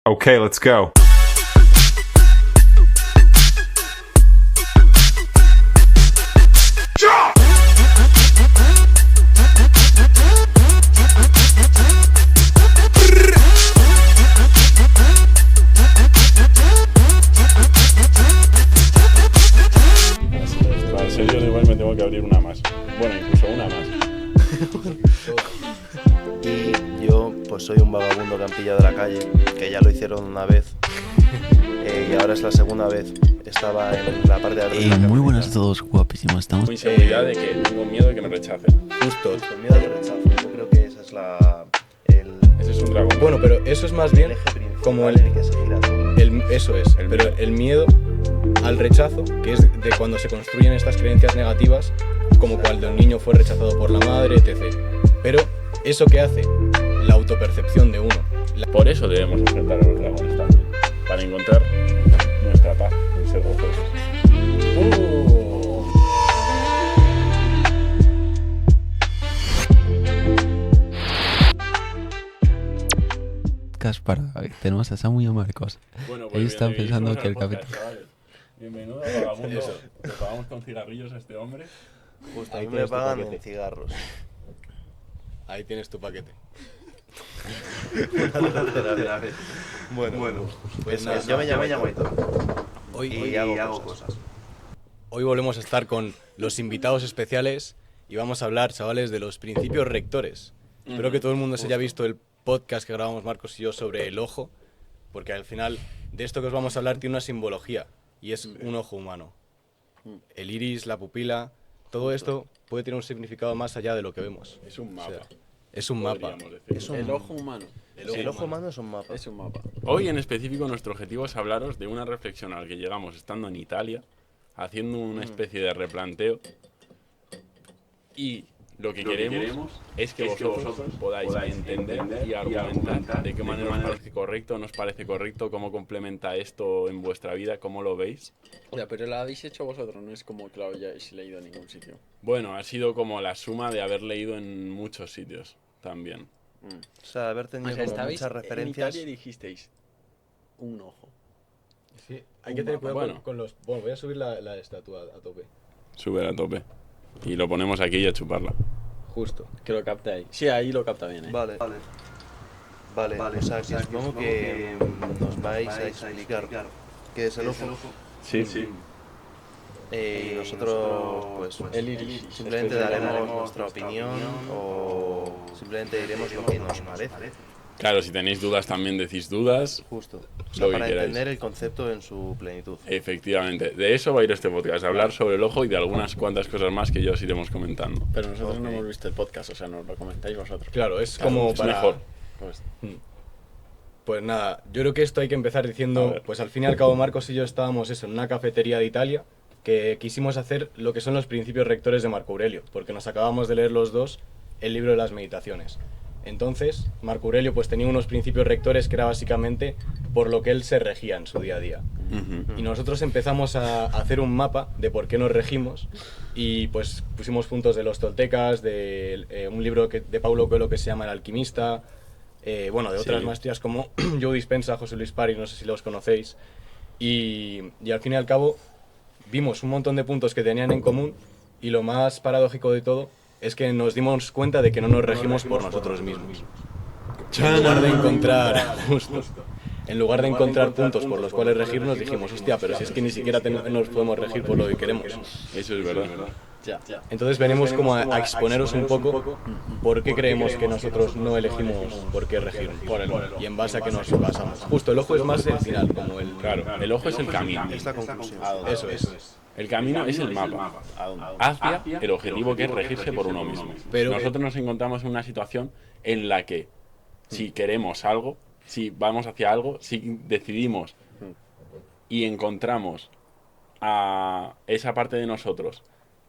Okay, let's go. Para ser yo igual me tengo que abrir una más. Bueno, incluso una más. Y yo pues soy un vagabundo que han pillado de la calle, que ya lo hicieron una vez y ahora es la segunda vez. Estaba en la parte de atrás de la Muy camioneta. buenas a todos, guapísimos. Estamos Tengo inseguridad de que tengo miedo de que me rechacen. Justo. El miedo al rechazo, yo creo que esa es Ese es un dragón. Bueno, pero eso es más el bien eje principal como en el que se gira todo. eso es. El Pero miedo. el miedo al rechazo, que es de cuando se construyen estas creencias negativas, como cuando el niño fue rechazado por la madre, etc. Pero eso que hace la autopercepción de uno. Por eso debemos enfrentar a los dragones también. Para encontrar nuestra paz en ser rojosos. para... Tenemos a Samu y a Marcos. Bueno, Ellos están pensando bienvenidos que el al podcast, capitán... chavales. Bienvenido a Vagabundo. Le pagamos con cigarrillos a este hombre. Justo, a Ahí mí me tienes tu pagan paquete. en cigarros. Ahí tienes tu paquete. Bueno, Pues eso nada, es, yo me llamo Aitor Hoy, y hago cosas. hoy volvemos a estar con los invitados especiales y vamos a hablar, chavales, de los principios rectores. Espero que todo el mundo se haya visto el podcast que grabamos Marcos y yo sobre el ojo, porque al final de esto que os vamos a hablar tiene una simbología y es un ojo humano. El iris, la pupila, todo esto puede tener un significado más allá de lo que vemos. Es un mapa. O sea, es un mapa. podríamos decir. Es un- El ojo humano. El ojo humano es un mapa. Es un mapa. Hoy en específico nuestro objetivo es hablaros de una reflexión a la que llegamos estando en Italia, haciendo una especie de replanteo, y lo que queremos es que vosotros podáis entender y argumentar de qué manera os parece correcto, no os parece correcto, cómo complementa esto en vuestra vida, cómo lo veis. Ya, pero lo habéis hecho vosotros, no es como que lo hayáis leído en ningún sitio. Bueno, ha sido como la suma de haber leído en muchos sitios también. O sea, haber tenido O sea, como estabais muchas en referencias. Italia y dijisteis un ojo. Sí, hay que tener cuidado Bueno. con los... Bueno, voy a subir la estatua a tope. Sube a tope. Y lo ponemos aquí y a chuparla. Justo. Que lo capte ahí. Sí, ahí lo capta bien, Vale. O sea, que supongo que nos vais a explicar qué es el ojo. Sí. Y nosotros, pues, El iris. simplemente daremos nuestra opinión o simplemente diremos lo que nos parece. Claro, si tenéis dudas también decís dudas. Justo. O Lo sea, que para queráis. entender el concepto en su plenitud. Efectivamente, de eso va a ir este podcast, hablar sobre el ojo y de algunas cuantas cosas más que ya os iremos comentando. Pero nosotros no Ok. hemos visto el podcast, o sea, nos lo comentáis vosotros. Claro, es Claro, como es para... mejor. Pues, Pues nada, yo creo que esto hay que empezar A diciendo, ver. pues al fin y al cabo Marcos y yo estábamos eso, en una cafetería de Italia, que quisimos hacer lo que son los principios rectores de Marco Aurelio, porque nos acabamos de leer los dos el libro de las meditaciones. Entonces, Marco Aurelio pues tenía unos principios rectores que era básicamente por lo que él se regía en su día a día. Ujú. Y nosotros empezamos a hacer un mapa de por qué nos regimos y pues pusimos puntos de los toltecas, de un libro de Paulo Coelho que se llama El alquimista, bueno, de otras Sí. maestrías como Joe Dispenza, José Luis Pari, no sé si los conocéis. Y al fin y al cabo vimos un montón de puntos que tenían en común y lo más paradójico de todo es que nos dimos cuenta de que no nos regimos por nosotros mismos. En lugar de encontrar, justo, en lugar de encontrar puntos por los cuales regirnos, dijimos, hostia, pero si es que ni siquiera nos podemos regir por lo que queremos. Eso es verdad. ya. Entonces venimos como a exponeros un poco por qué creemos que nosotros no elegimos por qué regirnos y en base a qué nos basamos. Justo, el ojo es más el final, como el... Claro, el ojo es el camino. Es la conclusión. Eso es. El camino es el mapa hacia el objetivo que es regirse por uno mismo. Pero- Nosotros nos encontramos en una situación en la que si queremos algo, si vamos hacia algo, si decidimos y encontramos a esa parte de nosotros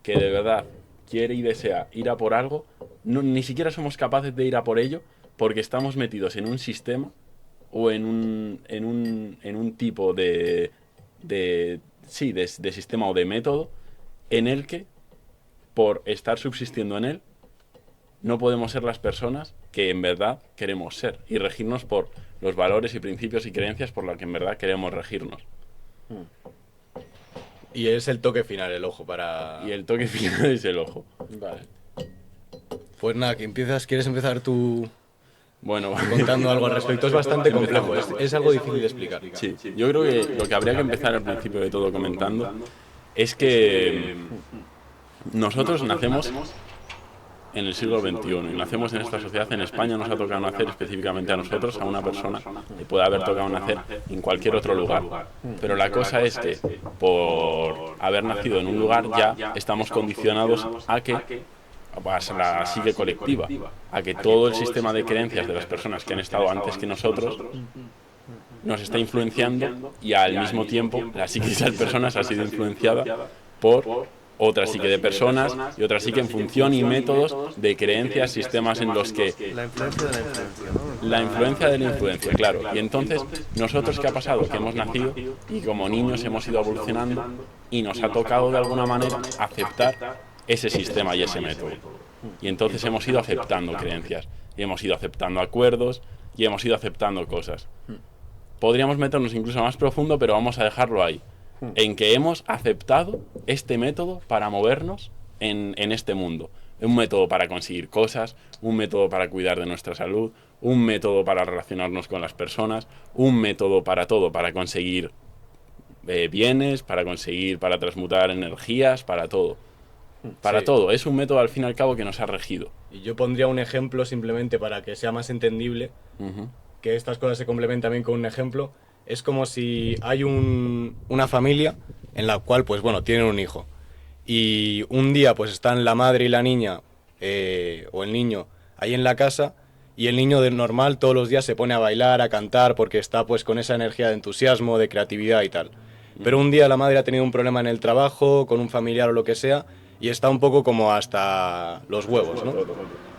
que de verdad quiere y desea ir a por algo, ni siquiera somos capaces de ir a por ello porque estamos metidos en un sistema o en un tipo de sistema o de método en el que, por estar subsistiendo en él, no podemos ser las personas que en verdad queremos ser y regirnos por los valores y principios y creencias por los que en verdad queremos regirnos. Y es el toque final, el ojo, para... Y el toque final es el ojo. Vale. Pues nada, ¿quieres empezar tú Bueno, contando algo al respecto? Es bastante complejo, es algo difícil de explicar. sí, yo creo que lo que habría que empezar al principio de todo comentando es que nosotros nacemos en el siglo XXI y nacemos en esta sociedad. En España nos ha tocado nacer específicamente a nosotros, a una persona, y puede haber tocado nacer en cualquier otro lugar. Pero la cosa es que por haber nacido en un lugar ya estamos condicionados a que la psique colectiva, a que todo el sistema de creencias de las personas que han estado antes que nosotros nos está influenciando, y al mismo tiempo la psique de esas personas ha sido influenciada por otra psique de personas y otra psique en función y métodos de creencias, sistemas en los que... La influencia de la influencia, ¿no? La influencia de la influencia, claro. Y entonces, ¿nosotros qué ha pasado? Que hemos nacido y como niños hemos ido evolucionando y nos ha tocado de alguna manera aceptar ese sistema y ese método. Y entonces hemos ido aceptando creencias, y hemos ido aceptando acuerdos, y hemos ido aceptando cosas. Podríamos meternos incluso más profundo, pero vamos a dejarlo ahí. En que hemos aceptado este método para movernos en este mundo. Un método para conseguir cosas, un método para cuidar de nuestra salud, un método para relacionarnos con las personas, un método para todo, para conseguir bienes, para transmutar energías, para todo. Para todo. Es un método al fin y al cabo que nos ha regido. Y yo pondría un ejemplo simplemente para que sea más entendible, que estas cosas se complementan también con un ejemplo. Es como si hay una familia en la cual, pues bueno, tienen un hijo. Y un día, pues están la madre y la niña, o el niño, ahí en la casa, y el niño de normal todos los días se pone a bailar, a cantar, porque está pues con esa energía de entusiasmo, de creatividad y tal. Pero un día la madre ha tenido un problema en el trabajo, con un familiar o lo que sea, y está un poco como hasta los huevos, ¿no?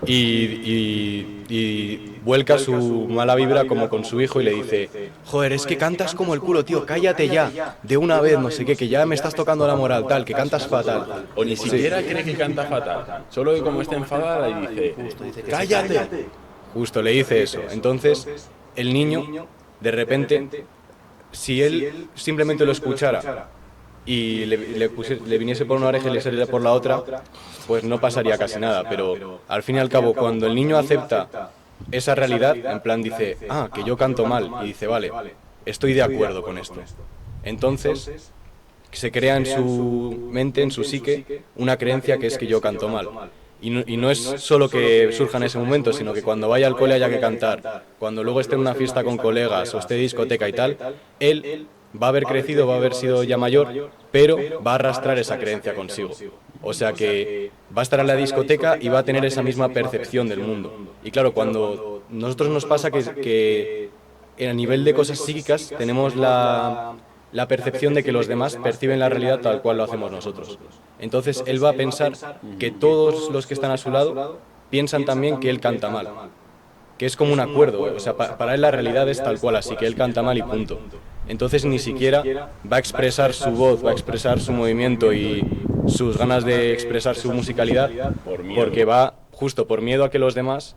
Y vuelca su mala vibra como con su hijo y le dice: joder, es que cantas como el culo, tío, cállate ya, de una vez, no sé qué, que ya me estás tocando la moral, tal, que cantas fatal. O ni siquiera cree que canta fatal. Solo que como está enfadada y dice, ¡cállate! Justo le dice eso. Entonces, el niño, de repente, si él simplemente lo escuchara y le viniese por una oreja y le saliera por la otra, pues no pasaría casi nada. Pero al fin y al cabo, cuando el niño acepta esa realidad, en plan dice, que yo canto mal, y dice, vale, estoy de acuerdo con esto. Entonces se crea en su mente, en su psique, una creencia que es que yo canto mal. Y no es solo que surja en ese momento, sino que cuando vaya al cole haya que cantar, cuando luego esté en una fiesta con colegas o esté en discoteca y tal, él va a haber crecido, va a haber sido ya mayor, pero va a arrastrar esa creencia consigo. O sea que va a estar en la discoteca y va a tener esa misma percepción del mundo. Y claro, cuando nosotros nos pasa que a nivel de cosas psíquicas tenemos la percepción de que los demás perciben la realidad tal cual lo hacemos nosotros. Entonces él va a pensar que todos los que están a su lado piensan también que él canta mal. Que es como un acuerdo, o sea, para él la realidad es tal cual, así que él canta mal y punto. Entonces ni siquiera va a expresar su voz, va a expresar su movimiento y sus ganas de expresar su musicalidad, porque va justo por miedo a que los demás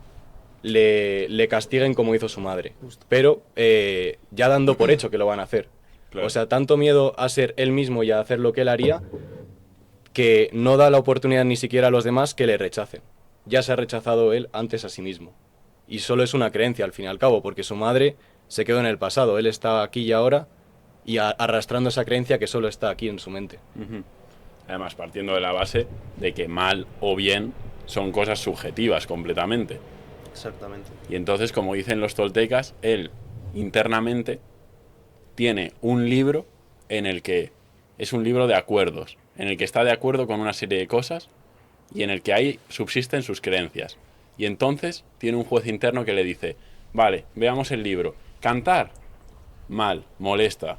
le castiguen como hizo su madre. Pero ya dando por hecho que lo van a hacer. Claro. O sea, tanto miedo a ser él mismo y a hacer lo que él haría, que no da la oportunidad ni siquiera a los demás que le rechacen. Ya se ha rechazado él antes a sí mismo. Y solo es una creencia al fin y al cabo, porque su madre se quedó en el pasado, él está aquí y ahora, y arrastrando esa creencia que solo está aquí en su mente. Además, partiendo de la base de que mal o bien son cosas subjetivas completamente. Exactamente. Y entonces, como dicen los toltecas, él internamente tiene un libro en el que es un libro de acuerdos, en el que está de acuerdo con una serie de cosas y en el que ahí subsisten sus creencias. Y entonces tiene un juez interno que le dice, vale, veamos el libro. Cantar, mal, molesta.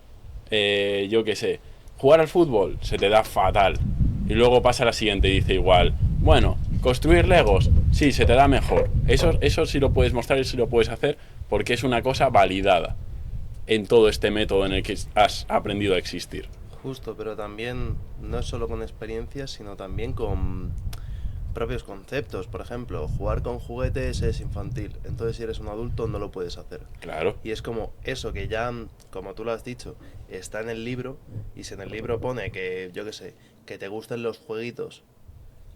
Yo qué sé, jugar al fútbol, se te da fatal. Y luego pasa a la siguiente y dice igual, bueno, construir legos, sí, se te da mejor. Eso sí lo puedes mostrar y sí lo puedes hacer porque es una cosa validada en todo este método en el que has aprendido a existir. Justo, pero también no es solo con experiencias, sino también con propios conceptos. Por ejemplo, jugar con juguetes es infantil, entonces si eres un adulto no lo puedes hacer. Claro. Y es como eso que ya, como tú lo has dicho, está en el libro, y si en el libro pone que, yo qué sé, que te gusten los jueguitos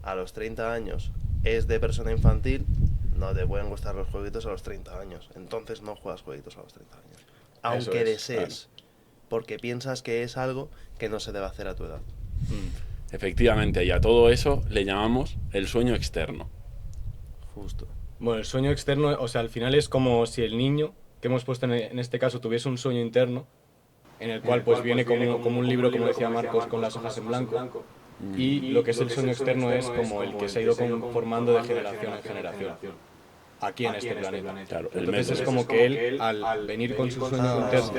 a los 30 años es de persona infantil, no te pueden gustar los jueguitos a los 30 años. Entonces no juegas jueguitos a los 30 años. Aunque desees, porque piensas que es algo que no se debe hacer a tu edad. Efectivamente, y a todo eso le llamamos el sueño externo. Justo. Bueno, el sueño externo, o sea, al final es como si el niño que hemos puesto en este caso tuviese un sueño interno, en el cual pues viene como un libro, como decía Marcos, con las hojas en blanco. Y lo que es el sueño externo es como el que se ha ido conformando de generación en generación, aquí en este planeta. Claro, el Entonces es método. como que él, al venir con su sueño interno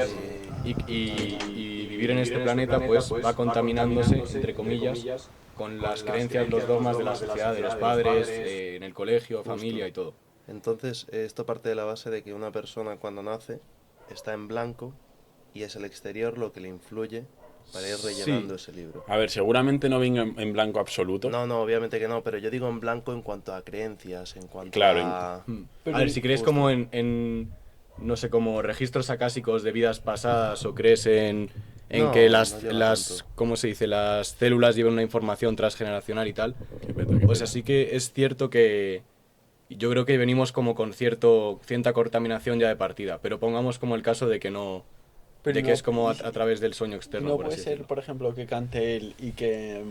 y vivir en este planeta, pues va contaminándose, entre comillas, con las creencias, los dogmas de la sociedad, de los padres, en el colegio, familia y todo. Entonces, esto parte de la base de que una persona cuando nace está en blanco y es el exterior lo que le influye para ir rellenando ese libro. A ver, seguramente no venga en blanco absoluto. No, obviamente que no, pero yo digo en blanco en cuanto a creencias, en cuanto Claro, a... A ver, si crees como no sé, como registros acásicos de vidas pasadas o crees en No, que no las, llega tanto. ¿cómo se dice? Las células llevan una información transgeneracional y tal. Pues así que es cierto que yo creo que venimos como con cierta contaminación ya de partida, pero pongamos como el caso de que no, Pero de que no- es como a través del sueño externo, No por puede así ser, decirlo. por ejemplo, que cante él y que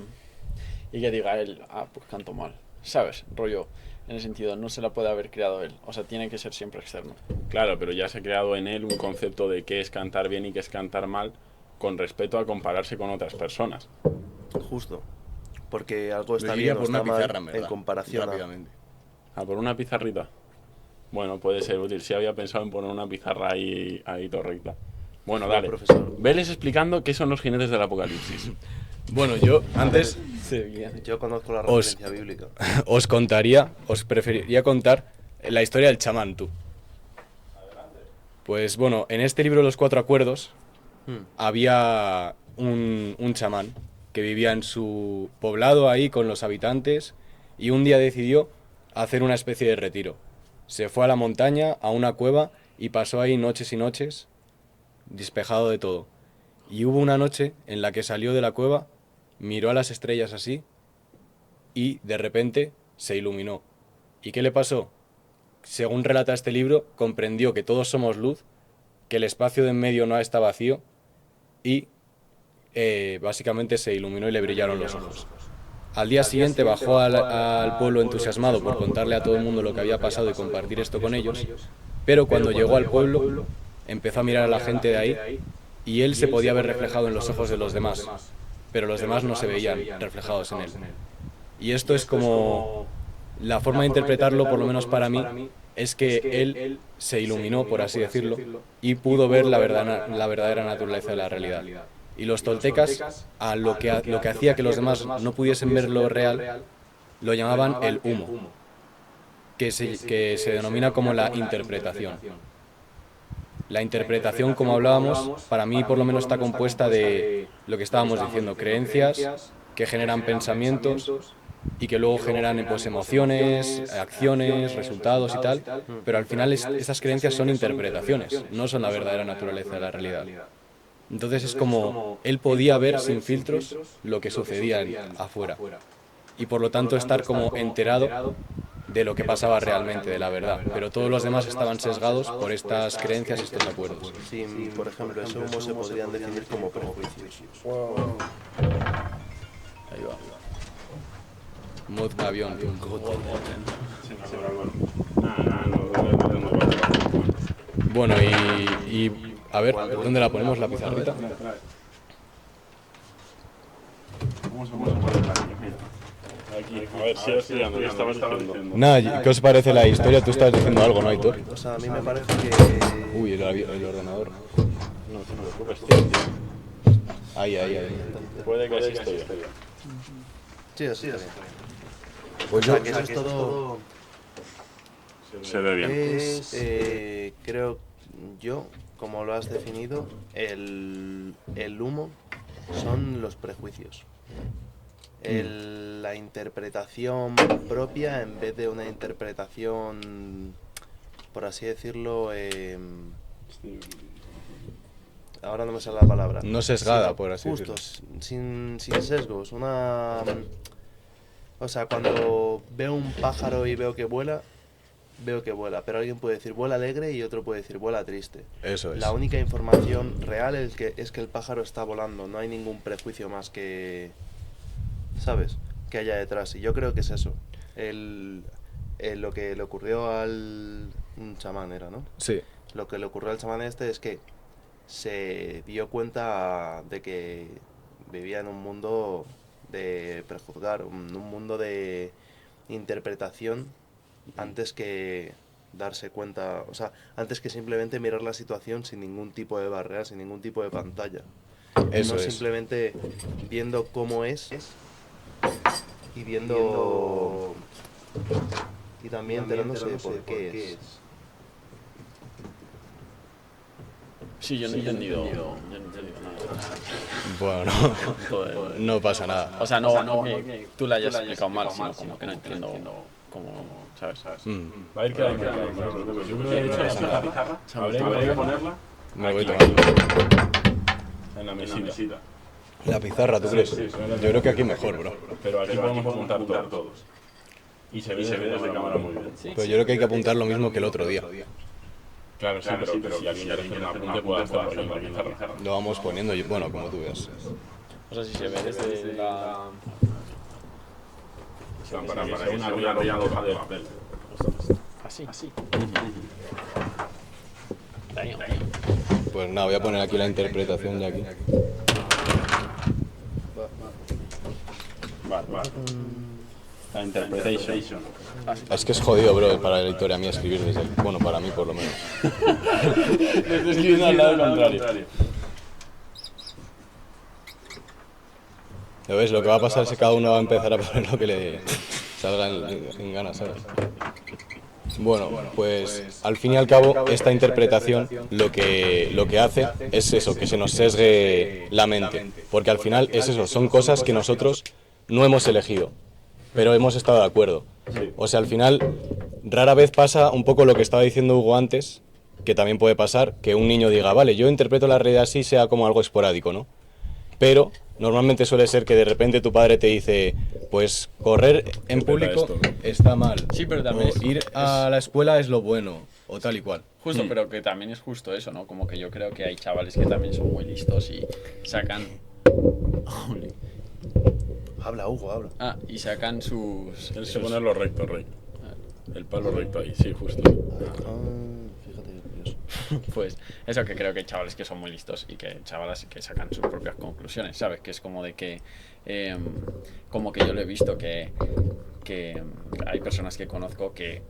diga él, pues canto mal. ¿Sabes? Rollo, en el sentido, no se la puede haber creado él. O sea, tiene que ser siempre externo. Claro, pero ya se ha creado en él un concepto de qué es cantar bien y qué es cantar mal con respecto a compararse con otras personas. Justo. Porque algo Lo está diría bien o por una está mal pizarra, en verdad, en comparación a... rápidamente. Ah, por una pizarrita. Bueno, puede ser útil. Sí había pensado en poner una pizarra ahí todo recta. Bueno, Buen dale. profesor. Veles explicando qué son los jinetes del apocalipsis. Bueno, yo antes Yo conozco la Os- referencia bíblica. os preferiría contar la historia del chamán, tú. Pues bueno, en este libro Los Cuatro Acuerdos había un chamán que vivía en su poblado ahí con los habitantes y un día decidió hacer una especie de retiro. Se fue a la montaña, a una cueva y pasó ahí noches y noches despejado de todo. Y hubo una noche en la que salió de la cueva, miró a las estrellas así y de repente se iluminó. ¿Y qué le pasó? Según relata este libro, comprendió que todos somos luz, que el espacio de en medio no está vacío y básicamente se iluminó y le brillaron los ojos. Al día siguiente bajó al pueblo entusiasmado por contarle a todo el mundo lo que había pasado y compartir esto con ellos, pero cuando llegó al pueblo empezó a mirar a la gente de ahí y él se podía ver reflejado en los ojos de los demás, pero los demás no se veían reflejados en él. Y esto es como la forma de interpretarlo, por lo menos para mí, es que él se iluminó, por así decirlo, y pudo ver la verdadera naturaleza de la realidad. Y los toltecas, a lo que hacía que los demás no pudiesen ver lo real, lo llamaban el humo, que se denomina como la interpretación. La interpretación, como hablábamos, para mí por lo menos está compuesta de lo que estábamos diciendo, creencias que generan pensamientos y que luego generan pues emociones, acciones, resultados y tal, pero al final esas creencias son interpretaciones, no son la verdadera naturaleza de la realidad. Entonces es como él podía ver sin filtros lo que sucedía afuera y por lo tanto estar como enterado de lo que pasaba realmente, de la verdad, pero todos los demás estaban sesgados por estas creencias y estos acuerdos. Sí, por ejemplo, ese humo se podrían definir como prejuicios. Ahí va. Mod avión. Bueno, y a ver, ¿dónde la ponemos la pizarrita? Aquí, a ver, sigo estudiando, ¿qué estabas diciendo? Nada, ¿qué os parece la historia? Tú estabas diciendo algo, ¿no, Aitor? O sea, a mí me parece que... Uy, el ordenador. No te preocupes, tío. Ahí. Puede que exista yo. Sí, así es. Pues O sea, que eso es todo... Se ve bien. Es, creo yo, como lo has definido, el humo son los prejuicios. la interpretación propia en vez de una interpretación, por así decirlo, ahora no me sale la palabra. No sesgada, Sí, por así justo, decirlo. sin sesgos. O sea, cuando veo un pájaro y veo que vuela, pero alguien puede decir vuela alegre y otro puede decir vuela triste. Eso es. La única información real es que el pájaro está volando, no hay ningún prejuicio más que, ¿sabes?, que haya detrás. Y yo creo que es eso. Lo que le ocurrió un chamán era, ¿no? Sí. Lo que le ocurrió al chamán este es que se dio cuenta de que vivía en un mundo de prejuzgar, un mundo de interpretación antes que darse cuenta, o sea, antes que simplemente mirar la situación sin ningún tipo de barrera, sin ningún tipo de pantalla. Eso No es. simplemente viendo cómo es y viendo y también enterándose de por qué es. Sí, yo no he entendido. Yo no he entendido nada. Bueno, Joder. no pasa nada. O sea, no que tú la hayas explicado mal, sino como que no entiendo cómo, ¿sabes? Va a ir quedando claro, no te preocupes. Yo creo que de hecho la pizarra habría que ponerla Me voy aquí, tomando. en la mesita. La pizarra, ¿tú crees? Sí, Yo creo que aquí mejor, bro. Pero aquí podemos apuntar todos. Y se ve desde cámara muy bien. Pero yo creo que hay que apuntar lo mismo que el otro día. Claro, sí, pero si alguien quiere hacer un apunte puede hacerlo ahí en la pizarra. Lo vamos poniendo, bueno, como tú veas. O sea, si se ve desde la... Para que sea una hoja de papel. Así. Pues nada, voy a poner aquí la interpretación de aquí. Vale. La interpretation. Es que es jodido, bro, para la editorial mía escribir desde aquí. Bueno, para mí por lo menos. Estoy escribiendo al lado contrario. ¿Lo ves? Lo que va a pasar es que cada uno va a empezar a poner lo que le salga en ganas, ¿sabes? Bueno, pues al fin y al cabo esta interpretación lo que hace es eso, que se nos sesgue la mente. Porque al final es eso, son cosas que nosotros no hemos elegido, pero hemos estado de acuerdo. O sea, al final rara vez pasa un poco lo que estaba diciendo Hugo antes, que también puede pasar, que un niño diga, vale, yo interpreto la realidad así, sea como algo esporádico, ¿no? Pero normalmente suele ser que de repente tu padre te dice, pues correr en público está mal, Sí, pero también o ir a la escuela es lo bueno, o tal y cual. Justo, pero que también es justo eso, ¿no? Como que yo creo que hay chavales que también son muy listos y sacan... Habla, Hugo, habla. y sacan sus... Tienes que ponerlo recto, Rey. El palo recto ahí, sí, justo. Fíjate qué curioso. Pues eso, que creo que hay chavales que son muy listos y que chavalas que sacan sus propias conclusiones, ¿sabes? Que es como de que, como que yo lo he visto que hay personas que conozco que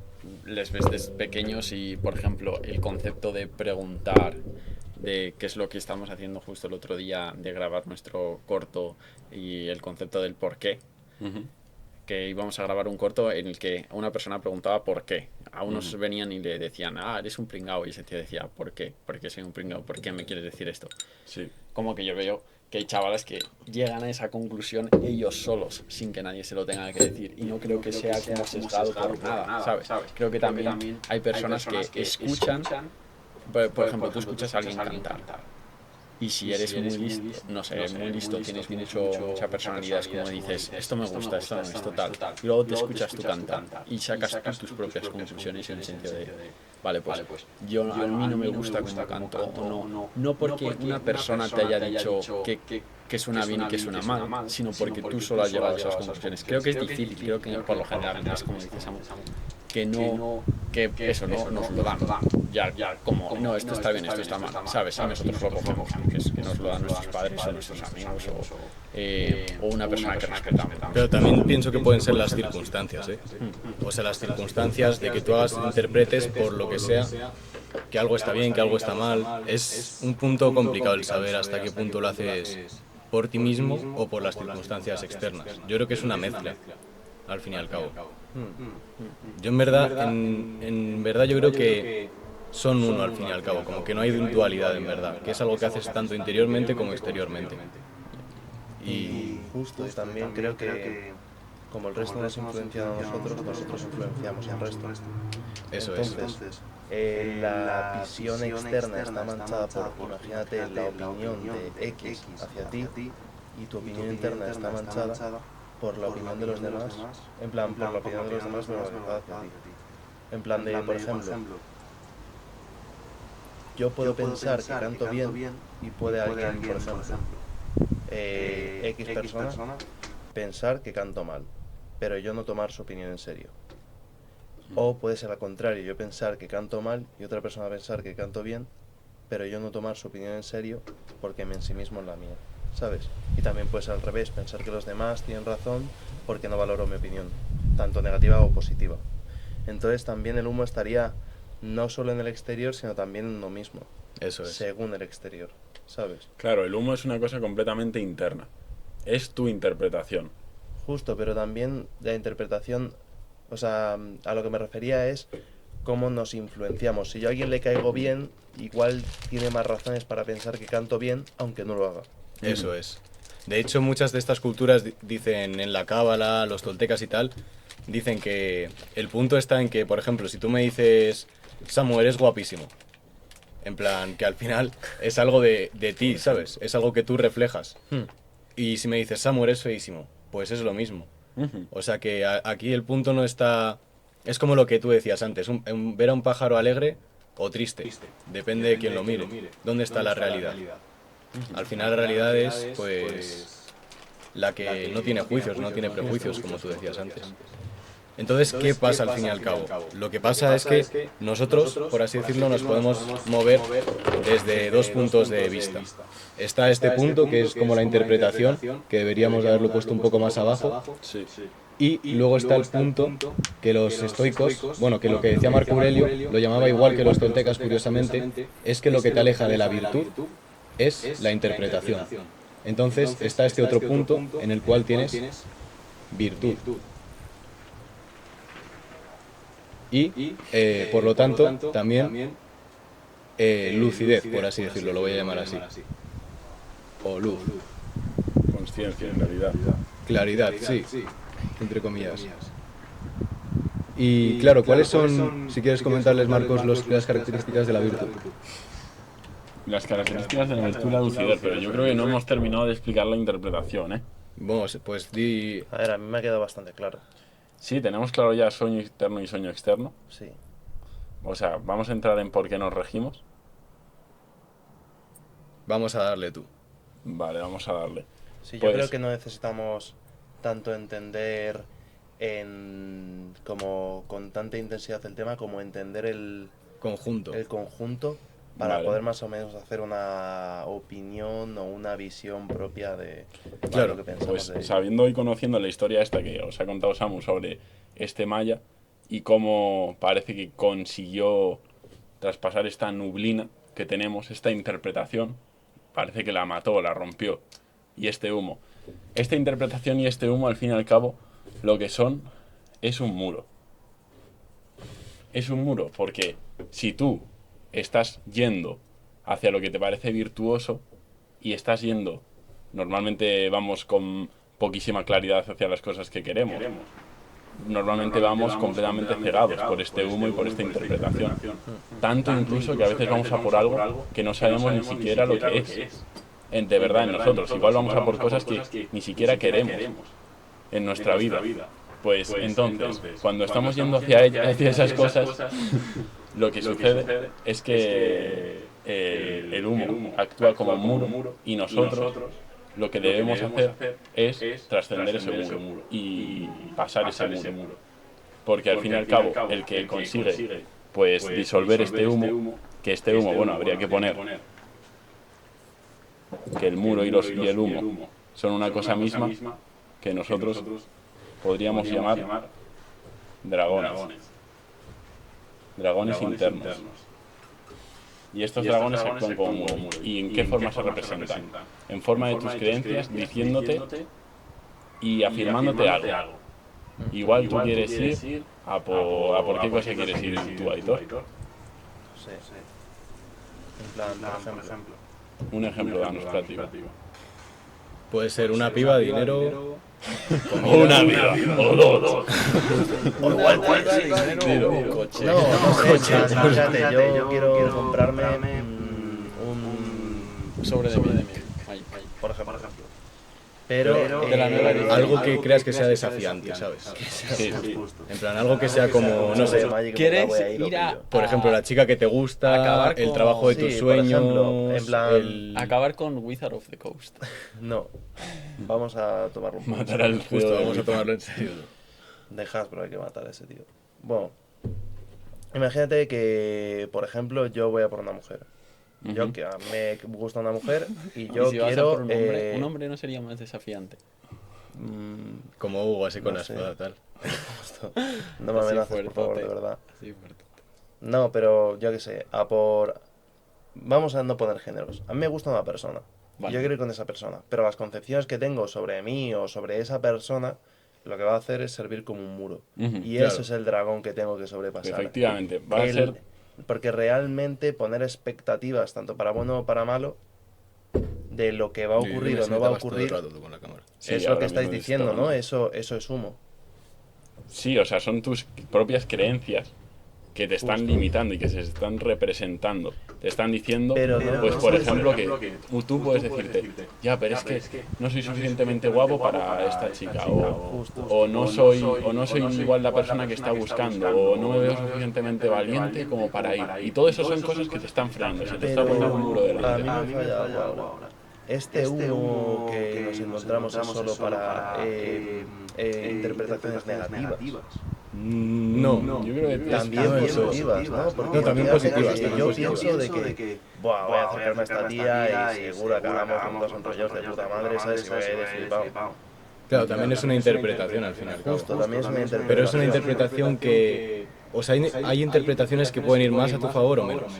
les ves desde pequeños y, por ejemplo, el concepto de preguntar, de qué es lo que estamos haciendo justo el otro día, de grabar nuestro corto y el concepto del por qué. Que íbamos a grabar un corto en el que una persona preguntaba por qué. A unos venían y le decían, eres un pringao. Y ese tío decía, ¿por qué? ¿Por qué soy un pringao? ¿Por qué me quieres decir esto? Sí. Como que yo veo que hay chavales que llegan a esa conclusión ellos solos, sin que nadie se lo tenga que decir. Y no creo que sea como sesgado por nada, ¿sabes? Creo que también hay personas que escuchan. Por ejemplo, tú escuchas a alguien cantar. Y si eres muy listo, no sé, muy listo, tienes mucha personalidad, es como dices, esto me gusta, esto no, esto tal. Y luego te escuchas tú cantar y sacas tú tus propias conclusiones en el sentido de, vale, pues yo a mí no me gusta cómo canto o no porque una persona te haya dicho que suena bien y que suena mal, sino porque tú solo has llegado a esas conclusiones. Creo que es difícil, creo que por lo general es como dices, que eso no nos lo dan. Ya, como, no, esto está bien, esto está mal, ¿sabes? A nosotros lo cogemos, que nos lo dan nuestros padres o nuestros amigos o una persona que respetamos. Pero también pienso que pueden ser las circunstancias, ¿eh? O sea, las circunstancias de que tú interpretes por lo que sea, que algo está bien, que algo está mal. Es un punto complicado el saber hasta qué punto lo haces por ti mismo o por las circunstancias externas. Yo creo que es una mezcla, al fin y al cabo. Yo en verdad yo creo que son uno al fin y al cabo, como que no hay dualidad en verdad, que es algo que haces tanto interiormente como exteriormente. Y Justo, y también creo que como el resto nos influencia a nosotros, nosotros influenciamos al resto. Eso es. Entonces, la visión externa está manchada por, imagínate, la opinión de X hacia ti, y tu opinión interna está manchada por la opinión de los demás, en plan, por la opinión de los demás normalizada hacia ti. En plan de, por ejemplo, yo puedo pensar que canto bien y puede alguien, por ejemplo, X persona, pensar que canto mal, pero yo no tomar su opinión en serio. O puede ser al contrario, yo pensar que canto mal y otra persona pensar que canto bien, pero yo no tomar su opinión en serio porque me ensimismo en la mía, ¿sabes? Y también puede ser al revés, pensar que los demás tienen razón porque no valoro mi opinión, tanto negativa o positiva. Entonces también el humo estaría no solo en el exterior, sino también en uno mismo, Eso es. según el exterior, ¿sabes? Claro, el humo es una cosa completamente interna. Es tu interpretación. Justo, pero también la interpretación, o sea, a lo que me refería es cómo nos influenciamos. Si yo a alguien le caigo bien, igual tiene más razones para pensar que canto bien, aunque no lo haga. Eso es. De hecho, muchas de estas culturas dicen en la cábala, los toltecas y tal, dicen que el punto está en que, por ejemplo, si tú me dices, Samu, eres guapísimo. En plan, que al final es algo de ti, ¿sabes? Es algo que tú reflejas. Y si me dices, Samu, eres feísimo, pues es lo mismo. O sea que aquí el punto no está... Es como lo que tú decías antes, ver a un pájaro alegre o triste. Depende de quién lo mire. ¿Dónde está la realidad? Al final la realidad es, pues, la que no tiene juicios, no tiene prejuicios, como tú decías antes. Entonces, ¿qué pasa al fin y al cabo? Lo que pasa es que nosotros, por así decirlo, nos podemos mover desde dos puntos de vista. Está este punto, que es como la interpretación, que deberíamos haberlo puesto un poco más abajo. Y luego está el punto que los estoicos, bueno, que lo que decía Marco Aurelio, lo llamaba igual que los toltecas, curiosamente, es que lo que te aleja de la virtud es la interpretación. Entonces está este otro punto en el cual tienes virtud. Y, por lo tanto, también lucidez, por así decirlo, lo voy a llamar así. O luz. Consciencia, en realidad. Claridad, sí, entre comillas. Y claro, ¿cuáles son, si quieres comentarles, Marcos, las características de la virtud? Las características de la virtud y la lucidez, pero yo creo que no hemos terminado de explicar la interpretación, ¿eh? Vamos, pues di... A ver, a mí me ha quedado bastante claro. Sí, tenemos claro ya sueño interno y sueño externo. Sí. O sea, vamos a entrar en por qué nos regimos. Vamos a darle tú. Vale, vamos a darle. Sí, yo Pues- creo que no necesitamos tanto entender como con tanta intensidad el tema como entender el Conjunto. conjunto para Vale. poder más o menos hacer una opinión o una visión propia de Claro, lo que pensamos Pues de ello. sabiendo y conociendo la historia esta que os ha contado Samu sobre este maya y cómo parece que consiguió traspasar esta nublina que tenemos, esta interpretación, parece que la mató, la rompió. Y este humo. Esta interpretación y este humo, al fin y al cabo, lo que son es un muro. Es un muro porque si tú estás yendo hacia lo que te parece virtuoso y estás yendo, normalmente vamos con poquísima claridad hacia las cosas que queremos. Normalmente vamos completamente cegados por este humo y por esta interpretación. Tanto incluso que a veces vamos a por algo que no sabemos ni siquiera lo que es. De verdad en nosotros. Igual vamos a por cosas que ni siquiera queremos en nuestra vida. Pues entonces, cuando estamos yendo hacia esas cosas, lo que sucede es que el humo actúa como un muro y nosotros lo que debemos hacer es trascender ese muro y pasar ese muro. Porque al fin y al cabo, el que consigue pues disolver este humo, que este humo, bueno, habría que poner que el muro y el humo son una cosa misma que nosotros podríamos llamar dragones. Dragones internos. Y estos dragones actúan como muro. ¿Y en qué forma se representan? En forma de tus creencias, diciéndote y afirmándote algo. Igual tú quieres ir a por qué cosa quieres ir tú, Aitor. Sí. En plan, por ejemplo, Un ejemplo, danos práctico. Puede ser una piba, dinero... O una vida, o dos. O igual dinero, un coche. No sé, fíjate, yo quiero comprarme un... Sobre de mí. Ahí. Por ejemplo. Pero de la nueva edición. Algo que creas que sea desafiante, ¿sabes? Sí. En plan, algo que sea como, no sé, ¿Quieres ir a por ejemplo, la chica que te gusta, acabar el con- trabajo de tus Sí, por sueños, ejemplo, en plan- acabar con Wizard of the Coast? No. Vamos a tomarlo un poco. Matar al Justo, CEO de vamos a Wizard. tomarlo en serio. De Hasbro hay que matar a ese tío. Bueno, imagínate que, por ejemplo, yo voy a por una mujer. Yo Ujú. que a mí me gusta una mujer y Y yo si vas a quiero... por un hombre no sería más desafiante. Como Hugo, así con No la sé. espada, tal. No me Así amenaces, por favor, de fuertote. verdad. Sí, fuerte. No, pero yo qué sé, a por... Vamos a no poner géneros. A mí me gusta una persona. Vale. Yo quiero ir con esa persona. Pero las concepciones que tengo sobre mí o sobre esa persona, lo que va a hacer es servir como un muro. Ujú, Y claro. ese es el dragón que tengo que sobrepasar. Efectivamente, va a El- ser... Porque realmente poner expectativas, tanto para bueno o para malo, de lo que va a ocurrir o no va a ocurrir, con la cámara. Sí, es lo ahora que estáis mismo diciendo, está ¿no? hablando. Eso es humo. Sí, o sea, son tus propias creencias que te están Justo. limitando y que se están representando. Te están diciendo, Pero no- pues no por puedes- ejemplo, que tú puedes decirte, ya, pero es que no soy suficientemente guapo para esta chica, Justo. o no soy igual la persona que está buscando, o no me veo suficientemente valiente como para ir. Y todo eso son cosas que te están frenando, se te está Pero poniendo un muro a mí delante. me falla algo ahora. Este humo que nos encontramos es solo para interpretaciones negativas. No, Yo creo que También eso. positivas, ¿no? Porque No, también imagínate positivas, que también yo positivas. pienso de que, buah, voy a acercarme a esta tía y seguro acabamos juntos en rollos de puta madre, ¿sabes? Y voy a ir de flipado. Claro, también es una interpretación al final. Justo, también es una interpretación. Pero es una interpretación que... O sea, hay interpretaciones que pueden ir más a tu favor o menos.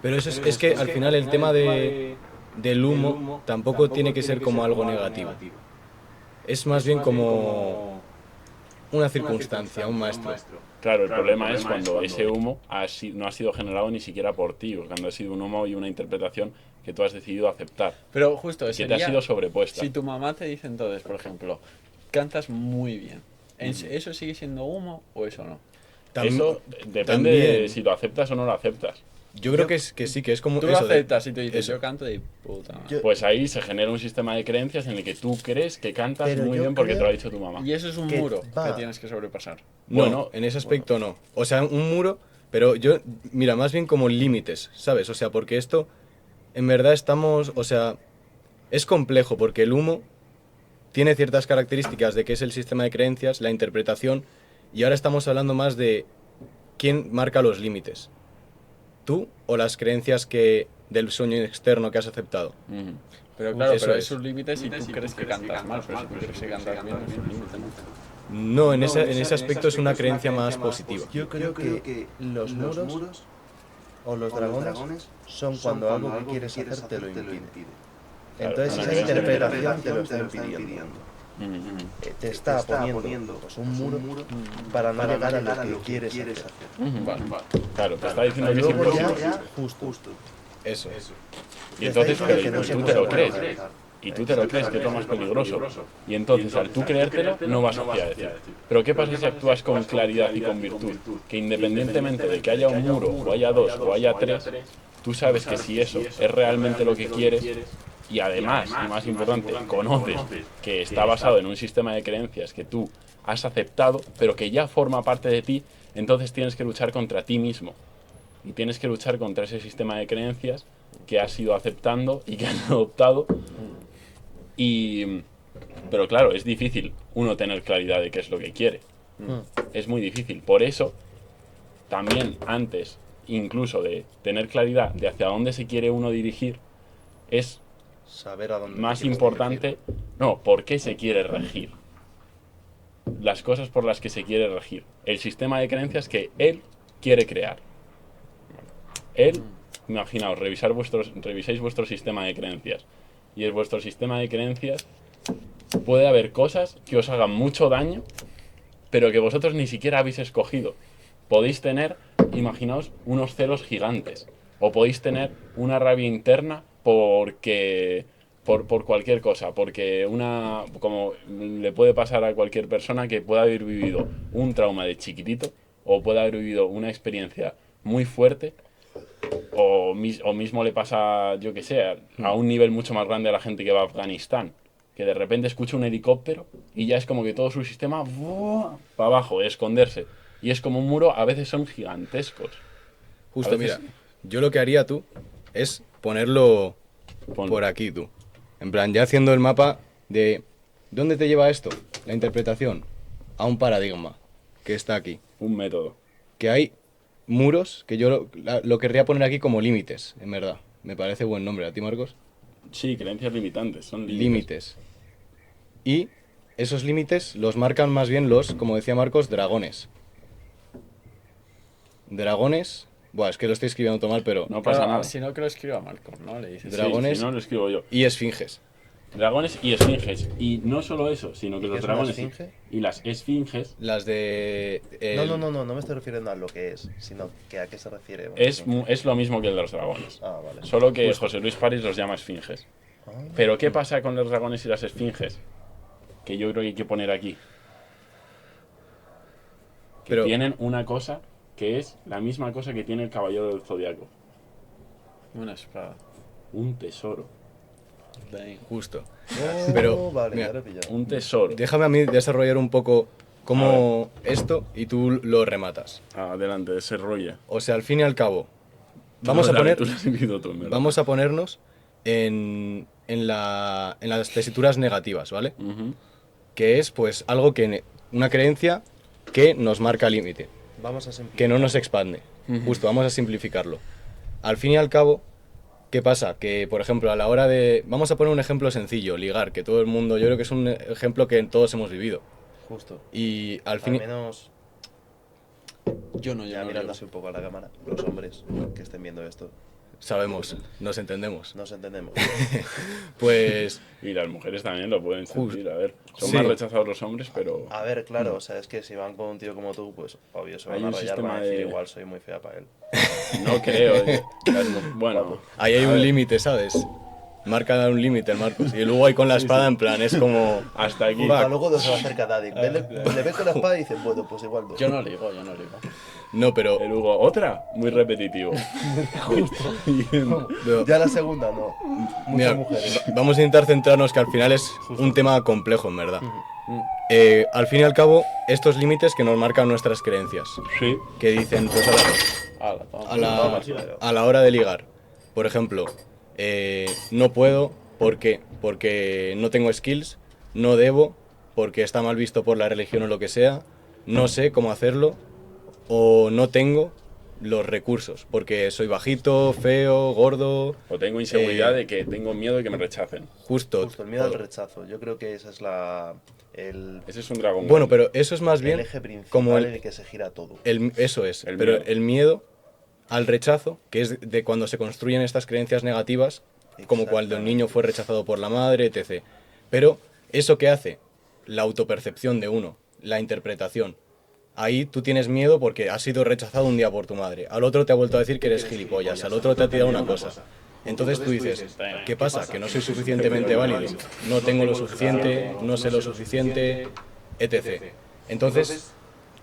Pero eso es que al final el tema del humo tampoco tiene que ser como algo negativo. Es más bien como una circunstancia, un maestro. Claro, el problema es cuando ese humo no ha sido generado ni siquiera por ti, o cuando ha sido un humo y una interpretación que tú has decidido aceptar, Pero justo, que te ha sería... sido sobrepuesta. Si tu mamá te dice entonces, por ejemplo, cantas muy bien, ¿eso sigue siendo humo o eso no? Eso depende también. de si lo aceptas o no lo aceptas. Yo creo que sí, que es como Tú lo eso de- aceptas y tú dices, eso. yo canto de puta madre. Yo- Pues ahí se genera un sistema de creencias en el que tú crees que cantas Pero muy yo bien porque te creo- lo ha dicho tu mamá. Y eso es un que muro va. que tienes que sobrepasar. No, Bueno, en ese aspecto no. O sea, un muro, pero yo, mira, más bien como límites, ¿sabes? O sea, porque esto, en verdad estamos, o sea, es complejo porque el humo tiene ciertas características de que es el sistema de creencias, la interpretación, y ahora estamos hablando más de quién marca los límites. ¿Tú o las creencias del sueño externo que has aceptado? Ujú. Pero claro, Eso pero es. esos límites si tú crees que cantas mal, pero si tú crees que cantas bien, no es un límite, ¿no? No, en ese aspecto es una creencia más positiva. Yo creo que los muros o los dragones son cuando algo que quieres hacer te lo impide. Entonces una esa creencia interpretación te lo está impidiendo. Ujú. Te está poniendo pues, un muro para no llegar a lo que quieres hacer. Ujú. Claro, te está diciendo Y que es luego imposible. ya, justo. Eso. Y entonces, Te está diciendo pero que no tú se te lo puede crees. realizar. Y tú te lo crees, que es lo más peligroso. Y entonces, al tú creértelo, no vas hacia decir. Pero ¿qué pasa si actúas con claridad y con virtud? Que independientemente de que haya un muro, o haya dos, o haya tres, tú sabes que si eso es realmente lo que quieres, y además, y más importante, conoces que está basado en un sistema de creencias que tú has aceptado, pero que ya forma parte de ti, entonces tienes que luchar contra ti mismo. Y tienes que luchar contra ese sistema de creencias que has ido aceptando y que has adoptado. Pero claro, es difícil uno tener claridad de qué es lo que quiere. Es muy difícil. Por eso, también antes, incluso de tener claridad de hacia dónde se quiere uno dirigir, es Saber a dónde más te quieres importante, dirigir. no, por qué se quiere regir. Las cosas por las que se quiere regir. El sistema de creencias que él quiere crear. Él, imaginaos, reviséis vuestro sistema de creencias. Y en vuestro sistema de creencias puede haber cosas que os hagan mucho daño, pero que vosotros ni siquiera habéis escogido. Podéis tener, imaginaos, unos celos gigantes. O podéis tener una rabia interna porque por cualquier cosa, porque como le puede pasar a cualquier persona que pueda haber vivido un trauma de chiquitito o pueda haber vivido una experiencia muy fuerte o mismo le pasa, yo que sé, a un nivel mucho más grande a la gente que va a Afganistán, que de repente escucha un helicóptero y ya es como que todo su sistema para abajo, esconderse. Y es como un muro, a veces son gigantescos. Justo, A veces- mira, yo lo que haría tú es ponerlo Ponlo. por aquí tú. En plan, ya haciendo el mapa de ¿dónde te lleva esto? La interpretación a un paradigma que está aquí. Un método. Que hay muros que yo lo querría poner aquí como límites, en verdad. Me parece buen nombre. ¿A ti, Marcos? Sí, creencias limitantes, son límites. Límites. Y esos límites los marcan más bien los, como decía Marcos, dragones. Dragones... Buah, es que lo estoy escribiendo todo mal, pero... No pasa Claro, nada. si no, que lo escriba Marcos, ¿no? Le dices. Sí, dragones- si no, lo escribo yo. Y esfinges. Dragones y esfinges. Y no solo eso, sino que ¿Y los qué es una dragones esfinge? y las esfinges Las de... No me estoy refiriendo a lo que es, sino que a qué se refiere. es lo mismo que el de los dragones. Ah, vale. Solo que José Luis París los llama esfinges. Ah. Pero ¿qué pasa con los dragones y las esfinges? Que yo creo que hay que poner aquí. Que Pero- tienen una cosa que es la misma cosa que tiene el caballero del zodiaco. Una espada. Un tesoro. Bang. Justo. Oh, Pero, vale, mira, ya lo he pillado. Un tesoro. Déjame a mí desarrollar un poco cómo esto y tú lo rematas. Adelante, desarrolla. O sea, al fin y al cabo, vamos No, a dale, poner, tú lo has vivido tú, en verdad. vamos a ponernos en las tesituras negativas, ¿vale? Ujú. Que es pues algo una creencia que nos marca límite, Vamos a simplificar. que no nos expande. Justo, vamos a simplificarlo. Al fin y al cabo, ¿qué pasa? Que, por ejemplo, a la hora de... Vamos a poner un ejemplo sencillo, ligar, que todo el mundo, yo creo que es un ejemplo que todos hemos vivido. Justo. Y al Al fin... menos, Yo no, ya yo no. mirando así un poco a la cámara, los hombres que estén viendo esto, Sabemos, nos entendemos. nos entendemos. Pues Y las mujeres también lo pueden sentir, a ver. Son Sí. más rechazados los hombres, pero... A ver, claro, o sea, es que si van con un tío como tú, pues obvio, se Hay van a un rayar, sistema van a decir de- igual soy muy fea para él. No creo. Bueno, ahí hay a un ver, límite, ¿sabes? Marca un límite el Marcos. Y luego ahí con la espada, en plan, es como... hasta aquí. Para luego no se va a acercar nadie. Le ves con la espada y dices, bueno, pues igual no. Yo no ligo, yo no ligo. No, pero... El Hugo, otra, muy repetitivo. pero- Ya la segunda, no. Mira, Muchas mujeres. vamos a intentar centrarnos, que al final es un tema complejo, en verdad. Al fin y al cabo, estos límites que nos marcan nuestras creencias, Sí. que dicen, pues Hala, toma. a la hora de ligar, por ejemplo, no puedo porque no tengo skills, no debo porque está mal visto por la religión o lo que sea, no sé cómo hacerlo o no tengo los recursos porque soy bajito, feo, gordo, O tengo inseguridad Eh, de que tengo miedo de que me rechacen. justo. Justo, el miedo al rechazo. Yo creo que esa es el Ese es un dragón. Bueno, grande. pero eso es más bien eje principal como en el que se gira todo. eso es, El pero miedo. el miedo al rechazo, que es de cuando se construyen estas creencias negativas, como cuando el niño fue rechazado por la madre, etc. Pero eso que hace la autopercepción de uno, la interpretación, ahí tú tienes miedo porque has sido rechazado un día por tu madre, al otro te ha vuelto a decir que eres gilipollas, al otro te ha tirado una cosa. Entonces tú dices, ¿qué pasa? Que no soy suficientemente válido, no tengo lo suficiente, no sé lo suficiente, etc. Entonces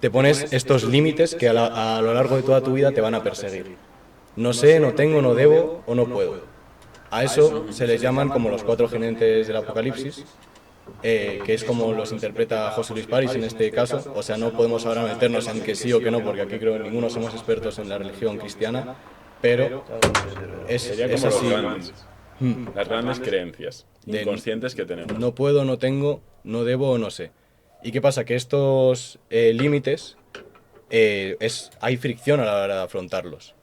te pones estos límites que a lo largo de toda tu vida te van a perseguir. No sé, no tengo, no debo o no puedo. A eso se les llaman como los 4 jinetes del apocalipsis, que es como los interpreta José Luis París en este caso. O sea, no podemos ahora meternos en que sí o que no, porque aquí creo que ninguno somos expertos en la religión cristiana, pero Sería es como los así. grandes. Las grandes creencias De- inconscientes que tenemos. No puedo, no tengo, no debo o no sé. ¿Y qué pasa? Que estos límites hay fricción a la hora de afrontarlos.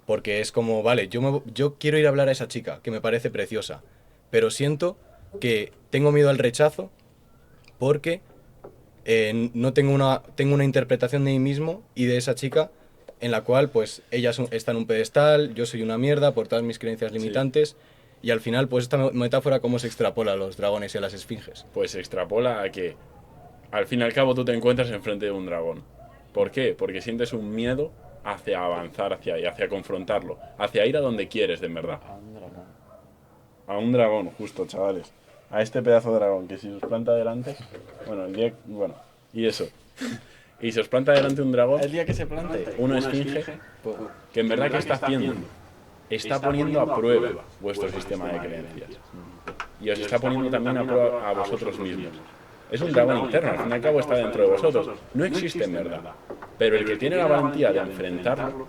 Porque es como, vale, yo quiero ir a hablar a esa chica, que me parece preciosa, pero siento que tengo miedo al rechazo porque no tengo una interpretación de mí mismo y de esa chica en la cual pues ella está en un pedestal, yo soy una mierda por todas mis creencias limitantes y al final pues esta metáfora cómo se extrapola a los dragones y a las esfinges. Pues se extrapola a que al fin y al cabo tú te encuentras enfrente de un dragón. ¿Por qué? Porque sientes un miedo hacia avanzar hacia ahí, hacia confrontarlo, hacia ir a donde quieres de en verdad. a un dragón, justo, chavales. A este pedazo de dragón, que si os planta delante... Bueno, y eso. Y si os planta delante un dragón, El día que se plante. una esfinge, que en verdad, ¿qué está haciendo? Está poniendo a prueba vuestro sistema de creencias. Y os está poniendo también a prueba a vosotros mismos. Es un dragón interno, al fin y al cabo está dentro de vosotros. No existe en verdad. Pero el que tiene la valentía de enfrentarlo,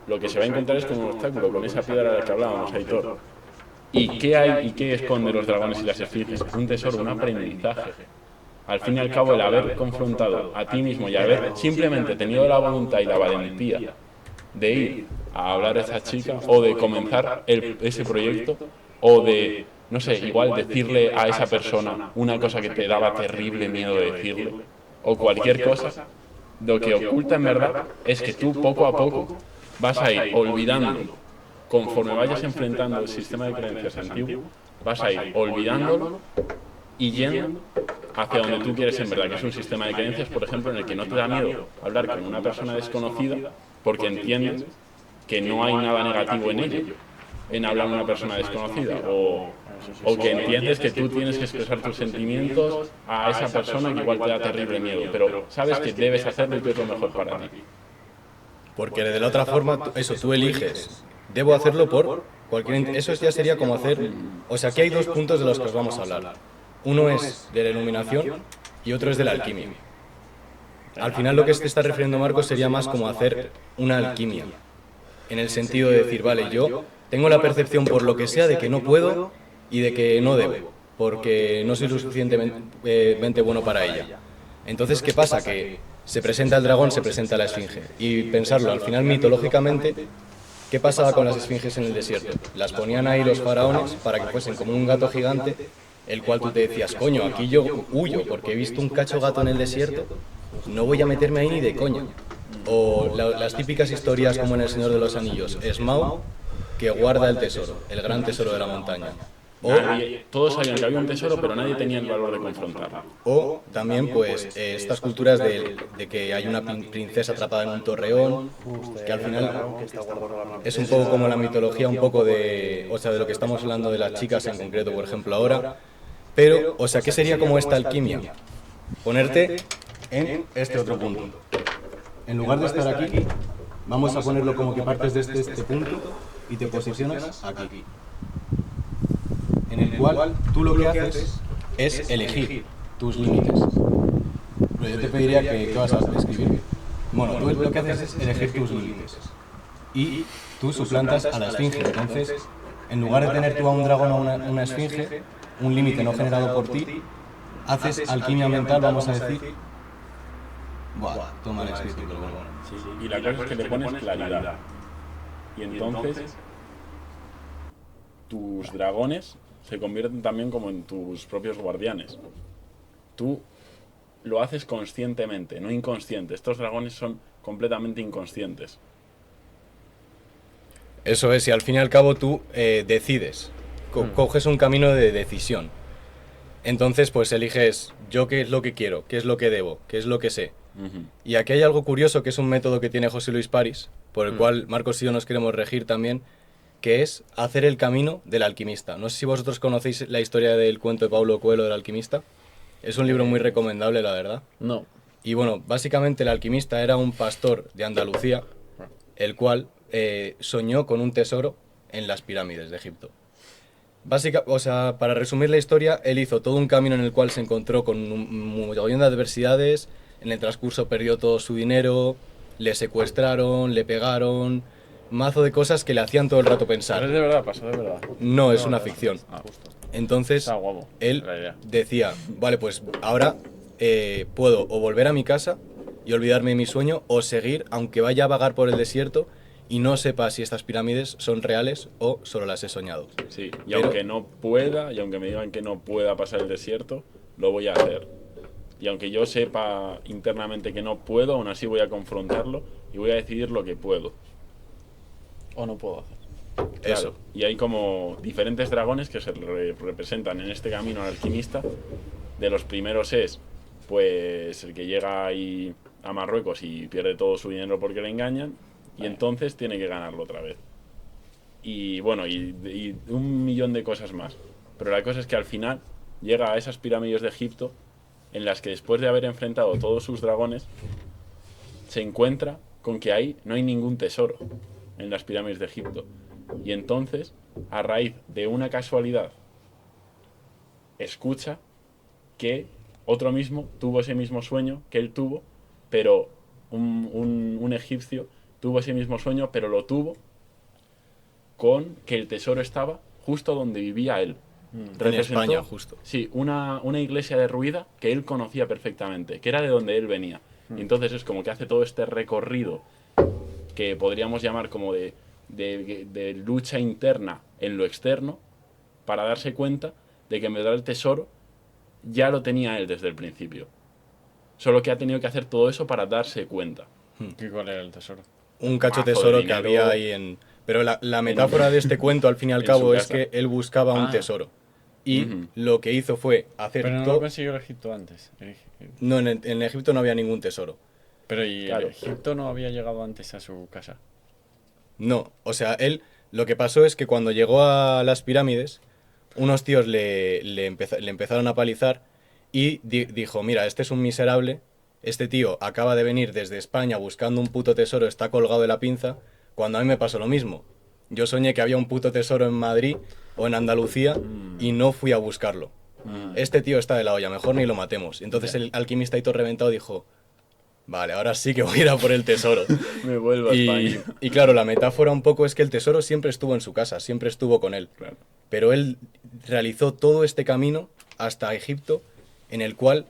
lo que se va a encontrar es con un obstáculo, con esa piedra de la que hablábamos, Aitor. ¿Y qué hay y qué esconden los dragones y las esfinges? Un tesoro, un aprendizaje. Al fin y al cabo, el haber confrontado a ti mismo y haber simplemente tenido la voluntad y la valentía de ir a hablar a esa chica o de comenzar ese proyecto o de, no sé, igual decirle a esa persona una cosa que te daba terrible miedo de decirle o cualquier cosa, lo que oculta en verdad es que tú poco a poco vas a ir olvidando, conforme vayas enfrentando el sistema de creencias antiguo, vas a ir olvidándolo y yendo hacia donde tú quieres en verdad, que es un sistema de creencias, por ejemplo, en el que no te da miedo hablar con una persona desconocida porque entiendes que no hay nada negativo en ello, en hablar con una persona desconocida, o que entiendes que tú tienes que expresar tus sentimientos a esa persona que igual te da terrible miedo, pero sabes que debes hacerlo y que es lo mejor para ti. Porque de la otra forma, tú eliges. Debo hacerlo por cualquier... Eso ya sería como hacer... O sea, aquí hay dos puntos de los que os vamos a hablar. Uno es de la iluminación y otro es de la alquimia. Al final lo que se está refiriendo Marcos sería más como hacer una alquimia. En el sentido de decir, vale, yo tengo la percepción por lo que sea de que no puedo y de que no debo, porque no soy lo suficientemente bueno para ella. Entonces, ¿qué pasa? Que se presenta el dragón, se presenta la esfinge. Y pensarlo, al final mitológicamente, ¿qué pasaba con las esfinges en el desierto? Las ponían ahí los faraones para que fuesen como un gato gigante, el cual tú te decías, coño, aquí yo huyo porque he visto un cacho gato en el desierto, no voy a meterme ahí ni de coña. O las típicas historias como en El Señor de los Anillos, Smaug, que guarda el tesoro, el gran tesoro de la montaña. Todos sabían que había un tesoro, pero nadie tenía el valor de confrontarlo. O también, pues, estas culturas de que hay una princesa atrapada en un torreón, que al final es un poco como la mitología, un poco de, o sea, de lo que estamos hablando de las chicas en concreto, por ejemplo, ahora. Pero, o sea, ¿qué sería como esta alquimia? Ponerte en este otro punto. En lugar de estar aquí, vamos a ponerlo como que partes de este punto y te posicionas aquí. En el cual tú lo que haces es elegir tus límites. Pero yo te pediría que vas a escribir. Bueno, tú lo que haces es elegir tus límites. Y tú suplantas a la esfinge. Entonces, en lugar de tener tú a un dragón o una esfinge, un límite no generado por ti, haces alquimia mental, vamos a decir. Buah, toma el escrito, pero bueno. Sí, y la cosa es que le pones claridad. Y entonces tus dragones se convierten también como en tus propios guardianes. Tú lo haces conscientemente, no inconsciente. Estos dragones son completamente inconscientes. Eso es, y al fin y al cabo tú decides, coges un camino de decisión. Entonces pues eliges yo qué es lo que quiero, qué es lo que debo, qué es lo que sé. Y aquí hay algo curioso que es un método que tiene José Luis París, por el cual Marcos y yo nos queremos regir también, que es hacer el camino del alquimista. No sé si vosotros conocéis la historia del cuento de Paulo Coelho del alquimista. Es un libro muy recomendable, la verdad. No. Y bueno, básicamente el alquimista era un pastor de Andalucía, el cual soñó con un tesoro en las pirámides de Egipto. O sea, para resumir la historia, él hizo todo un camino en el cual se encontró con un montón de adversidades. En el transcurso perdió todo su dinero, le secuestraron, le pegaron, mazo de cosas que le hacían todo el rato pensar. Pero es de verdad, pasó de verdad. No, es una ficción. Entonces, Está guapo, él la idea. decía, vale, pues ahora puedo o volver a mi casa y olvidarme de mi sueño, o seguir, aunque vaya a vagar por el desierto y no sepa si estas pirámides son reales o solo las he soñado. Sí, y Pero- aunque no pueda, y aunque me digan que no pueda pasar el desierto, lo voy a hacer. Y aunque yo sepa internamente que no puedo, aún así voy a confrontarlo y voy a decidir lo que puedo. O no puedo hacer. Claro, Eso. y hay como diferentes dragones que se representan en este camino al alquimista. De los primeros es, pues, el que llega ahí a Marruecos y pierde todo su dinero porque le engañan, y entonces tiene que ganarlo otra vez. Y bueno, y un millón de cosas más. Pero la cosa es que al final llega a esas pirámides de Egipto en las que después de haber enfrentado todos sus dragones, se encuentra con que ahí no hay ningún tesoro en las pirámides de Egipto. Y entonces, a raíz de una casualidad, escucha que otro mismo tuvo ese mismo sueño que él tuvo, pero un egipcio tuvo ese mismo sueño, pero lo tuvo con que el tesoro estaba justo donde vivía él. En España, justo. Sí, una iglesia derruida que él conocía perfectamente, que era de donde él venía. Y entonces es como que hace todo este recorrido que podríamos llamar como de lucha interna en lo externo para darse cuenta de que en verdad el tesoro ya lo tenía él desde el principio. Solo que ha tenido que hacer todo eso para darse cuenta. ¿Y cuál era el tesoro? Un cacho Mazo de tesoro que dinero. había ahí en... Pero la metáfora de este cuento, al fin y al en cabo, su es casa. que él buscaba un Ah. tesoro. Y Ujú. lo que hizo fue hacer Pero no todo... lo consiguió el Egipto antes. No, en Egipto no había ningún tesoro. Pero ¿y Claro. el Egipto no había llegado antes a su casa? No, o sea, él... Lo que pasó es que cuando llegó a las pirámides, unos tíos le empezaron a palizar y dijo, mira, este es un miserable, este tío acaba de venir desde España buscando un puto tesoro, está colgado de la pinza, cuando a mí me pasó lo mismo. Yo soñé que había un puto tesoro en Madrid o en Andalucía y no fui a buscarlo. Este tío está de la olla, mejor ni lo matemos. Entonces el alquimista y todo reventado dijo, vale, ahora sí que voy a ir a por el tesoro. Me vuelvo a España. Y claro, la metáfora un poco es que el tesoro siempre estuvo en su casa, siempre estuvo con él. Claro. Pero él realizó todo este camino hasta Egipto, en el cual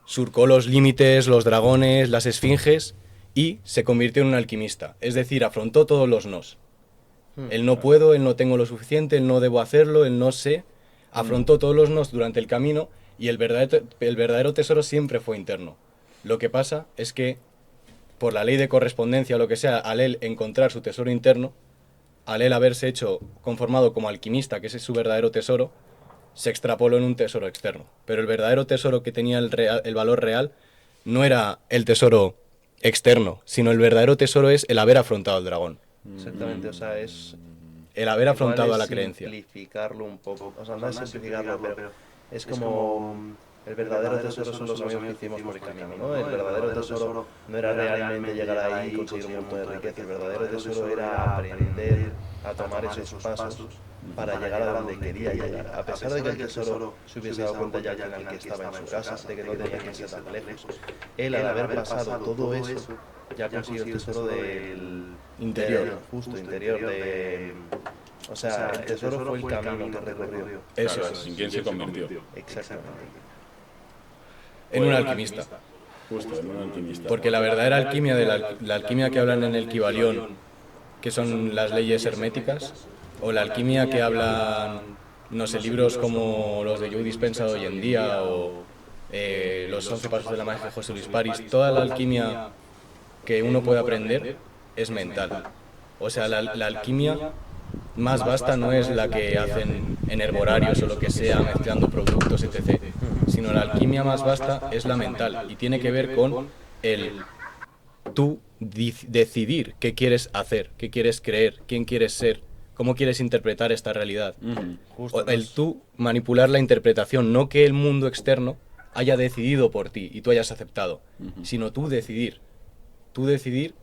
surcó los límites, los dragones, las esfinges y se convirtió en un alquimista. Es decir, afrontó todos los nos. El no puedo, el no tengo lo suficiente, el no debo hacerlo, el no sé. Afrontó todos los nos durante el camino y el verdadero tesoro siempre fue interno. Lo que pasa es que, por la ley de correspondencia o lo que sea, al él encontrar su tesoro interno, al él haberse hecho conformado como alquimista, que ese es su verdadero tesoro, se extrapoló en un tesoro externo. Pero el verdadero tesoro que tenía el valor real no era el tesoro externo, sino el verdadero tesoro es el haber afrontado al dragón, Exactamente, o sea, es... el haber afrontado a igual la es creencia. simplificarlo un poco, o sea, no es simplificarlo, pero es como... El verdadero tesoro son los amigos que hicimos por el camino, ¿no? El verdadero tesoro no era realmente llegar ahí y conseguir un montón de riqueza. El verdadero tesoro era aprender a tomar esos pasos para llegar a donde quería llegar. A pesar de que el tesoro se hubiese dado cuenta ya al final que estaba en su casa, de que no tenía que irse tan lejos. Él, al haber pasado todo eso, ya consiguió el tesoro del Interior. justo interior de... O sea, el tesoro fue el camino que recorrió. Eso Claro, es, ¿en quién se convirtió? Exactamente. en un alquimista. Justo, en un alquimista. Porque la verdadera alquimia, la alquimia que hablan en el Kybalión, que son las leyes herméticas, o la alquimia que hablan, no sé, libros como los de Joe Dispenza hoy en día, o los 11 pasos de la magia de José Luis París, toda la alquimia que uno puede aprender es mental. O sea, la alquimia más vasta no es la que hacen en herborarios o lo que sea, mezclando productos, etc. Sino la alquimia más vasta es la mental y tiene que ver con el tú decidir qué quieres hacer, qué quieres creer, quién quieres ser, cómo quieres interpretar esta realidad. Ujú. O el tú manipular la interpretación, no que el mundo externo haya decidido por ti y tú hayas aceptado, sino tú decidir. Tú decidir,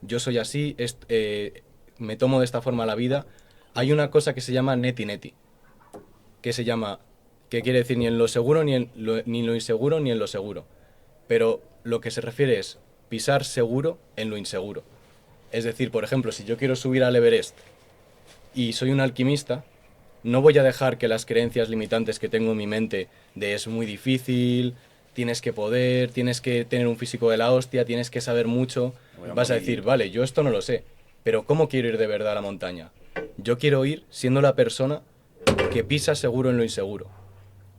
yo soy así, me tomo de esta forma la vida. Hay una cosa que se llama neti neti, que quiere decir ni en lo seguro, ni en lo inseguro, ni en lo seguro. Pero lo que se refiere es pisar seguro en lo inseguro. Es decir, por ejemplo, si yo quiero subir al Everest y soy un alquimista, no voy a dejar que las creencias limitantes que tengo en mi mente de es muy difícil, tienes que poder, tienes que tener un físico de la hostia, tienes que saber mucho, Voy a vas a morir. decir, vale, yo esto no lo sé, pero ¿cómo quiero ir de verdad a la montaña? Yo quiero ir siendo la persona que pisa seguro en lo inseguro.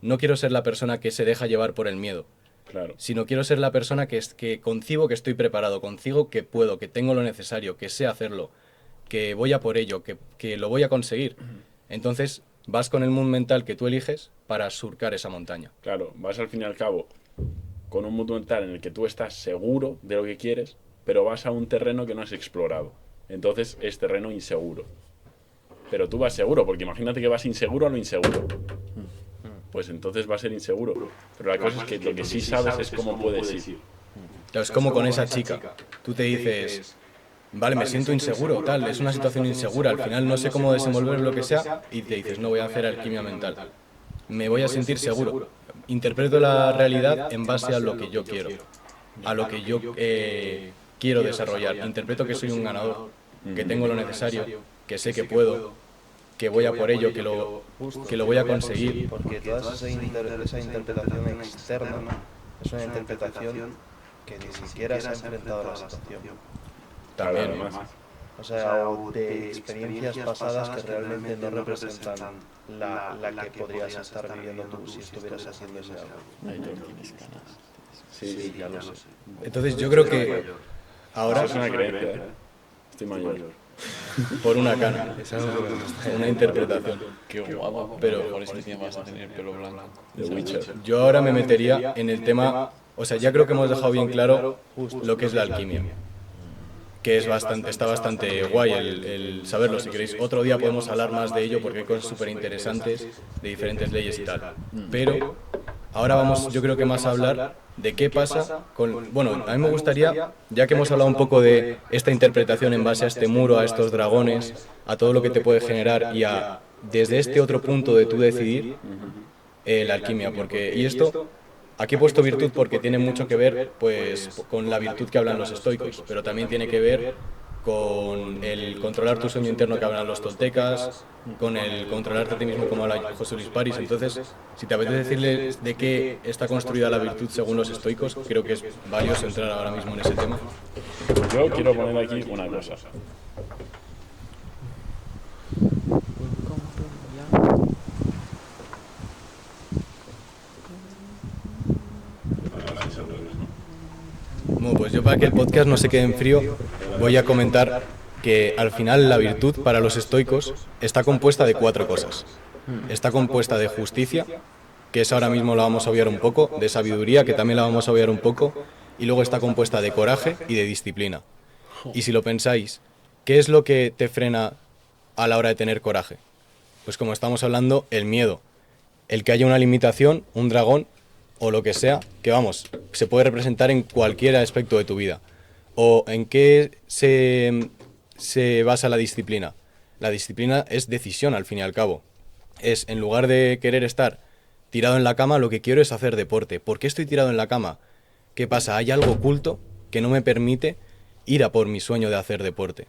No quiero ser la persona que se deja llevar por el miedo, Claro. sino quiero ser la persona que concibo que estoy preparado, concibo que puedo, que tengo lo necesario, que sé hacerlo, que voy a por ello, que lo voy a conseguir. Entonces vas con el mood mental que tú eliges para surcar esa montaña. Claro, vas al fin y al cabo con un mundo mental en el que tú estás seguro de lo que quieres, pero vas a un terreno que no has explorado. Entonces es terreno inseguro. pero tú vas seguro, porque imagínate que vas inseguro a lo inseguro. Pues entonces va a ser inseguro. Pero la cosa es que lo que sí sabes es cómo puedes ir. Claro, es como con esa chica. Tú te dices, vale, me siento inseguro, tal, es una situación insegura, al final no sé cómo desenvolver lo que sea, y te dices, no voy a hacer alquimia mental. Me voy a sentir seguro. Interpreto la realidad en base a lo que yo quiero, a lo que yo quiero desarrollar. Interpreto que soy un ganador, que tengo lo necesario, que sé que puedo, que voy a por ello, que lo voy a conseguir. Porque toda esa interpretación externa es una interpretación que ni siquiera se ha enfrentado a la situación. También, Además. O sea, de experiencias pasadas que realmente no representan la que podrías estar viviendo tú si estuvieras haciendo ese algo. Ahí lo tienes, canas. Sí, ya lo sé. Entonces yo creo que Eso ahora, es una creencia. Estoy mayor. por una cana, una interpretación. Qué guapo. Pero- por eso encima vas a tener pelo blanco. The Witcher. Yo ahora me metería en el tema, o sea, ya creo que hemos dejado bien claro lo que es la alquimia, que es bastante, está bastante guay el saberlo. Si queréis, otro día podemos hablar más de ello porque hay cosas súper interesantes de diferentes leyes y tal. Pero ahora vamos, yo creo que más a hablar de qué pasa con... Bueno, a mí me gustaría, ya que hemos hablado un poco de esta interpretación en base a este muro, a estos dragones, a todo lo que te puede generar y a, desde este otro punto de tú decidir, la alquimia, porque, y esto, aquí he puesto virtud porque tiene mucho que ver, pues, con la virtud que hablan los estoicos, pero también tiene que ver con el controlar tu sueño interno que hablan los toltecas, con el controlarte a ti mismo como habla José Luis París. Entonces, si te apetece decirles de qué está construida la virtud según los estoicos, creo que es valioso entrar ahora mismo en ese tema. Yo quiero poner aquí una cosa. Bueno, pues yo para que el podcast no se quede en frío, voy a comentar que al final la virtud para los estoicos está compuesta de 4 cosas. Está compuesta de justicia, que es ahora mismo la vamos a obviar un poco, de sabiduría, que también la vamos a obviar un poco, y luego está compuesta de coraje y de disciplina. Y si lo pensáis, ¿qué es lo que te frena a la hora de tener coraje? Pues como estamos hablando, el miedo. El que haya una limitación, un dragón o lo que sea, que vamos, se puede representar en cualquier aspecto de tu vida. ¿O en qué se basa la disciplina? La disciplina es decisión, al fin y al cabo. Es, en lugar de querer estar tirado en la cama, lo que quiero es hacer deporte. ¿Por qué estoy tirado en la cama? ¿Qué pasa? Hay algo oculto que no me permite ir a por mi sueño de hacer deporte.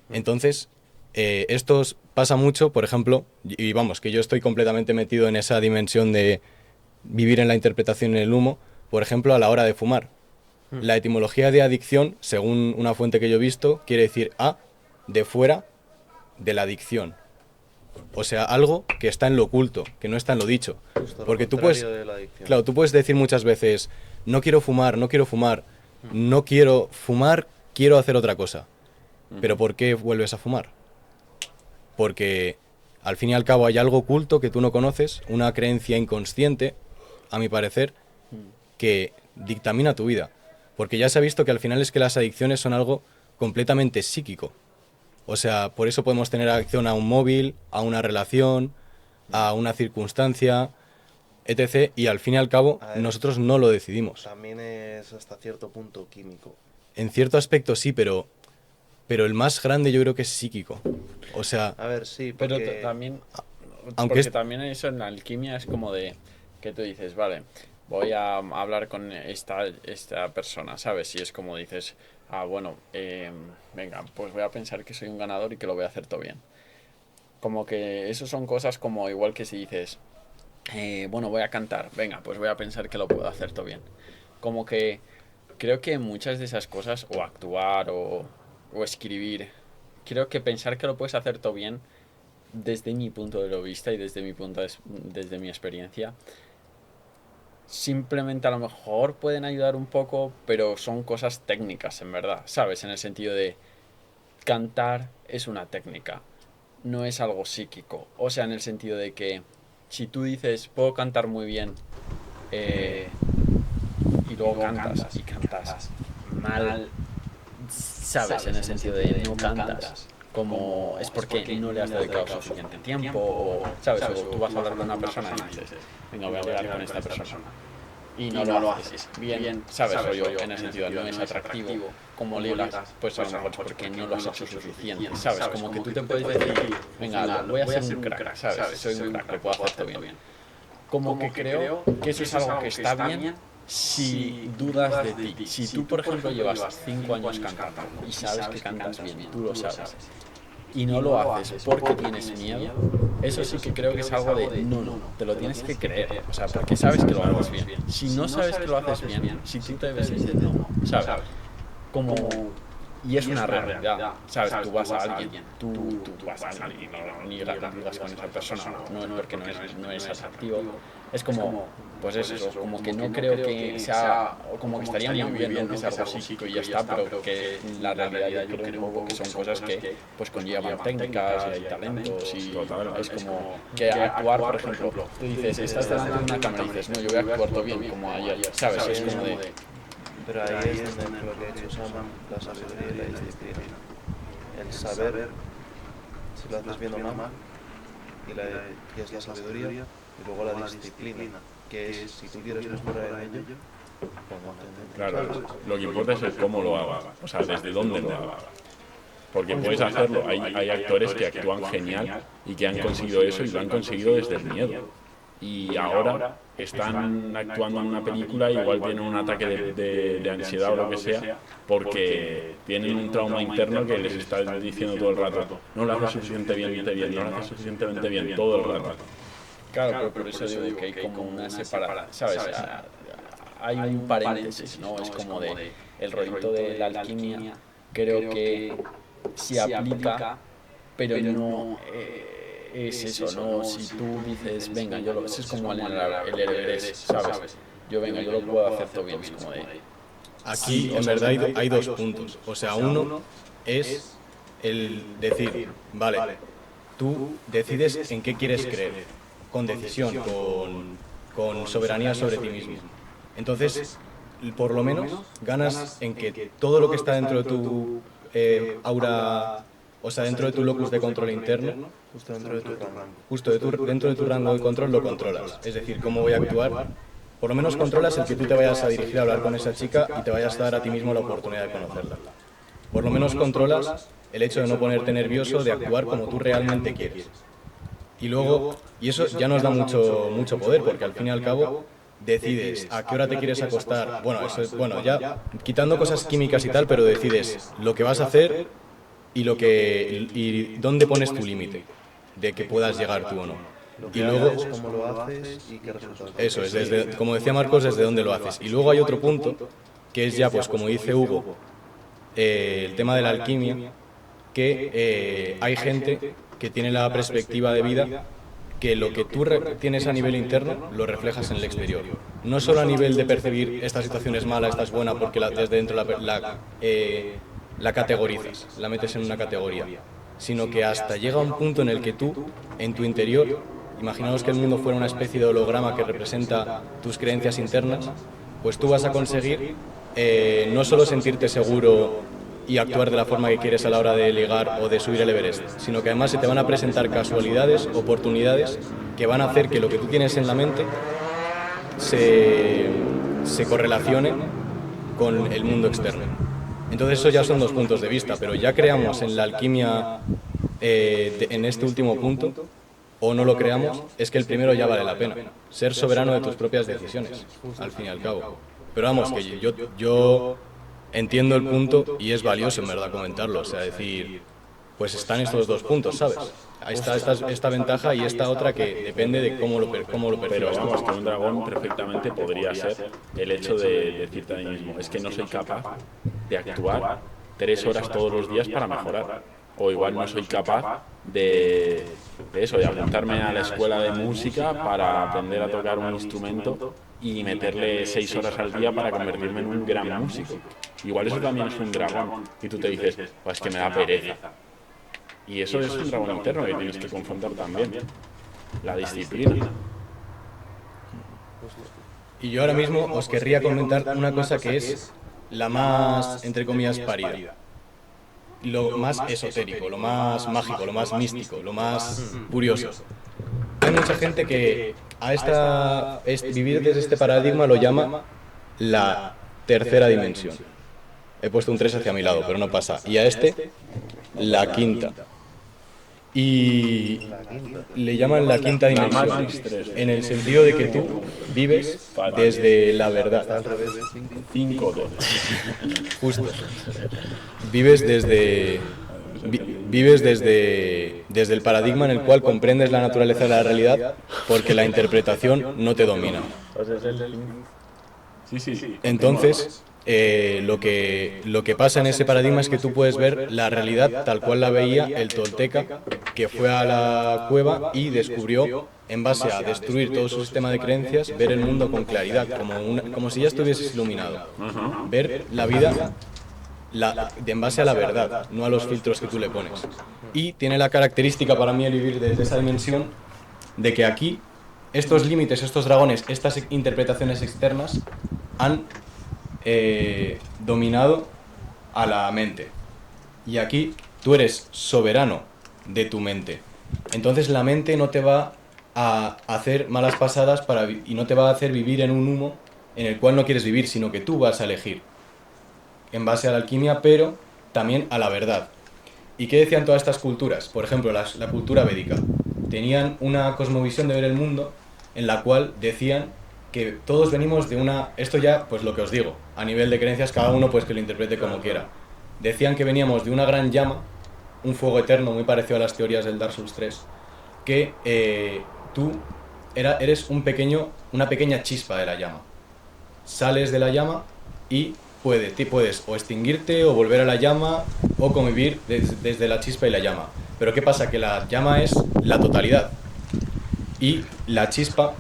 Entonces, esto pasa mucho, por ejemplo, y vamos, que yo estoy completamente metido en esa dimensión de vivir en la interpretación en el humo, por ejemplo, a la hora de fumar. La etimología de adicción, según una fuente que yo he visto, quiere decir a, de fuera, de la adicción. O sea, algo que está en lo oculto, que no está en lo dicho. Porque tú puedes, claro, tú puedes decir muchas veces, no quiero fumar, no quiero fumar, no quiero fumar, quiero hacer otra cosa. Pero ¿por qué vuelves a fumar? Porque al fin y al cabo hay algo oculto que tú no conoces, una creencia inconsciente, a mi parecer, que dictamina tu vida. Porque ya se ha visto que al final es que las adicciones son algo completamente psíquico. O sea, por eso podemos tener adicción a un móvil, a una relación, a una circunstancia, etc. Y al fin y al cabo, nosotros no lo decidimos. También es hasta cierto punto químico. En cierto aspecto sí, pero el más grande yo creo que es psíquico. O sea, A ver, sí, Pero porque... también, aunque porque es- también eso en la alquimia es como de que tú dices, vale, voy a hablar con esta persona, ¿sabes? Y es como dices, bueno, venga, pues voy a pensar que soy un ganador y que lo voy a hacer todo bien. Como que eso son cosas como igual que si dices, bueno, voy a cantar, venga, pues voy a pensar que lo puedo hacer todo bien. Como que creo que muchas de esas cosas, o actuar o escribir, creo que pensar que lo puedes hacer todo bien, desde mi punto de vista y desde desde mi experiencia, simplemente a lo mejor pueden ayudar un poco, pero son cosas técnicas, en verdad, ¿sabes? En el sentido de cantar es una técnica, no es algo psíquico. O sea, en el sentido de que si tú dices, puedo cantar muy bien, y luego cantas y cantas mal, ¿sabes? En el sentido de no cantas. como es porque no le has dedicado suficiente tiempo, o, ¿sabes? O tú vas a hablar con una persona y dices, venga, voy a hablar con esta persona. Y no lo haces bien, ¿sabes? O yo, en el sentido, no es atractivo como ligas, pues a lo mejor es porque no lo has hecho suficiente, ¿sabes? Como que tú te puedes decir, venga, voy a ser un crack, ¿sabes? Soy un crack, lo puedo hacer todo bien. Como que creo que eso es algo que está bien si dudas de ti. Si tú, por ejemplo, llevas 5 años cantando y sabes que cantas bien, tú lo sabes, y no lo haces porque tienes miedo, eso sí que creo que es algo de no, te lo tienes que creer, o sea, porque sabes que lo haces bien. Si no sabes que lo haces bien, si tú te ves y dices no, ¿sabes? Como... Y es una realidad, ¿sabes? Tú vas a alguien, tú vas a alguien y no ligas con esa persona, no es porque no es atractivo. Es como, pues eso, como que no creo que sea, o como que estaría muy bien, ¿no? Que sea algo psíquico y ya está, pero que la realidad yo creo un poco que son cosas que pues conllevan técnicas y talentos y es como que actuar, por ejemplo, tú dices, estás delante de una cámara y dices, no, yo voy a actuar todo bien como ayer, ¿sabes? Es como de... Pero ahí es donde lo que ha hecho Sam, la sabiduría y la disciplina. El saber si lo haces bien o mal, que es la sabiduría, y luego la disciplina, que es si tú quieres mejorar en ello, Claro, lo que importa es el cómo lo hagas, o sea, desde dónde lo hagas. Porque puedes hacerlo, hay actores que actúan genial y que han conseguido eso y lo han conseguido desde el miedo. Y ahora están actuando en una película y igual tienen un ataque de ansiedad o lo que sea, porque tienen un trauma interno que les está diciendo todo el rato, no lo haces suficientemente bien, no lo haces suficientemente bien, todo el rato. Claro, pero por eso digo que hay como una separación, ¿sabes? Hay un paréntesis, ¿no? Es como de el rollito de la alquimia, creo que se aplica, pero no es eso, ¿no? Si tú dices, venga, yo lo... Eso es como el Everest, ¿sabes? Yo, venga, yo lo puedo hacer todo bien, es como de... Aquí, en verdad, hay dos puntos. O sea, uno es el decir, vale, tú decides en qué quieres creer, con decisión, con soberanía sobre ti mismo. Entonces, por lo menos, ganas en que todo lo que está dentro de tu aura, o sea, dentro de tu locus de control interno, justo dentro de tu rango. justo dentro de tu rango de control lo controlas. Es decir, cómo voy a actuar. Por lo menos controlas el que tú te vayas a dirigir a hablar con esa chica y te vayas a dar a ti mismo la oportunidad de conocerla. Por lo menos controlas el hecho de no ponerte nervioso, de actuar como tú realmente quieres. Y luego, y eso ya nos da mucho poder, porque al fin y al cabo decides a qué hora te quieres acostar. Bueno, eso es, bueno, ya quitando cosas químicas y tal, pero decides lo que vas a hacer y dónde pones tu límite de que puedas llegar tú o no. Y luego, cómo lo haces y qué resultados. eso es, como decía Marcos, desde dónde lo haces. Y luego hay otro punto, que es ya, pues como dice Hugo, el tema de la alquimia, que hay gente que tiene la perspectiva de vida que lo que tú tienes a nivel interno lo reflejas en el exterior. No solo a nivel de percibir esta situación es mala, esta es buena, porque desde dentro la categorizas, la metes en una categoría, sino que hasta llega un punto en el que tú, en tu interior, imaginaos que el mundo fuera una especie de holograma que representa tus creencias internas, pues tú vas a conseguir no solo sentirte seguro y actuar de la forma que quieres a la hora de ligar o de subir el Everest, sino que además se te van a presentar casualidades, oportunidades que van a hacer que lo que tú tienes en la mente se correlacione con el mundo externo. Entonces eso ya son dos puntos de vista, pero ya creamos en la alquimia en este último punto, o no lo creamos, es que el primero ya vale la pena, ser soberano de tus propias decisiones, al fin y al cabo. Pero vamos, que yo entiendo el punto y es valioso en verdad comentarlo, o sea, decir, pues están estos dos puntos, ¿sabes? Ahí está esta ventaja y esta otra que depende de cómo lo Pero percibas vamos, tú. que un dragón perfectamente podría ser el hecho de decirte a ti mismo, es que no soy capaz de actuar 3 horas todos los días para mejorar. O igual no soy capaz de eso, de apuntarme a la escuela de música para aprender a tocar un instrumento y meterle 6 horas al día para convertirme en un gran músico. Igual eso también es un dragón y tú te dices, pues es que me da pereza. Y eso es un dragón interno que tienes que confrontar también, la disciplina. Y yo ahora mismo os querría comentar una cosa que es la más, entre comillas, párida. lo más esotérico, lo más mágico, lo más místico, lo más curioso. Hay mucha gente que vivir desde este paradigma lo llama la tercera dimensión. He puesto un 3 hacia mi lado, pero no pasa. Y a la quinta. Y le llaman la quinta dimensión, en el sentido de que tú vives desde la verdad. 5 Justo. Vives desde el paradigma en el cual comprendes la naturaleza de la realidad porque la interpretación no te domina. Sí. Entonces, lo que pasa en ese paradigma es que tú puedes ver la realidad tal cual la veía el tolteca, que fue a la cueva y descubrió, en base a destruir todo su sistema de creencias, ver el mundo con claridad, como si ya estuvieses iluminado. Ver la vida en base a la verdad, no a los filtros que tú le pones. Y tiene la característica para mí el vivir desde esa dimensión de que aquí estos límites, estos dragones, estas interpretaciones externas han dominado a la mente. Y aquí tú eres soberano de tu mente. Entonces la mente no te va a hacer malas pasadas y no te va a hacer vivir en un humo en el cual no quieres vivir, sino que tú vas a elegir en base a la alquimia, pero también a la verdad. ¿Y qué decían todas estas culturas? Por ejemplo, la cultura védica. Tenían una cosmovisión de ver el mundo en la cual decían que todos venimos de una... Esto ya, pues lo que os digo, a nivel de creencias, cada uno pues que lo interprete como quiera. Decían que veníamos de una gran llama, un fuego eterno, muy parecido a las teorías del Dark Souls 3, que tú eres una pequeña chispa de la llama. Sales de la llama y puedes o extinguirte o volver a la llama o convivir desde la chispa y la llama. Pero ¿qué pasa? Que la llama es la totalidad y la chispa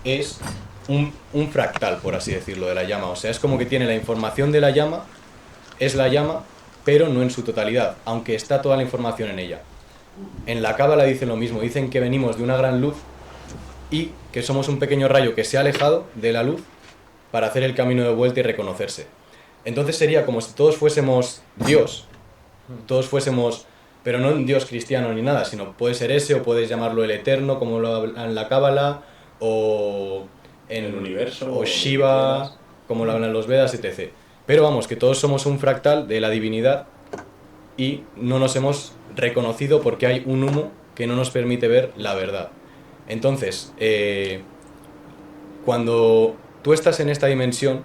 es un fractal, por así decirlo, de la llama. O sea, es como que tiene la información de la llama, es la llama, pero no en su totalidad, aunque está toda la información en ella. En la Cábala dicen lo mismo, dicen que venimos de una gran luz y que somos un pequeño rayo que se ha alejado de la luz para hacer el camino de vuelta y reconocerse. Entonces sería como si todos fuésemos Dios, pero no un Dios cristiano ni nada, sino puede ser ese, o puedes llamarlo el Eterno, como lo hablan en la Cábala, o en el universo, o Shiva, como lo hablan los Vedas, etc. Pero vamos, que todos somos un fractal de la divinidad y no nos hemos reconocido porque hay un humo que no nos permite ver la verdad. Entonces, cuando tú estás en esta dimensión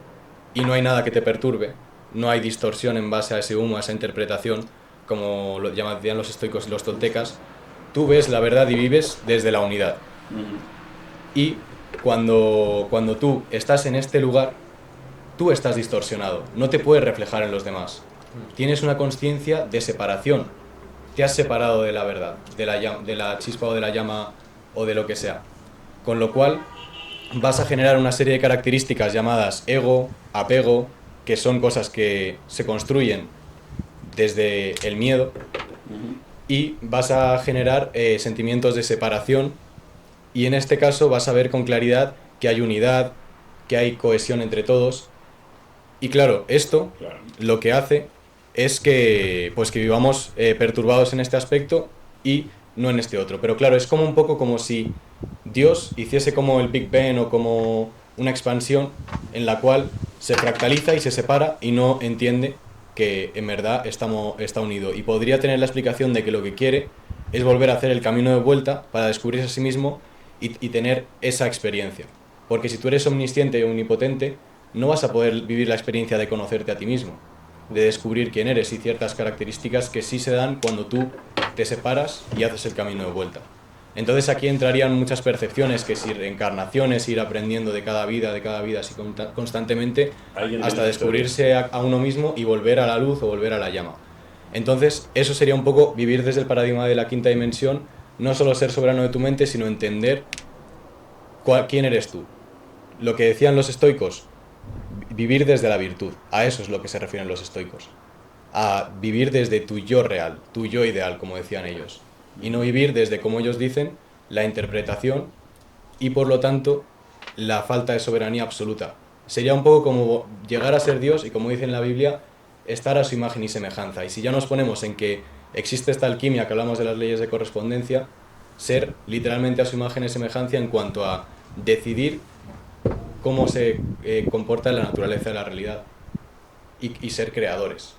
y no hay nada que te perturbe, no hay distorsión en base a ese humo, a esa interpretación, como lo llamarían los estoicos y los toltecas, tú ves la verdad y vives desde la unidad. Y cuando tú estás en este lugar, tú estás distorsionado, no te puedes reflejar en los demás. Tienes una consciencia de separación, te has separado de la verdad, de la chispa o de la llama o de lo que sea. Con lo cual vas a generar una serie de características llamadas ego, apego, que son cosas que se construyen desde el miedo, y vas a generar sentimientos de separación, y en este caso vas a ver con claridad que hay unidad, que hay cohesión entre todos. Y claro, esto lo que hace es que vivamos perturbados en este aspecto y no en este otro. Pero claro, es como un poco como si Dios hiciese como el Big Bang o como una expansión en la cual se fractaliza y se separa y no entiende que en verdad está unido. Y podría tener la explicación de que lo que quiere es volver a hacer el camino de vuelta para descubrirse a sí mismo y tener esa experiencia. Porque si tú eres omnisciente y omnipotente, no vas a poder vivir la experiencia de conocerte a ti mismo, de descubrir quién eres y ciertas características que sí se dan cuando tú te separas y haces el camino de vuelta. Entonces aquí entrarían muchas percepciones, que si reencarnaciones, ir aprendiendo de cada vida así constantemente, hasta descubrirse a uno mismo y volver a la luz o volver a la llama. Entonces eso sería un poco vivir desde el paradigma de la quinta dimensión, no solo ser soberano de tu mente, sino entender quién eres tú. Lo que decían los estoicos, vivir desde la virtud, a eso es lo que se refieren los estoicos, a vivir desde tu yo real, tu yo ideal, como decían ellos, y no vivir desde, como ellos dicen, la interpretación y por lo tanto la falta de soberanía absoluta. Sería un poco como llegar a ser Dios y, como dice en la Biblia, estar a su imagen y semejanza. Y si ya nos ponemos en que existe esta alquimia que hablamos de las leyes de correspondencia, ser literalmente a su imagen y semejanza en cuanto a decidir cómo se comporta la naturaleza de la realidad y ser creadores,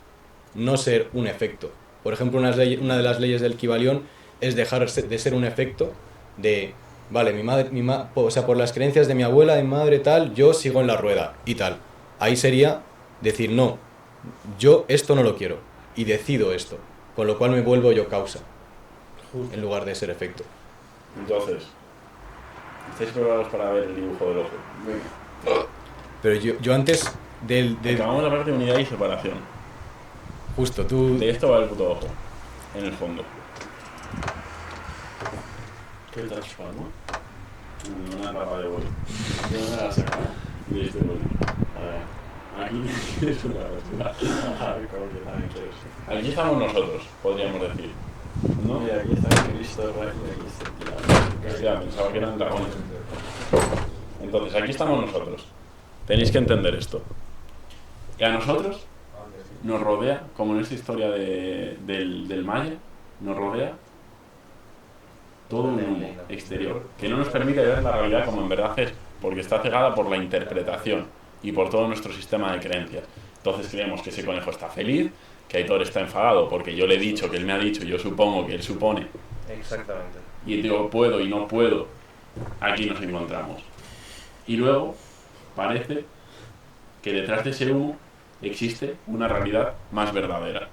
no ser un efecto. Por ejemplo, una de las leyes del Kybalión es dejar de ser un efecto de, vale, o sea, por las creencias de mi abuela, de mi madre, tal, yo sigo en la rueda y tal. Ahí sería decir, no, yo esto no lo quiero y decido esto, con lo cual me vuelvo yo causa, en lugar de ser efecto. Entonces, ¿estáis preparados para ver el dibujo del ojo? Pero yo antes Acabamos de hablar de unidad y separación. justo tú... De esto va el puto ojo, en el fondo. ¿Qué transforma? Una rapa de boli. ¿De dónde la has sacado? De este boli. A ver, aquí es una cosa. A ver, ¿cómo que también quieres? Aquí estamos nosotros, podríamos decir. ¿No? Y aquí está Cristo Rey y aquí está el tío. Hostia, pensaba que eran dragones. Entonces, aquí estamos nosotros. Tenéis que entender esto. Y a nosotros nos rodea, como en esta historia del Maya, nos rodea todo un mundo exterior que no nos permite ver la realidad como en verdad es, porque está cegada por la interpretación y por todo nuestro sistema de creencias. Entonces creemos que ese conejo está feliz, que Aitor está enfadado porque yo le he dicho, que él me ha dicho, yo supongo que él supone. Exactamente. Y digo, puedo y no puedo. Aquí nos encontramos. Y luego parece que detrás de ese humo existe una realidad más verdadera.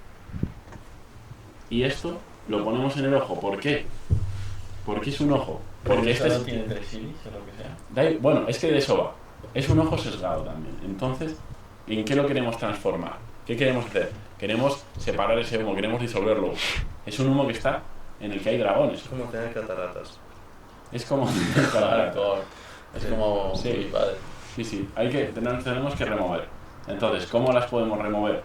Y esto lo ponemos en el ojo. ¿Por qué? ¿Por qué es un ojo? Porque este es... tiene 3 iris o lo que sea. Bueno, es que de eso va. Es un ojo sesgado también. Entonces, ¿en qué lo queremos transformar? ¿Qué queremos hacer? Queremos separar ese humo, queremos disolverlo. Es un humo que está en el que hay dragones. Es como tener cataratas. Es como... Es como Sí. mi padre. Sí, tenemos que remover. Entonces, ¿cómo las podemos remover?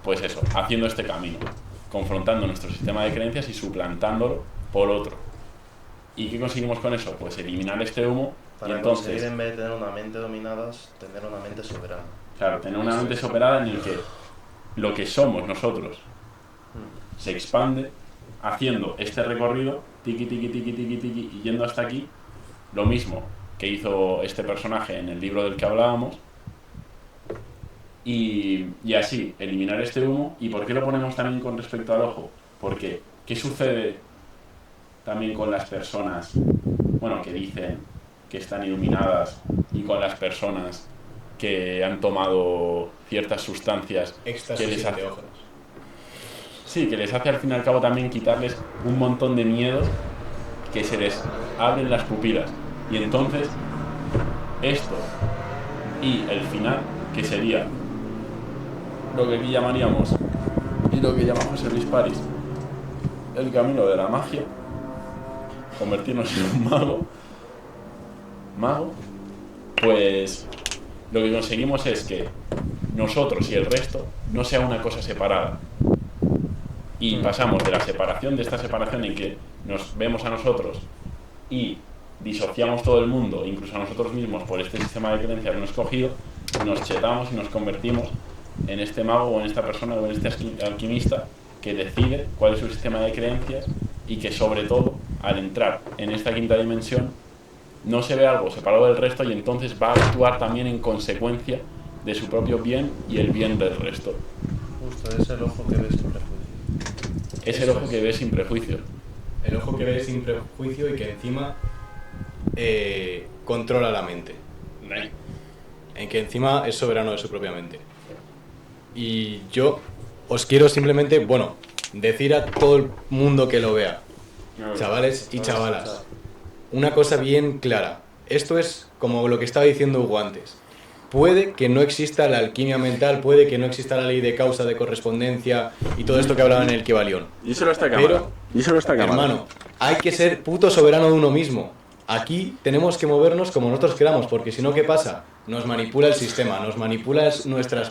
Pues eso, haciendo este camino, confrontando nuestro sistema de creencias y suplantándolo por otro. ¿Y qué conseguimos con eso? Pues eliminar este humo Para y entonces, conseguir, en vez de tener una mente dominada, tener una mente soberana. claro, tener una mente superada en el que lo que somos nosotros se expande haciendo este recorrido, tiqui, tiqui, tiqui, tiqui, tiqui, y yendo hasta aquí, lo mismo que hizo este personaje en el libro del que hablábamos, y así eliminar este humo. ¿Y por qué lo ponemos también con respecto al ojo? Porque ¿qué sucede también con las personas, bueno, que dicen que están iluminadas, y con las personas que han tomado ciertas sustancias que Éxtasis les y hace, anteojos. sí, que les hace al fin y al cabo también quitarles un montón de miedos, que se les abren las pupilas? Y entonces esto y el final, que sería lo que aquí llamaríamos, y lo que llama José Luis París, el camino de la magia, convertirnos en un mago, pues lo que conseguimos es que nosotros y el resto no sea una cosa separada. Y pasamos de la separación, de esta separación en que nos vemos a nosotros y disociamos todo el mundo, incluso a nosotros mismos, por este sistema de creencias que hemos escogido, nos chetamos y nos convertimos en este mago o en esta persona o en este alquimista que decide cuál es su sistema de creencias, y que sobre todo, al entrar en esta quinta dimensión, no se ve algo separado del resto, y entonces va a actuar también en consecuencia de su propio bien y el bien del resto. Justo, es el ojo que ves sin prejuicio. Es el ojo que ve sin prejuicio. El ojo que ve sin prejuicio y que encima controla la mente. En que encima es soberano de su propia mente. Y yo os quiero simplemente, bueno, decir a todo el mundo que lo vea, chavales y chavalas, una cosa bien clara. Esto es como lo que estaba diciendo Hugo antes. Puede que no exista la alquimia mental, puede que no exista la ley de causa, de correspondencia y todo esto que hablaba en el Kybalión. Díselo a esta Pero, cámara. hermano, hay que ser puto soberano de uno mismo. Aquí tenemos que movernos como nosotros queramos, porque si no, ¿qué pasa? Nos manipula el sistema, nos manipula nuestras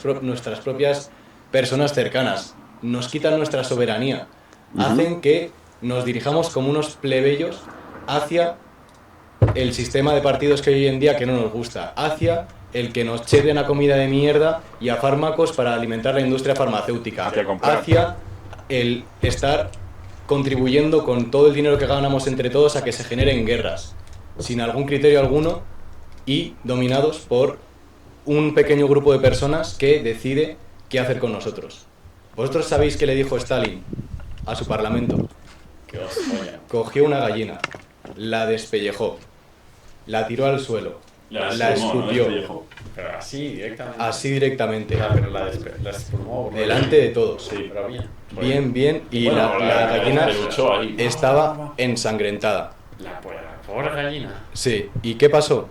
propias personas cercanas, nos quitan nuestra soberanía, hacen que nos dirijamos como unos plebeyos hacia el sistema de partidos que hay hoy en día que no nos gusta, hacia el que nos chequen a comida de mierda y a fármacos para alimentar la industria farmacéutica, Hacia comprar. hacia el estar contribuyendo con todo el dinero que ganamos entre todos a que se generen guerras, sin algún criterio alguno y dominados por un pequeño grupo de personas que decide qué hacer con nosotros. ¿Vosotros sabéis qué le dijo Stalin a su parlamento? Que os follan. Cogió una gallina, la despellejó, la tiró al suelo, la escupió, Pero así, directamente. así directamente, Ya, pero la espumó. bro. delante de todos. Sí. Pero bien. Bien, y Bueno, la gallina se luchó ahí. estaba ensangrentada. La pobre gallina. Sí, ¿y qué pasó?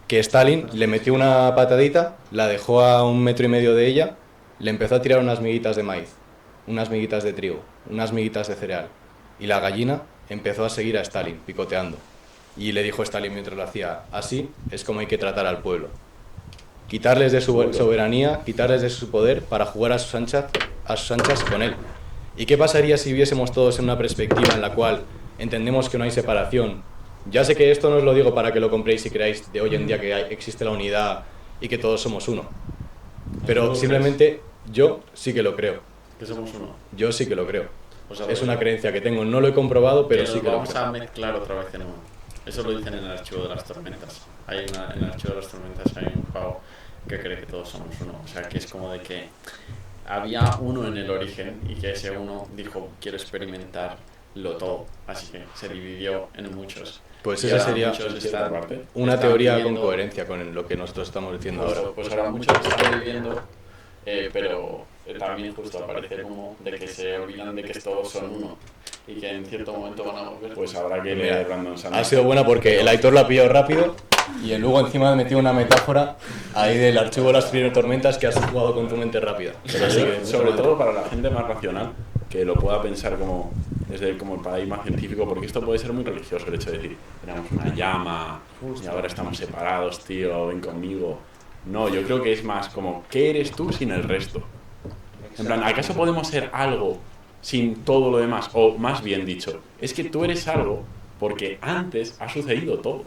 Que Stalin le metió una patadita, la dejó a 1,5 metros de ella, le empezó a tirar unas miguitas de maíz, unas miguitas de trigo, unas miguitas de cereal. Y la gallina empezó a seguir a Stalin, picoteando. Y le dijo Stalin mientras lo hacía, así es como hay que tratar al pueblo. Quitarles de su soberanía, quitarles de su poder para jugar a sus anchas con él. ¿Y qué pasaría si viviésemos todos en una perspectiva en la cual entendemos que no hay separación? Ya sé que esto no os lo digo para que lo compréis y creáis de hoy en día que existe la unidad y que todos somos uno. Pero simplemente yo sí que lo creo. Que somos uno. Yo sí que lo creo. O sea, Es una creencia que tengo. No lo he comprobado, pero que sí nos que lo vamos creo. a mezclar otra vez en uno. Eso lo dicen en el archivo de las tormentas. En el archivo de las tormentas hay un pavo que cree que todos somos uno. O sea, que es como de que había uno en el origen y que ese uno dijo, quiero experimentarlo todo. Así que se dividió en muchos. Pues Y esa ahora sería muchos están- una están teoría con viviendo- coherencia con lo que nosotros estamos diciendo ahora. Pues ahora muchos están viviendo, pero también justo aparece el humo de que se olvidan de que todos son uno y que en cierto momento van a volver. Pues habrá que Mira, leer Brandon Sanderson. ha sido buena porque el Aitor la ha pillado rápido y el Hugo encima metió una metáfora ahí del archivo de las tormentas que has jugado con tu mente rápida. Así que, Sobre todo para la gente más racional, que lo pueda pensar como desde como el paradigma científico, porque esto puede ser muy religioso, el hecho de decir, tenemos una llama y ahora estamos separados, tío, ven conmigo. No, yo creo que es más como, ¿qué eres tú sin el resto? En plan, ¿acaso podemos ser algo sin todo lo demás? O más bien dicho, es que tú eres algo porque antes ha sucedido todo.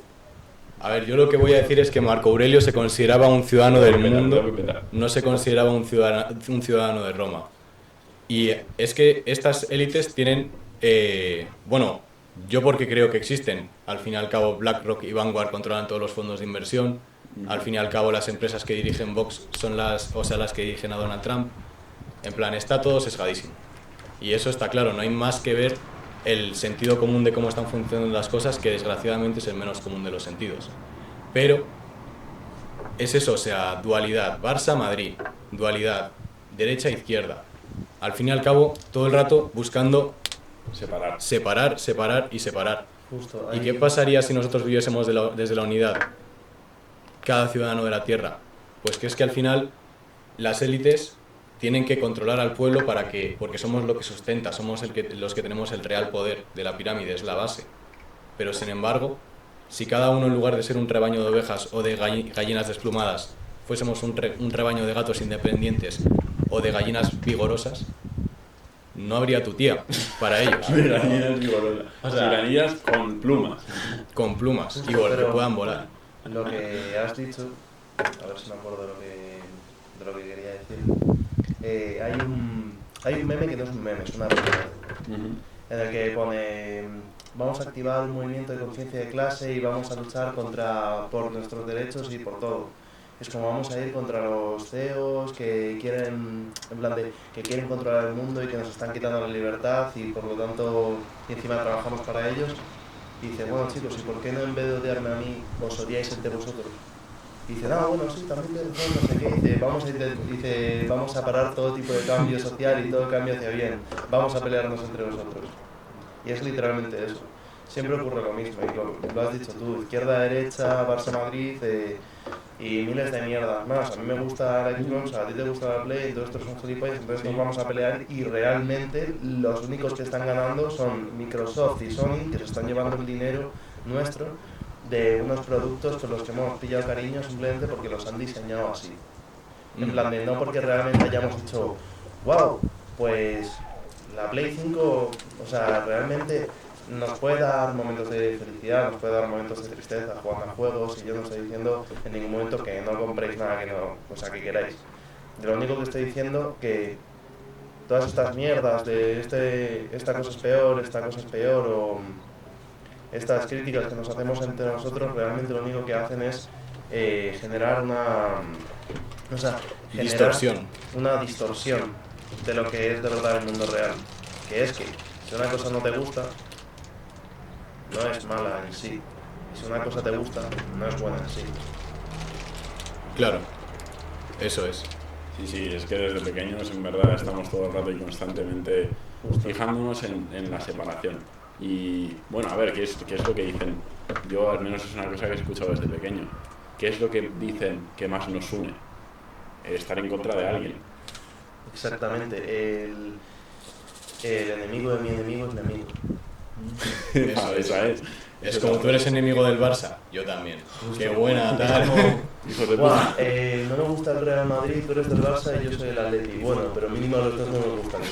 A ver, yo lo que voy a decir es que Marco Aurelio se consideraba un ciudadano del Tengo que mundo, petar. no se consideraba un ciudadano de Roma. Y es que estas élites tienen, bueno, yo porque creo que existen, al fin y al cabo BlackRock y Vanguard controlan todos los fondos de inversión, al fin y al cabo las empresas que dirigen Vox son las que dirigen a Donald Trump, en plan, está todo sesgadísimo. Y eso está claro, no hay más que ver el sentido común de cómo están funcionando las cosas, que desgraciadamente es el menos común de los sentidos. Pero es eso, o sea, dualidad, Barça-Madrid, dualidad, derecha-izquierda. Al fin y al cabo, todo el rato buscando Separar. separar y separar. Justo. ¿Y qué pasaría si nosotros viviésemos desde la unidad? Cada ciudadano de la Tierra. Pues que es que al final las élites tienen que controlar al pueblo porque somos lo que sustenta, somos los que tenemos el real poder de la pirámide, es la base. Pero sin embargo, si cada uno en lugar de ser un rebaño de ovejas o de gallinas desplumadas, fuésemos un rebaño de gatos independientes o de gallinas vigorosas, no habría tu tía para ellos, Tiranillas vigorosas. Tiranillas con plumas. con plumas y que Pero puedan volar. Lo que has dicho, a ver si me acuerdo de lo que quería decir. Hay un meme que no es un meme, es una realidad. En el que pone, vamos a activar un movimiento de conciencia de clase y vamos a luchar por nuestros derechos y por todo. Es como vamos a ir contra los CEOs que quieren, en plan que quieren controlar el mundo y que nos están quitando la libertad y por lo tanto encima trabajamos para ellos. Y dice, bueno chicos, ¿y por qué no en vez de odiarme a mí, os odiáis entre vosotros? Y dice, no, bueno, sí, también tienes razón, no sé qué. Dice, vamos a parar todo tipo de cambio social y todo cambio hacia bien. Vamos a pelearnos entre nosotros. Y es literalmente eso. Siempre ocurre lo mismo, y lo has dicho tú, izquierda, derecha, Barça-Madrid y miles de mierdas más. A mí me gusta la Xbox, a ti te gusta la Play, todos estos son gilipollas, entonces nos vamos a pelear y realmente los únicos que están ganando son Microsoft y Sony, que se están llevando el dinero nuestro de unos productos con los que hemos pillado cariño simplemente porque los han diseñado así. En plan de no porque realmente hayamos dicho, wow, pues la Play 5, o sea, realmente nos puede dar momentos de felicidad, nos puede dar momentos de tristeza jugando a juegos, y yo no estoy diciendo en ningún momento que no compréis nada que no, o sea, que queráis. Lo único que estoy diciendo que todas estas mierdas de esta cosa es peor, o estas críticas que nos hacemos entre nosotros, realmente lo único que hacen es generar una distorsión de lo que es de verdad el mundo real. Que es que si una cosa no te gusta, no es mala en sí. Y si una cosa te gusta, no es buena en sí. Claro, eso es. Sí, es que desde pequeños en verdad estamos todo el rato y constantemente fijándonos en la separación. Y bueno, a ver, ¿qué es lo que dicen? Yo al menos es una cosa que he escuchado desde pequeño. ¿Qué es lo que dicen que más nos une? Estar en contra de alguien. Exactamente. El enemigo de mi enemigo es mi amigo. Esa es. Es como tú eres enemigo del Barça, yo también. Qué buena, tal. Hijo de Buah, puta. no me gusta el Real Madrid, tú eres del Barça y yo soy del Atleti. Bueno, pero mínimo a los dos no nos gusta el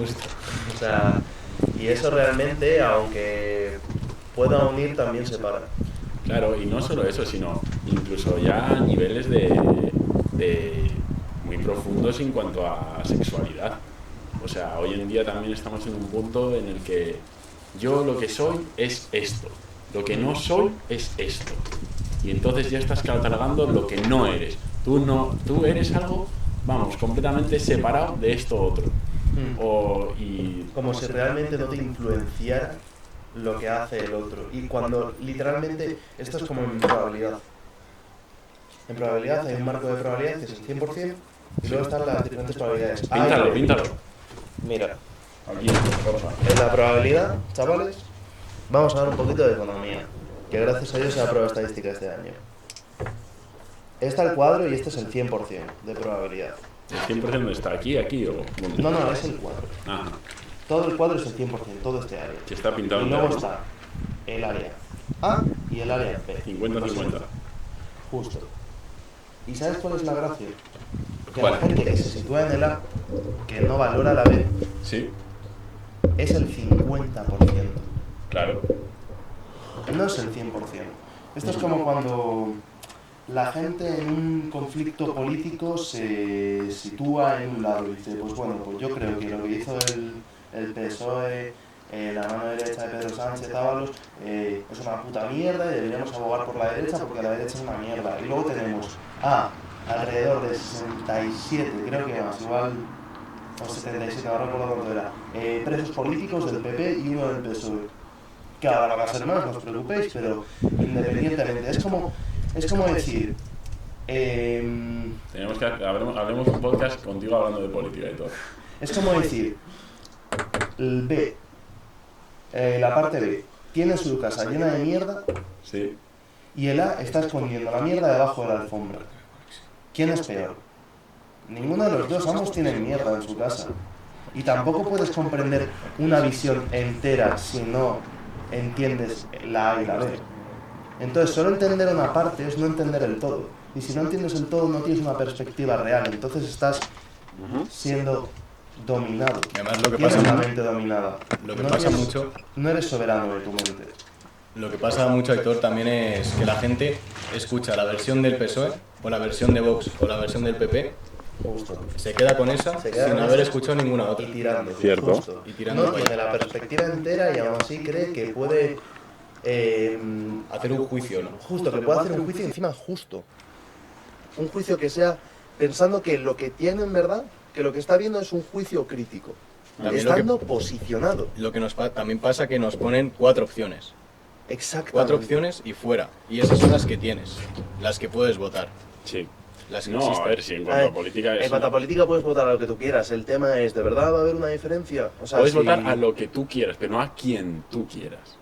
mismo. O sea, y eso realmente, aunque pueda unir, también separa. Claro, y no solo eso, sino incluso ya a niveles de muy profundos en cuanto a sexualidad. O sea, hoy en día también estamos en un punto en el que yo lo que soy es esto, lo que no soy es esto. Y entonces ya estás catalogando lo que no eres. Tú eres algo, vamos, completamente separado de esto otro. Como si realmente no te influenciara lo que hace el otro. Y cuando literalmente, esto es como en probabilidad. En probabilidad hay un marco de probabilidad que es el 100% y luego están las diferentes probabilidades. Píntalo. Mira, Aquí, porfa. en la probabilidad, chavales, vamos a ver un poquito de economía, que gracias a Dios se ha aprobado estadística este año. Está el cuadro y este es el 100% de probabilidad. ¿El 100% está aquí o dónde? No, es el cuadro. Ajá. Todo el cuadro es el 100%, todo este área. Que está pintado Y en luego negro. está el área A y el área B. 50-50. Justo. ¿Y sabes cuál es la gracia? Que ¿Cuál? la gente que se sitúa en el A, que no valora la B, Sí, es el 50%. claro. No es el 100%. Esto es como cuando la gente en un conflicto político se sitúa en un lado y dice, pues bueno, pues yo creo que lo que hizo el PSOE, la mano derecha de Pedro Sánchez Ábalos, es una puta mierda y deberíamos abogar por la derecha porque la derecha es una mierda. Y luego tenemos alrededor de 67, creo que más, igual, o 77, no recuerdo cuánto era, presos políticos del PP y uno del PSOE. Que ahora van a ser más, no os preocupéis, pero independientemente, es como decir, Tenemos que hablemos un podcast contigo hablando de política y todo. es como decir, el B, la parte B, tiene su casa llena de mierda Sí. y el A está escondiendo la mierda debajo de la alfombra. ¿Quién es peor? Ninguno de los dos, ambos tienen mierda en su casa. Y tampoco puedes comprender una visión entera si no entiendes la A y la B. Entonces, solo entender una parte es no entender el todo. Y si no entiendes el todo, no tienes una perspectiva real. Entonces estás siendo dominado. Además, lo que Tienes pasa la mente dominada. Lo que No pasa tienes- mucho, No eres soberano de tu mente. lo que pasa mucho, Héctor, también es que la gente escucha la versión del PSOE o la versión de Vox o la versión del PP, Justo. se queda con esa Se queda sin con haber esa escuchado ninguna otra. Y tirando. Cierto. Justo. Y tirando No para tiene la perspectiva entera y aún así cree que puede... Hacer un juicio, ¿no? Justo, que puede hacer un juicio encima justo. Un juicio que sea pensando que lo que tiene en verdad, que lo que está viendo es un juicio crítico. También lo Estando posicionado. Lo que también pasa que nos ponen 4 opciones. Exactamente. 4 opciones y fuera. Y esas son las que tienes, las que puedes votar. Sí. Las que No, a existen. ver, si en cuanto a política es... En cuanto a política puedes votar a lo que tú quieras. El tema es, ¿de verdad va a haber una diferencia? O sea, Puedes si- votar a lo que tú quieras, pero no a quien tú quieras.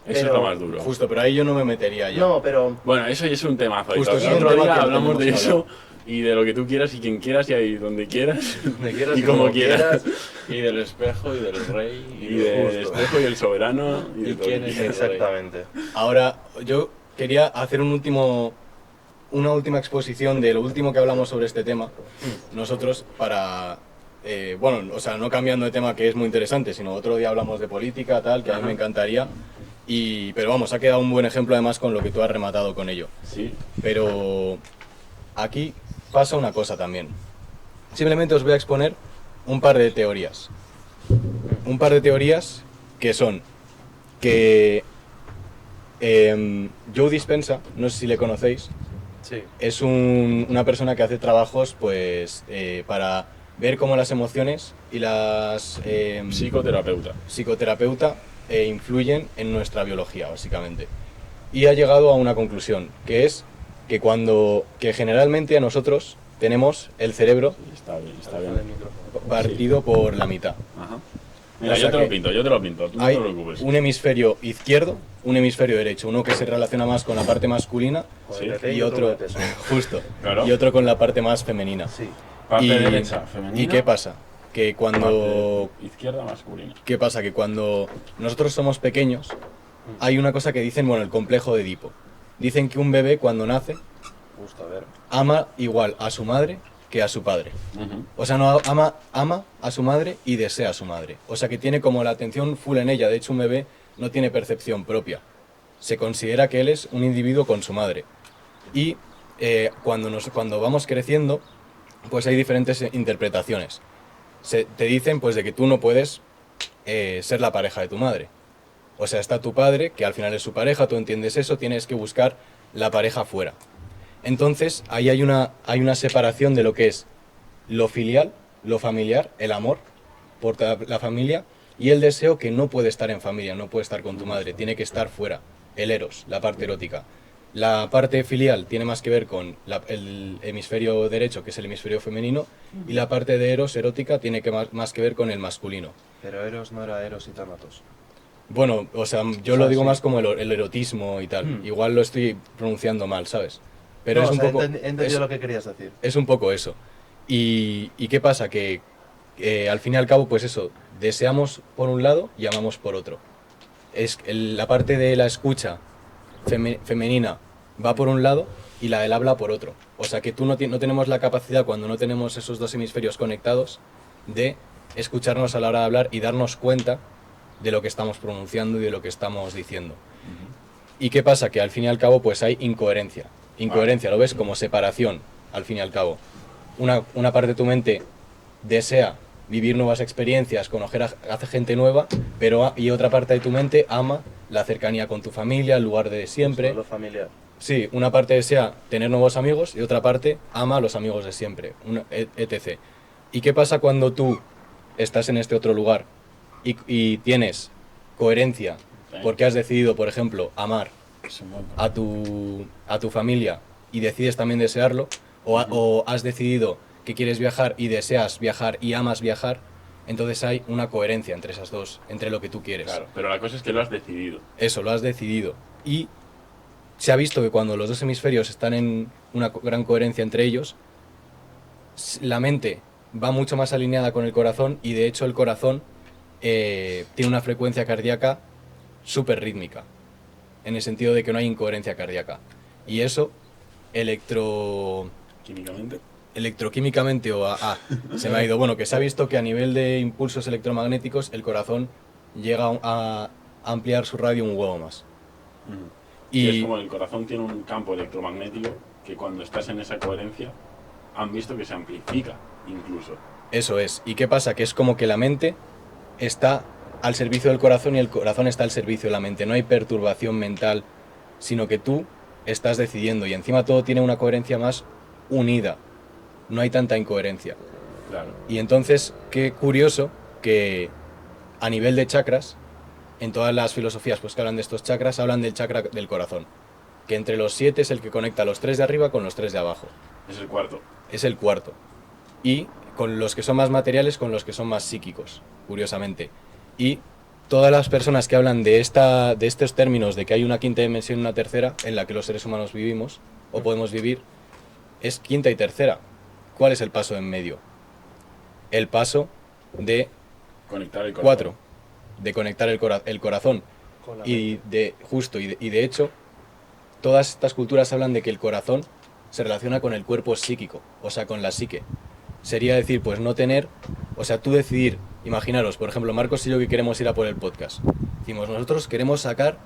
Eso Pero- es lo más duro. Justo, pero ahí yo no me metería ya. No, pero... Bueno, eso ya es un temazo. Justo, Y es un otro tema día que hablamos de tenemos que eso y de lo que tú quieras y quien quieras y ahí donde quieras, Donde quieras y como quieras. Y del espejo y del rey. Y del Justo. espejo y el soberano. Y de ¿Y todo quién lo que es quieras. Exactamente. Ahora, yo quería hacer una última exposición de lo último que hablamos sobre este tema, nosotros, para bueno, o sea, no cambiando de tema que es muy interesante, sino otro día hablamos de política, tal, que a mí me encantaría. Pero vamos, ha quedado un buen ejemplo además con lo que tú has rematado con ello. Sí. Pero aquí pasa una cosa también. Simplemente os voy a exponer un par de teorías. Un par de teorías que son que Joe Dispenza, no sé si le conocéis, Sí. es una persona que hace trabajos pues para ver cómo las emociones y las Psicoterapeuta. psicoterapeuta influyen en nuestra biología, básicamente. Y ha llegado a una conclusión, que es que generalmente a nosotros tenemos el cerebro Está bien, está bien. partido por la mitad. Ajá. Mira, O sea yo te que lo pinto, tú no Hay te preocupes. un hemisferio izquierdo, un hemisferio derecho, uno que se relaciona más con la parte masculina Sí. y otro, justo, Claro. y otro con la parte más femenina. Sí. Parte y, derecha, femenina. ¿Y qué pasa? Que cuando Parte izquierda, masculina. ¿Qué pasa? Que cuando nosotros somos pequeños, hay una cosa que dicen, bueno, el complejo de Edipo. Dicen que un bebé cuando nace Justo, a ver. ama igual a su madre que a su padre. Ujú. O sea, no ama a su madre y desea a su madre. O sea, que tiene como la atención full en ella. De hecho, un bebé no tiene percepción propia. Se considera que él es un individuo con su madre. Y cuando vamos creciendo, pues hay diferentes interpretaciones. Te dicen pues de que tú no puedes ser la pareja de tu madre. O sea, está tu padre, que al final es su pareja, tú entiendes eso, tienes que buscar la pareja fuera. Entonces, ahí hay una separación de lo que es lo filial, lo familiar, el amor por la familia y el deseo que no puede estar en familia, no puede estar con tu madre, tiene que estar fuera, el eros, la parte erótica. La parte filial tiene más que ver con el hemisferio derecho, que es el hemisferio femenino, y la parte de eros, erótica, tiene más que ver con el masculino. Pero Eros no era Eros y Tánatos. Bueno, o sea, yo O sea, lo digo sí. más como el erotismo y tal. Igual lo estoy pronunciando mal, ¿sabes? Pero No, es o un sea, poco... he entendido lo que querías decir. Es un poco eso. ¿Y qué pasa? Que al fin y al cabo, pues eso, deseamos por un lado y amamos por otro. La parte de la escucha femenina va por un lado y la del habla por otro. O sea que tú no tenemos la capacidad, cuando no tenemos esos dos hemisferios conectados, de escucharnos a la hora de hablar y darnos cuenta de lo que estamos pronunciando y de lo que estamos diciendo. ¿Y qué pasa? Que al fin y al cabo pues hay incoherencia. Incoherencia, lo ves como separación, al fin y al cabo. Una parte de tu mente desea vivir nuevas experiencias, conocer a gente nueva, y otra parte de tu mente ama la cercanía con tu familia, el lugar de siempre. Lo familiar. Sí, una parte desea tener nuevos amigos y otra parte ama a los amigos de siempre, etc. ¿Y qué pasa cuando tú estás en este otro lugar y tienes coherencia porque has decidido, por ejemplo, amar a tu familia y decides también desearlo, o has decidido que quieres viajar y deseas viajar y amas viajar? Entonces hay una coherencia entre esas dos, entre lo que tú quieres. Claro, pero la cosa es que lo has decidido. Eso, lo has decidido. Y se ha visto que cuando los dos hemisferios están en una gran coherencia entre ellos, la mente va mucho más alineada con el corazón, y de hecho el corazón tiene una frecuencia cardíaca súper rítmica, en el sentido de que no hay incoherencia cardíaca. Y eso, Químicamente. electroquímicamente se me ha ido. Bueno, que se ha visto que a nivel de impulsos electromagnéticos el corazón llega a ampliar su radio un huevo más. Y es como el corazón tiene un campo electromagnético que cuando estás en esa coherencia han visto que se amplifica incluso. Eso es. ¿Y qué pasa? Que es como que la mente está al servicio del corazón y el corazón está al servicio de la mente. No hay perturbación mental, sino que tú estás decidiendo, y encima todo tiene una coherencia más unida. No hay tanta incoherencia. Claro. Y entonces, qué curioso que a nivel de chakras, en todas las filosofías pues, que hablan de estos chakras, hablan del chakra del corazón, que entre los 7 es el que conecta los 3 de arriba con los 3 de abajo. Es el cuarto. Es el cuarto. Y con los que son más materiales, con los que son más psíquicos, curiosamente. Y todas las personas que hablan de estos términos, de que hay una quinta dimensión y una tercera, en la que los seres humanos vivimos, o podemos vivir, es quinta y tercera. ¿Cuál es el paso en medio? El paso de Conectar el corazón. 4, de conectar el corazón. Con la Y de hecho, todas estas culturas hablan de que el corazón se relaciona con el cuerpo psíquico, o sea, con la psique. sería decir, pues no tener, o sea, tú decidir, imaginaros, por ejemplo, Marcos y yo que queremos ir a por el podcast. Decimos, nosotros queremos sacar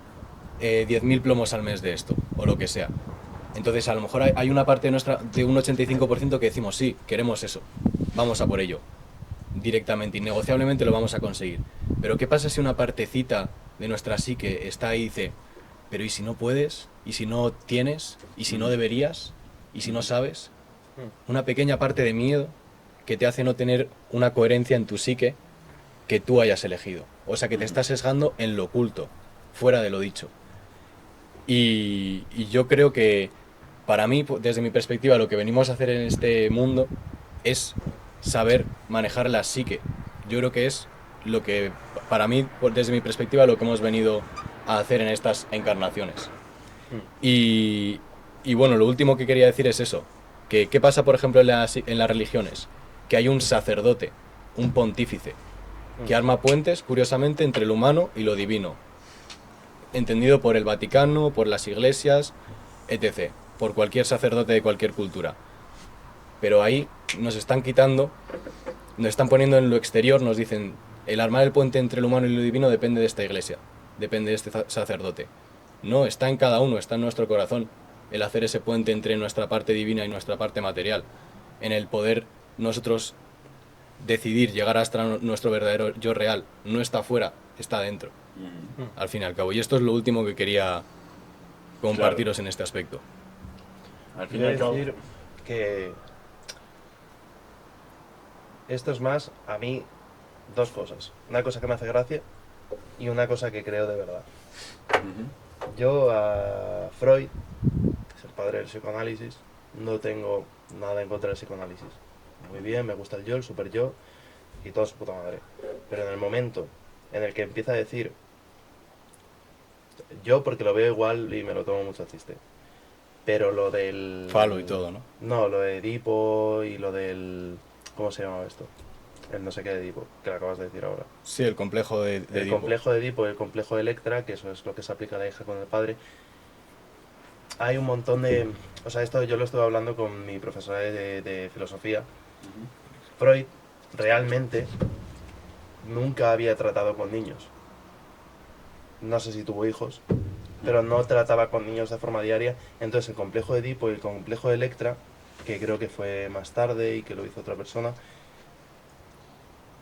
10.000 plomos al mes de esto, o lo que sea. Entonces, a lo mejor hay una parte nuestra de un 85% que decimos, sí, queremos eso, vamos a por ello, directamente, innegociablemente lo vamos a conseguir. Pero ¿qué pasa si una partecita de nuestra psique está ahí y dice, pero ¿y si no puedes? ¿Y si no tienes? ¿Y si no deberías? ¿Y si no sabes? Una pequeña parte de miedo que te hace no tener una coherencia en tu psique que tú hayas elegido. O sea, que te estás sesgando en lo oculto, fuera de lo dicho. Y yo creo que para mí, desde mi perspectiva, lo que venimos a hacer en este mundo es saber manejar la psique. Yo creo que es lo que, para mí, desde mi perspectiva, lo que hemos venido a hacer en estas encarnaciones. Y bueno, lo último que quería decir es eso. Que, ¿qué pasa, por ejemplo, en las religiones? Que hay un sacerdote, un pontífice, que arma puentes, curiosamente, entre lo humano y lo divino. Entendido por el Vaticano, por las iglesias, etc. Por cualquier sacerdote de cualquier cultura. Pero ahí nos están quitando, nos están poniendo en lo exterior, nos dicen, el armar el puente entre lo humano y lo divino depende de esta iglesia, depende de este sacerdote. No, está en cada uno, está en nuestro corazón, el hacer ese puente entre nuestra parte divina y nuestra parte material, en el poder nosotros decidir llegar hasta nuestro verdadero yo real. No está afuera, está dentro, al fin y al cabo. Y esto es lo último que quería compartiros en este aspecto. Al fin y Quiero al cabo, decir que esto es más, a mí, dos cosas. Una cosa que me hace gracia y una cosa que creo de verdad. Yo a Freud, que es el padre del psicoanálisis, no tengo nada en contra del psicoanálisis. Muy bien, me gusta el yo, el super yo y toda su puta madre. Pero en el momento en el que empieza a decir yo, porque lo veo igual y me lo tomo mucho a chiste, pero lo del... Falo y todo, ¿no? No, lo de Edipo y lo del... ¿Cómo se llama esto? El no sé qué de Edipo, que lo acabas de decir ahora. Sí, el complejo de El Edipo. complejo de Edipo y el complejo de Electra, que eso es lo que se aplica a la hija con el padre. Hay un montón de... O sea, esto yo lo estuve hablando con mi profesora de filosofía. Freud realmente nunca había tratado con niños. No sé si tuvo hijos, pero no trataba con niños de forma diaria. Entonces el complejo de Edipo y el complejo de Electra, que creo que fue más tarde y que lo hizo otra persona,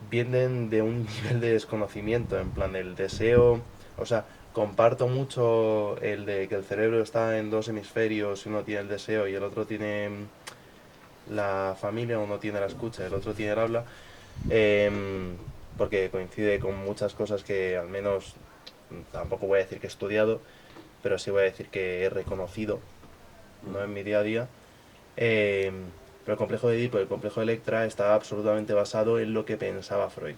vienen de un nivel de desconocimiento, en plan el deseo, o sea, comparto mucho el de que el cerebro está en dos hemisferios, uno tiene el deseo y el otro tiene la familia, uno tiene la escucha, el otro tiene el habla, porque coincide con muchas cosas que al menos, tampoco voy a decir que he estudiado, pero sí voy a decir que he reconocido, no en mi día a día. Pero el complejo de Edipo y el complejo de Electra está absolutamente basado en lo que pensaba Freud.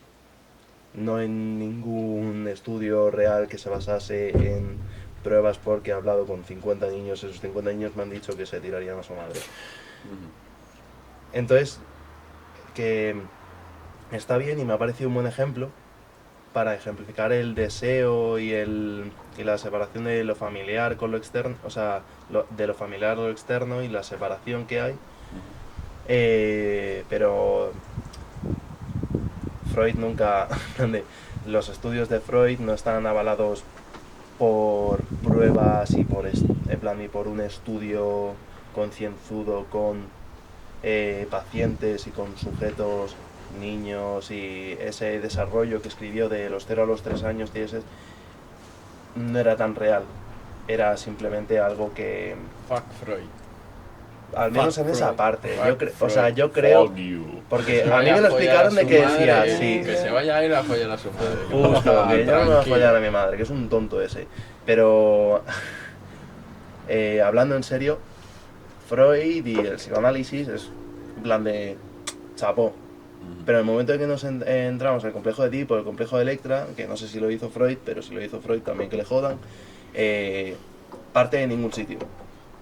No en ningún estudio real que se basase en pruebas, porque he hablado con 50 niños, esos 50 niños me han dicho que se tirarían a su madre. Entonces, que está bien y me ha parecido un buen ejemplo para ejemplificar el deseo y la separación de lo familiar con lo externo, o sea, de lo familiar a lo externo y la separación que hay. Pero Freud nunca, los estudios de Freud no están avalados por pruebas y y por un estudio concienzudo con pacientes y con sujetos, niños, y ese desarrollo que escribió de los 0 a los 3 años y ese no era tan real, era simplemente algo que, Fuck Freud. al menos en esa Freud. parte, Fuck o sea, Freud. yo creo, Fuck you. porque Se a mí vaya me lo a follar explicaron a de su que decía, madre, sí, que se vaya a ir a follar a su madre. justo, que yo no me voy a Tranquilo. follar a mi madre, que es un tonto ese, pero hablando en serio, Freud y el psicoanálisis es en plan de chapó. Pero en el momento en que nos entramos en el complejo de Edipo, el complejo de Electra, que no sé si lo hizo Freud, pero si lo hizo Freud también que le jodan, parte de ningún sitio.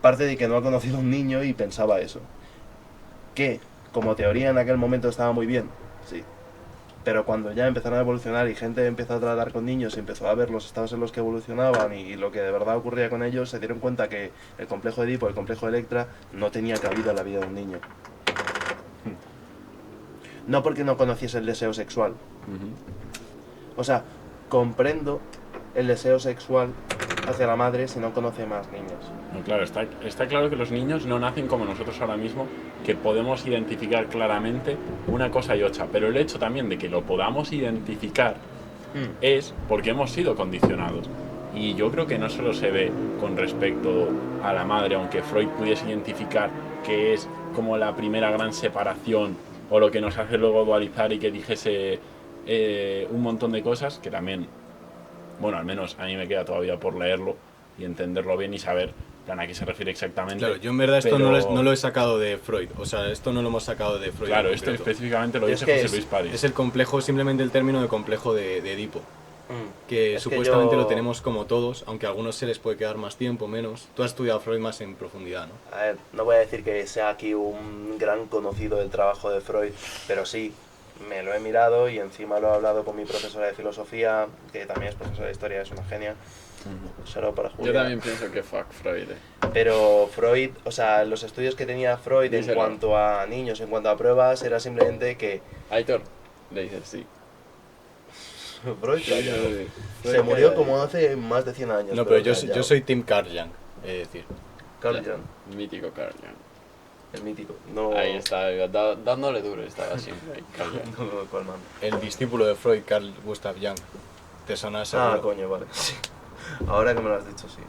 Parte de que no ha conocido a un niño y pensaba eso. Que, como teoría en aquel momento estaba muy bien, sí. Pero cuando ya empezaron a evolucionar y gente empezó a tratar con niños y empezó a ver los estados en los que evolucionaban y lo que de verdad ocurría con ellos, se dieron cuenta que el complejo de Edipo, el complejo de Electra, no tenía cabida en la vida de un niño. no porque no conociese el deseo sexual. Ujú. O sea, comprendo el deseo sexual hacia la madre si no conoce más niños. No, claro, está claro que los niños no nacen como nosotros ahora mismo, que podemos identificar claramente una cosa y otra, pero el hecho también de que lo podamos identificar es porque hemos sido condicionados. Y yo creo que no solo se ve con respecto a la madre, aunque Freud pudiese identificar que es como la primera gran separación o lo que nos hace luego dualizar y que dijese un montón de cosas, que también, bueno, al menos a mí me queda todavía por leerlo y entenderlo bien y saber a qué se refiere exactamente. Claro, yo en verdad esto pero- no lo he sacado de Freud, o sea, esto no lo hemos sacado de Freud. Claro, en esto concreto. específicamente lo Es dice que José es- Luis París. Es el complejo, simplemente el término de complejo de Edipo, que Es que supuestamente yo- lo tenemos como todos, aunque a algunos se les puede quedar más tiempo, menos. Tú has estudiado Freud más en profundidad, ¿no? A ver, no voy a decir que sea aquí un gran conocido del trabajo de Freud, pero sí, me lo he mirado y encima lo he hablado con mi profesora de filosofía, que también es profesora de historia, es una genia. Solo para Julia. Yo también pienso que fuck Freud. Pero Freud, o sea, los estudios que tenía Freud en Díselo. cuanto a niños, en cuanto a pruebas, era simplemente que Aitor, le dices sí. Freud Sí, se Freud murió que- como hace más de 100 años. No, pero yo callado. soy Tim Carl Jung, es decir. Carl Ya, Jung, mítico Carl Jung. el mítico. No, Ahí está, dándole duro estaba siempre ahí, Carl Jung. no, ¿cuál man? El discípulo de Freud, Carl Gustav Jung. ¿Te suena ese? Ah, coño, vale. Sí. Ahora que me lo has dicho, sí.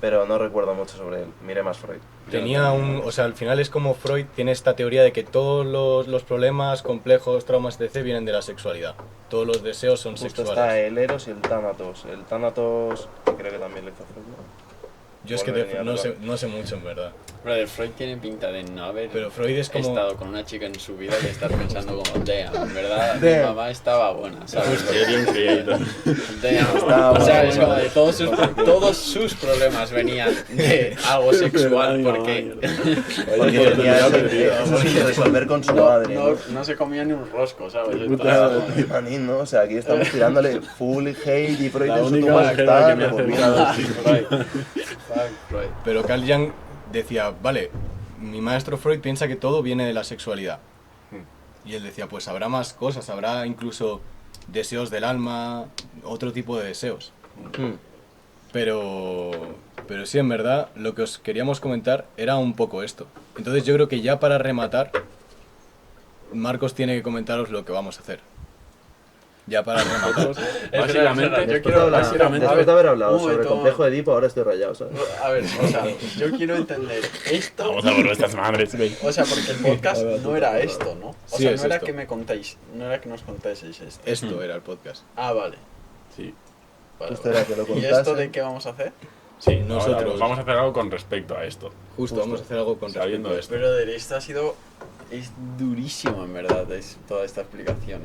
Pero no recuerdo mucho sobre él. Miré más Freud. Tenía o sea, al final es como Freud tiene esta teoría de que todos los problemas, complejos, traumas, etc. vienen de la sexualidad. Todos los deseos son Justo sexuales. está el Eros y el Thanatos. El Thanatos, creo que también lo hizo Freud, ¿no? Yo es que Volvería a no sé mucho en verdad. Brother, Freud tiene pinta de no haber Pero Freud es como... estado con una chica en su vida y estar pensando como, damn, en verdad, mi Damn. mamá estaba buena, ¿sabes? Alien Creator. Damn. Estaba O sea, es buena. como de todos sus problemas venían de algo sexual porque Porque tenía eso sin resolver con su madre. ¿no? no se comía ni un rosco, ¿sabes? Puta, Entonces, Manín, ¿no? O sea, aquí estamos tirándole full hate y Freud La en su única tumba mujer está que me ha revolviendo. acercado. fuck Freud. Pero Carl Jung decía, vale, mi maestro Freud piensa que todo viene de la sexualidad. Y él decía, pues habrá más cosas, habrá incluso deseos del alma, otro tipo de deseos. Pero sí, en verdad, lo que os queríamos comentar era un poco esto. Entonces yo creo que ya para rematar, Marcos tiene que comentaros lo que vamos a hacer. Ya para rematar. Básicamente, yo quiero hablar. básicamente, Después de haber hablado un sobre el momento. complejo de Edipo, ahora estoy rayado, ¿sabes? A ver, o sea, yo quiero entender esto. vamos a por nuestras madres, güey. O sea, porque el podcast no era esto, ¿no? O Sí, sea, es no era esto. que me contéis, no era que nos contaseis esto. Esto era el podcast. Ah, vale. Sí. Vale, Esto era que lo ¿Y esto contasen. de qué vamos a hacer? Sí, Nosotros- nosotros vamos a hacer algo con respecto a esto. Justo, vamos a hacer algo con Sabiendo respecto a esto. Pero de esto ha sido... Es durísimo, en verdad, toda esta explicación,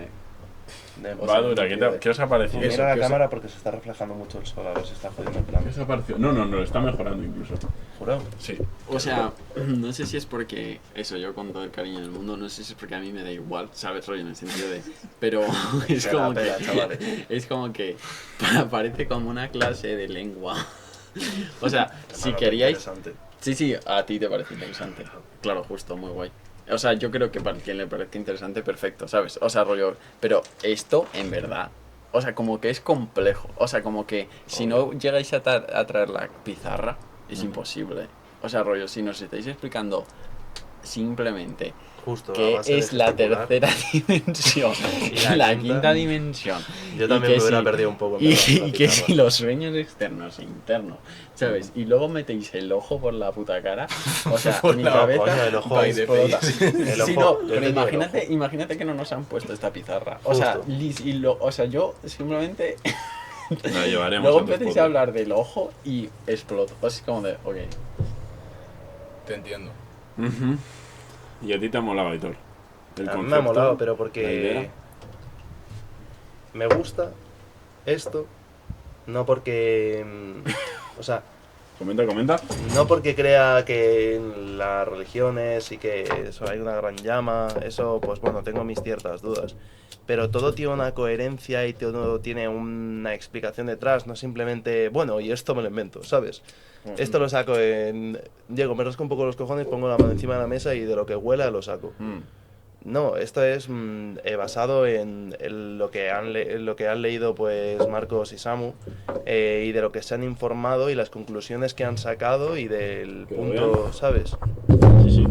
Va dura, ¿qué os ha parecido? Mira Eso, la que os- cámara porque se está reflejando mucho el sol, a ver si está jodiendo el plan. ¿Qué os ha parecido? No, lo está mejorando incluso. ¿Jurado? Sí. O sea, no sé si es porque... Eso, yo con todo el cariño del mundo, no sé si es porque a mí me da igual, ¿sabes? Rollo en el sentido de... Pero es Pela, como pela, que... chavales. Es como que parece como una clase de lengua. O sea, si queríais... Interesante. Sí, a ti te parece interesante. Claro, justo, muy guay. O sea, yo creo que para quien le parezca interesante, perfecto, ¿sabes? O sea, rollo... Pero esto, en verdad... O sea, como que es complejo. O sea, como que si no llegáis a traer la pizarra, es imposible. O sea, rollo, si nos estáis explicando simplemente Justo. que va a ser es la espectacular. tercera dimensión Y y la quinta. quinta dimensión. Yo y también que me hubiera si- perdido un poco. en Y, verdad, y la que pizarra. si los sueños externos e internos, ¿sabes? Y luego metéis el ojo por la puta cara. O sea, mi la- cabeza coño, el ojo by the explota. face. El Sí, ojo, no, yo pero tenía el imagínate que no nos han puesto esta pizarra. O sea, Justo. o sea, yo simplemente La llevaremos. luego antes empecéis por- a hablar del ojo y exploto. O sea, es como de, ok. Te entiendo. Ujú. Y a ti te ha molado, Aitor. El A mí me ha concepto, molado, pero la porque idea. me gusta esto, no porque... O sea, Comenta. no porque crea que en las religiones y que eso hay una gran llama, eso pues bueno, tengo mis ciertas dudas. Pero todo tiene una coherencia y todo tiene una explicación detrás, no simplemente, bueno, y esto me lo invento, ¿sabes? Esto lo saco en... Llego, me rasco un poco los cojones, pongo la mano encima de la mesa y de lo que huela lo saco. No, esto es basado en lo que lo que han leído pues Marcos y Samu, y de lo que se han informado y las conclusiones que han sacado y del Que lo punto, vean. ¿sabes? Sí, sí.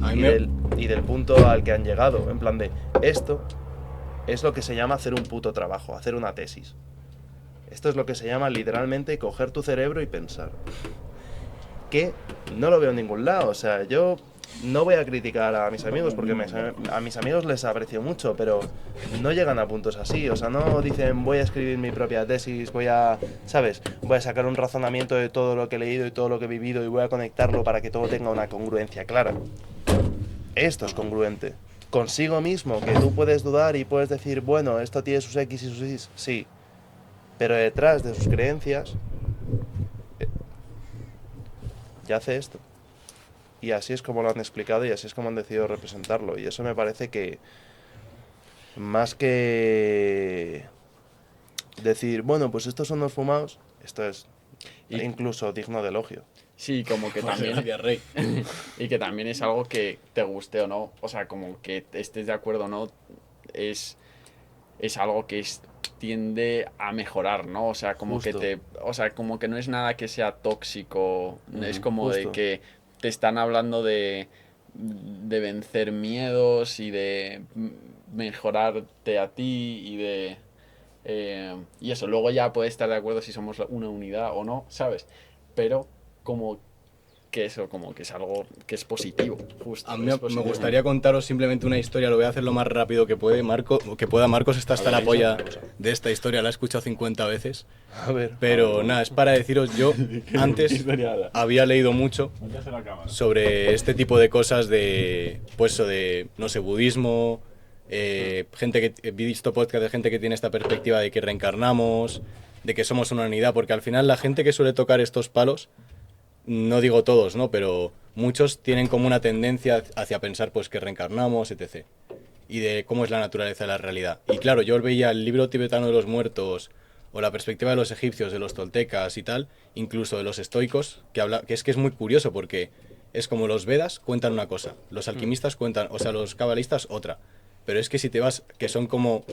A mí Y me- y del punto al que han llegado. En plan de, esto es lo que se llama hacer un puto trabajo, hacer una tesis. Esto es lo que se llama literalmente coger tu cerebro y pensar. Que no lo veo en ningún lado. O sea, yo no voy a criticar a mis amigos porque a mis amigos les aprecio mucho, pero no llegan a puntos así. O sea, no dicen voy a escribir mi propia tesis, voy a, ¿sabes? Voy a sacar un razonamiento de todo lo que he leído y todo lo que he vivido y voy a conectarlo para que todo tenga una congruencia clara. Esto es congruente. Consigo mismo, que tú puedes dudar y puedes decir, bueno, esto tiene sus X y sus Y, sí. Pero detrás de sus creencias, ya hace esto. Y así es como lo han explicado y así es como han decidido representarlo. Y eso me parece que, más que decir, bueno, pues estos son los fumados, esto es Y- incluso digno de elogio. Sí, como que también... Rey. Y que también es algo que te guste o no, o sea, como que estés de acuerdo o no, es algo que tiende a mejorar, ¿no? O sea, como Justo. o sea, como que no es nada que sea tóxico, es como de Justo. que te están hablando de vencer miedos y de mejorarte a ti y de... y eso, luego ya puedes estar de acuerdo si somos una unidad o no, ¿sabes? Pero como que eso, como que es algo que es positivo, justo. A mí es me positivo. gustaría contaros simplemente una historia, lo voy a hacer lo más rápido que pueda. Marcos está hasta la polla de esta historia, la he escuchado 50 veces. A ver. Pero nada, es para deciros, yo antes historia? había leído mucho Ponte la cámara. sobre este tipo de cosas de, pues eso de, no sé, budismo, gente que, he visto podcast de gente que tiene esta perspectiva de que reencarnamos, de que somos una unidad, porque al final la gente que suele tocar estos palos, no digo todos, ¿no? Pero muchos tienen como una tendencia hacia pensar pues que reencarnamos, etc. Y de cómo es la naturaleza de la realidad. Y claro, yo veía el libro tibetano de los muertos, o la perspectiva de los egipcios, de los toltecas y tal, incluso de los estoicos, que es muy curioso porque es como los Vedas cuentan una cosa, los alquimistas cuentan, o sea, los cabalistas otra. Pero es que si te vas, que son como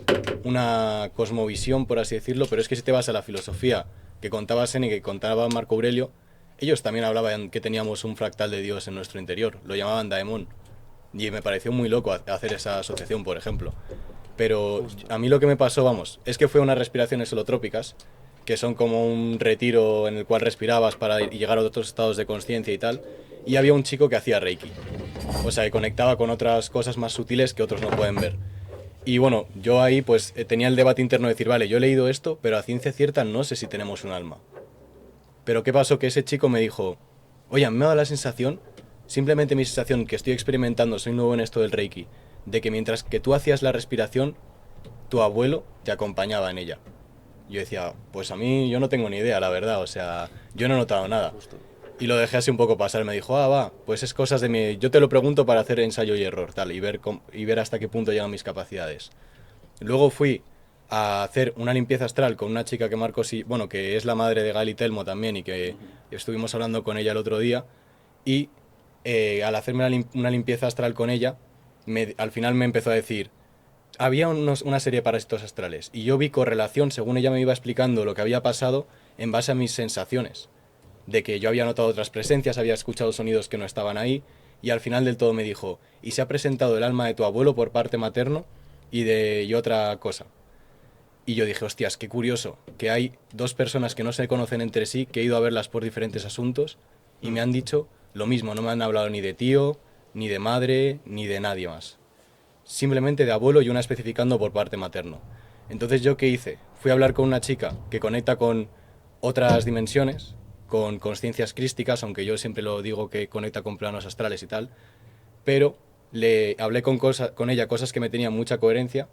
una cosmovisión, por así decirlo, pero es que si te vas a la filosofía que contaba Séneca y que contaba Marco Aurelio, ellos también hablaban que teníamos un fractal de Dios en nuestro interior, lo llamaban daemon. Y me pareció muy loco hacer esa asociación, por ejemplo. Pero a mí lo que me pasó, vamos, es que fue unas respiraciones holotrópicas, que son como un retiro en el cual respirabas para llegar a otros estados de conciencia y tal. Y había un chico que hacía Reiki. O sea, que conectaba con otras cosas más sutiles que otros no pueden ver. Y bueno, yo ahí pues tenía el debate interno de decir, vale, yo he leído esto, pero a ciencia cierta no sé si tenemos un alma. Pero ¿qué pasó? Que ese chico me dijo, oye, me ha dado la sensación, simplemente mi sensación que estoy experimentando, soy nuevo en esto del Reiki, de que mientras que tú hacías la respiración, tu abuelo te acompañaba en ella. Yo decía, pues a mí yo no tengo ni idea, la verdad, o sea, yo no he notado nada. Y lo dejé así un poco pasar, me dijo, va, pues es cosas de mi... Yo te lo pregunto para hacer ensayo y error, tal, y ver hasta qué punto llegan mis capacidades. Luego fui a hacer una limpieza astral con una chica que Marcos y bueno, que es la madre de Gal y Telmo también y que estuvimos hablando con ella el otro día y al hacerme una limpieza astral con ella al final me empezó a decir había una serie de parásitos astrales y yo vi correlación según ella me iba explicando lo que había pasado en base a mis sensaciones de que yo había notado otras presencias, había escuchado sonidos que no estaban ahí y al final del todo me dijo y se ha presentado el alma de tu abuelo por parte materno y otra cosa. Y yo dije, hostias, qué curioso, que hay dos personas que no se conocen entre sí, que he ido a verlas por diferentes asuntos, y me han dicho lo mismo, no me han hablado ni de tío, ni de madre, ni de nadie más. Simplemente de abuelo y una especificando por parte materno. Entonces, ¿yo qué hice? Fui a hablar con una chica que conecta con otras dimensiones, con consciencias crísticas, aunque yo siempre lo digo que conecta con planos astrales y tal, pero le hablé con ella cosas que me tenían mucha coherencia,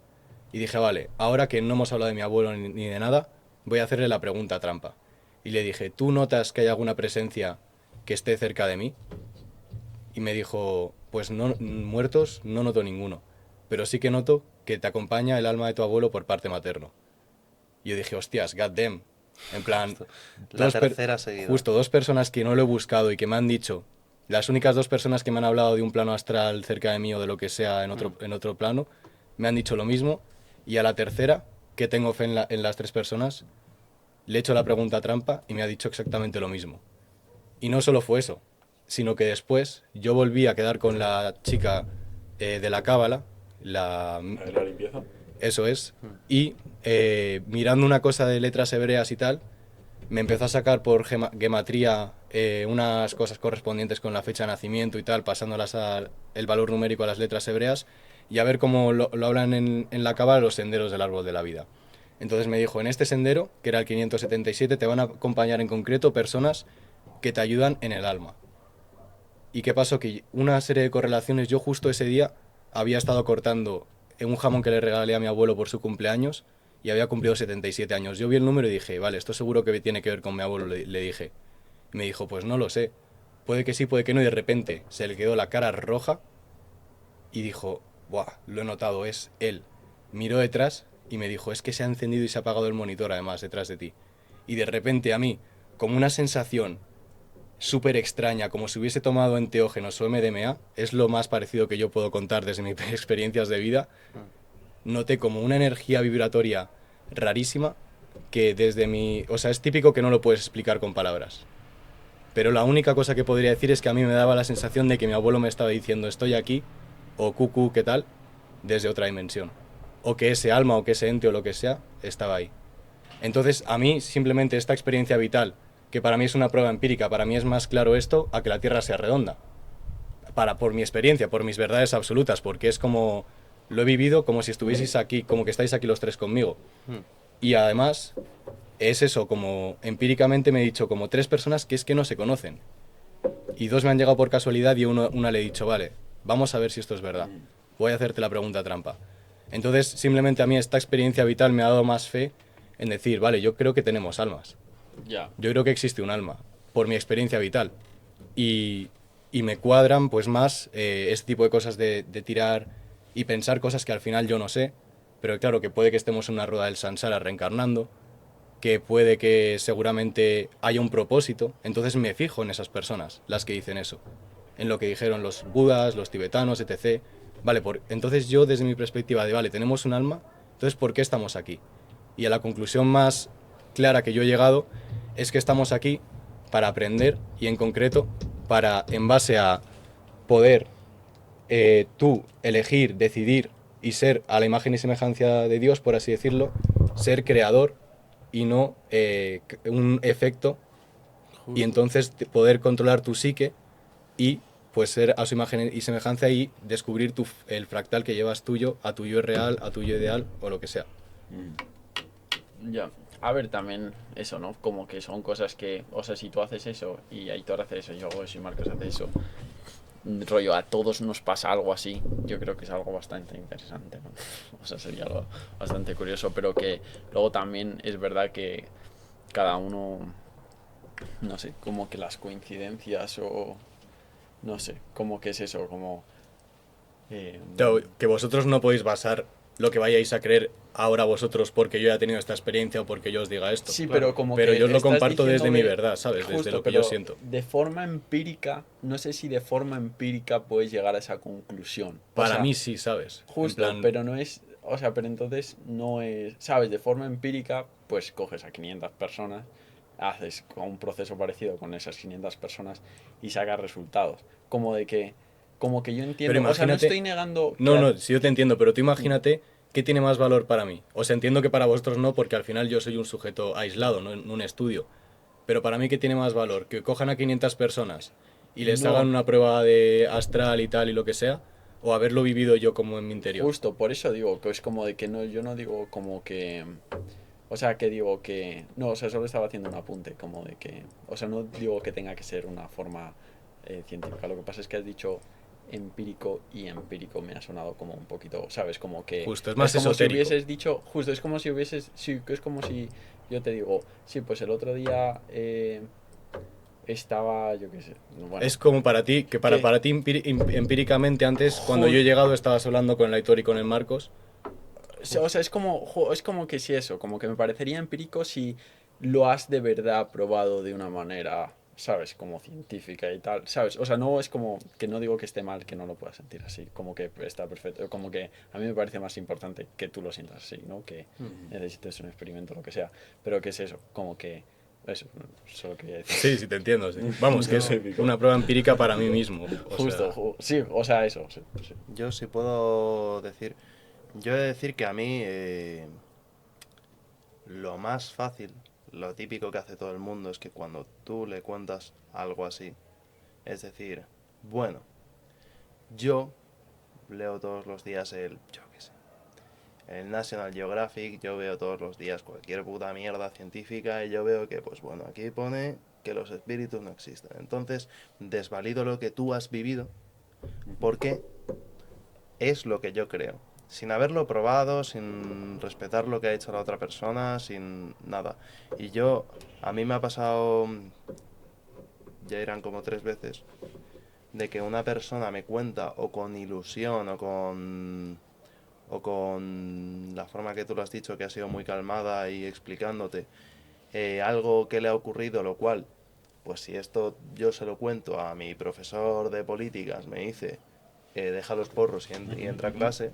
y dije, vale, ahora que no hemos hablado de mi abuelo ni de nada, voy a hacerle la pregunta trampa. Y le dije, ¿tú notas que hay alguna presencia que esté cerca de mí? Y me dijo, pues no, muertos no noto ninguno, pero sí que noto que te acompaña el alma de tu abuelo por parte materno. Y yo dije, hostias, goddamn. En plan, La tercera seguida. justo dos personas que no lo he buscado y que me han dicho Las únicas 2 personas que me han hablado de un plano astral cerca de mí o de lo que sea en otro plano, me han dicho lo mismo. Y a la tercera, que tengo fe en las 3 personas, le he hecho la pregunta trampa y me ha dicho exactamente lo mismo. Y no solo fue eso, sino que después yo volví a quedar con la chica de la cábala, ¿La limpieza? eso es, y mirando una cosa de letras hebreas y tal, me empezó a sacar por gematría unas cosas correspondientes con la fecha de nacimiento y tal, pasándolas el valor numérico a las letras hebreas, y a ver cómo lo hablan en la cábala los senderos del árbol de la vida. Entonces me dijo, en este sendero, que era el 577, te van a acompañar en concreto personas que te ayudan en el alma. ¿Y qué pasó? Que una serie de correlaciones, yo justo ese día había estado cortando un jamón que le regalé a mi abuelo por su cumpleaños y había cumplido 77 años. Yo vi el número y dije, vale, esto seguro que tiene que ver con mi abuelo, le dije. Y me dijo, pues no lo sé. Puede que sí, puede que no. Y de repente se le quedó la cara roja y dijo, buah, lo he notado, es él. Miró detrás y me dijo, es que se ha encendido y se ha apagado el monitor además detrás de ti. Y de repente a mí, como una sensación súper extraña, como si hubiese tomado enteógenos o MDMA, es lo más parecido que yo puedo contar desde mis experiencias de vida, noté como una energía vibratoria rarísima que desde mi... O sea, es típico que no lo puedes explicar con palabras. Pero la única cosa que podría decir es que a mí me daba la sensación de que mi abuelo me estaba diciendo estoy aquí, o cucú, ¿qué tal?, desde otra dimensión. O que ese alma o que ese ente o lo que sea estaba ahí. Entonces, a mí simplemente esta experiencia vital, que para mí es una prueba empírica, para mí es más claro esto a que la Tierra sea redonda. Por mi experiencia, por mis verdades absolutas, porque es como... Lo he vivido como si estuvieseis aquí, como que estáis aquí los 3 conmigo. Y además, es eso, como empíricamente me he dicho, como 3 personas que es que no se conocen. Y 2 me han llegado por casualidad y una le he dicho, vale, vamos a ver si esto es verdad. Voy a hacerte la pregunta trampa. Entonces, simplemente a mí esta experiencia vital me ha dado más fe en decir, vale, yo creo que tenemos almas. Ya. Yo creo que existe un alma, por mi experiencia vital. Y me cuadran pues más este tipo de cosas de tirar y pensar cosas que al final yo no sé, pero claro, que puede que estemos en una rueda del samsara reencarnando, que puede que seguramente haya un propósito, entonces me fijo en esas personas, las que dicen eso, en lo que dijeron los budas, los tibetanos, etc. Vale, entonces yo desde mi perspectiva de, vale, tenemos un alma, entonces ¿por qué estamos aquí? Y a la conclusión más clara que yo he llegado es que estamos aquí para aprender y en concreto para, en base a poder tú elegir, decidir y ser a la imagen y semejanza de Dios, por así decirlo, ser creador y no un efecto. Justo. Y entonces poder controlar tu psique y pues ser a su imagen y semejanza y descubrir el fractal que llevas tuyo a tu yo real, a tu yo ideal o lo que sea. Ya. A ver, también eso, ¿no? Como que son cosas que, o sea, si tú haces eso y Aitor hace eso, yo hago eso y Marcos hace eso, rollo, a todos nos pasa algo así, yo creo que es algo bastante interesante, ¿no? O sea, sería algo bastante curioso, pero que luego también es verdad que cada uno, no sé, como que las coincidencias o, no sé, como que es eso, como... Claro, que vosotros no podéis basar lo que vayáis a creer ahora vosotros porque yo ya he tenido esta experiencia o porque yo os diga esto. Sí, pero como pero que yo os lo estás comparto desde diciendo mi verdad, ¿sabes? justo, desde lo que pero yo siento. de forma empírica, no sé si de forma empírica puedes llegar a esa conclusión. Para o sea, mí sí, ¿sabes? Justo, En plan, pero no es... O sea, pero entonces no es... ¿Sabes? De forma empírica, pues coges a 500 personas, haces un proceso parecido con esas 500 personas y sacas resultados. Como que yo entiendo... Pero o sea, no imagínate- estoy negando... No, sí yo te entiendo, pero tú imagínate qué tiene más valor para mí. O sea, entiendo que para vosotros no, porque al final yo soy un sujeto aislado, no en un estudio. Pero para mí, ¿qué tiene más valor? ¿Que cojan a 500 personas y les No. hagan una prueba de astral y tal y lo que sea? ¿O haberlo vivido yo como en mi interior? Justo, por eso digo que es como de que no, yo no digo como que... O sea, que digo que... No, o sea, solo estaba haciendo un apunte, como de que... O sea, no digo que tenga que ser una forma científica. Lo que pasa es que has dicho empírico y empírico me ha sonado como un poquito, ¿sabes? Como que... Justo, es más como esotérico. si hubieses dicho... Justo, es como si hubieses... Sí, es como si yo te digo... Sí, pues el otro día... estaba, yo qué sé... Bueno, Es como para ti, que para ti empíricamente antes, cuando yo he llegado, estabas hablando con el Aitor y con el Marcos. o sea, es como que sí eso, como que me parecería empírico si lo has de verdad probado de una manera ¿sabes? Como científica y tal, ¿sabes? O sea, no es como que no digo que esté mal que no lo puedas sentir así, como que está perfecto, como que a mí me parece más importante que tú lo sientas así, ¿no? Que necesites un experimento, lo que sea, pero que es eso, como que eso, solo quería decir. Sí, sí, te entiendo. Sí. Vamos, que es una prueba empírica para mí mismo. Justo, sí, o sea, eso, sí. Yo sí puedo decir, yo he de decir que a mí lo más fácil, lo típico que hace todo el mundo es que cuando tú le cuentas algo así, es decir, bueno, yo leo todos los días yo qué sé, el National Geographic, yo veo todos los días cualquier puta mierda científica y yo veo que, pues bueno, aquí pone que los espíritus no existen. Entonces, desvalido lo que tú has vivido porque es lo que yo creo. Sin haberlo probado, sin respetar lo que ha hecho la otra persona, sin nada. Y a mí me ha pasado, ya eran como 3 veces, de que una persona me cuenta o con ilusión o con la forma que tú lo has dicho, que ha sido muy calmada y explicándote algo que le ha ocurrido, lo cual, pues si esto yo se lo cuento a mi profesor de políticas, me dice, deja los porros y entra a clase,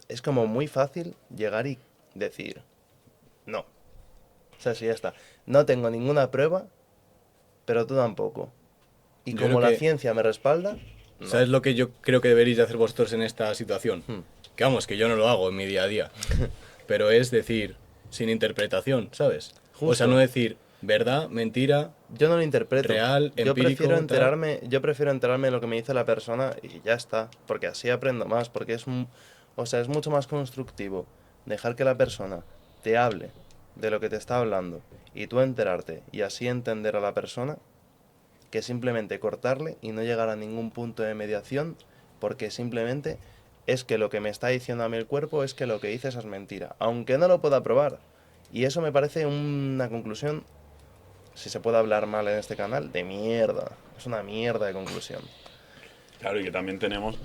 es como muy fácil llegar y decir, no. O sea, si ya está. No tengo ninguna prueba, pero tú tampoco. Y Yo como creo la que- ciencia me respalda, no. ¿Sabes lo que yo creo que deberéis de hacer vosotros en esta situación? Hmm. Que vamos, que yo no lo hago en mi día a día. Pero es decir, sin interpretación, ¿sabes? O sea, Justo. no decir verdad, mentira. Yo no lo interpreto. Real, yo empírico, prefiero tal. enterarme de lo que me dice la persona y ya está, porque así aprendo más, porque o sea, es mucho más constructivo dejar que la persona te hable de lo que te está hablando y tú enterarte y así entender a la persona que simplemente cortarle y no llegar a ningún punto de mediación porque simplemente es que lo que me está diciendo a mí el cuerpo es que lo que dices es mentira, aunque no lo pueda probar. Y eso me parece una conclusión, si se puede hablar mal en este canal, de mierda. Es una mierda de conclusión. Claro, y que también tenemos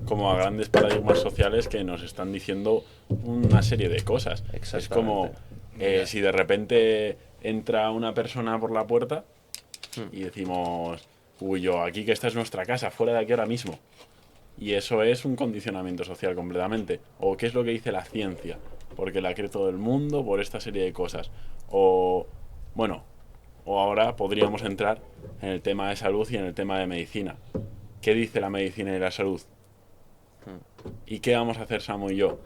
como a grandes paradigmas sociales que nos están diciendo una serie de cosas. Es como si de repente entra una persona por la puerta y decimos, uy, yo, aquí que esta es nuestra casa, fuera de aquí ahora mismo. Y eso es un condicionamiento social completamente. O qué es lo que dice la ciencia, porque la cree todo el mundo por esta serie de cosas. O, bueno, o ahora podríamos entrar en el tema de salud y en el tema de medicina. ¿Qué dice la medicina y la salud? ¿Y qué vamos a hacer Samu y yo?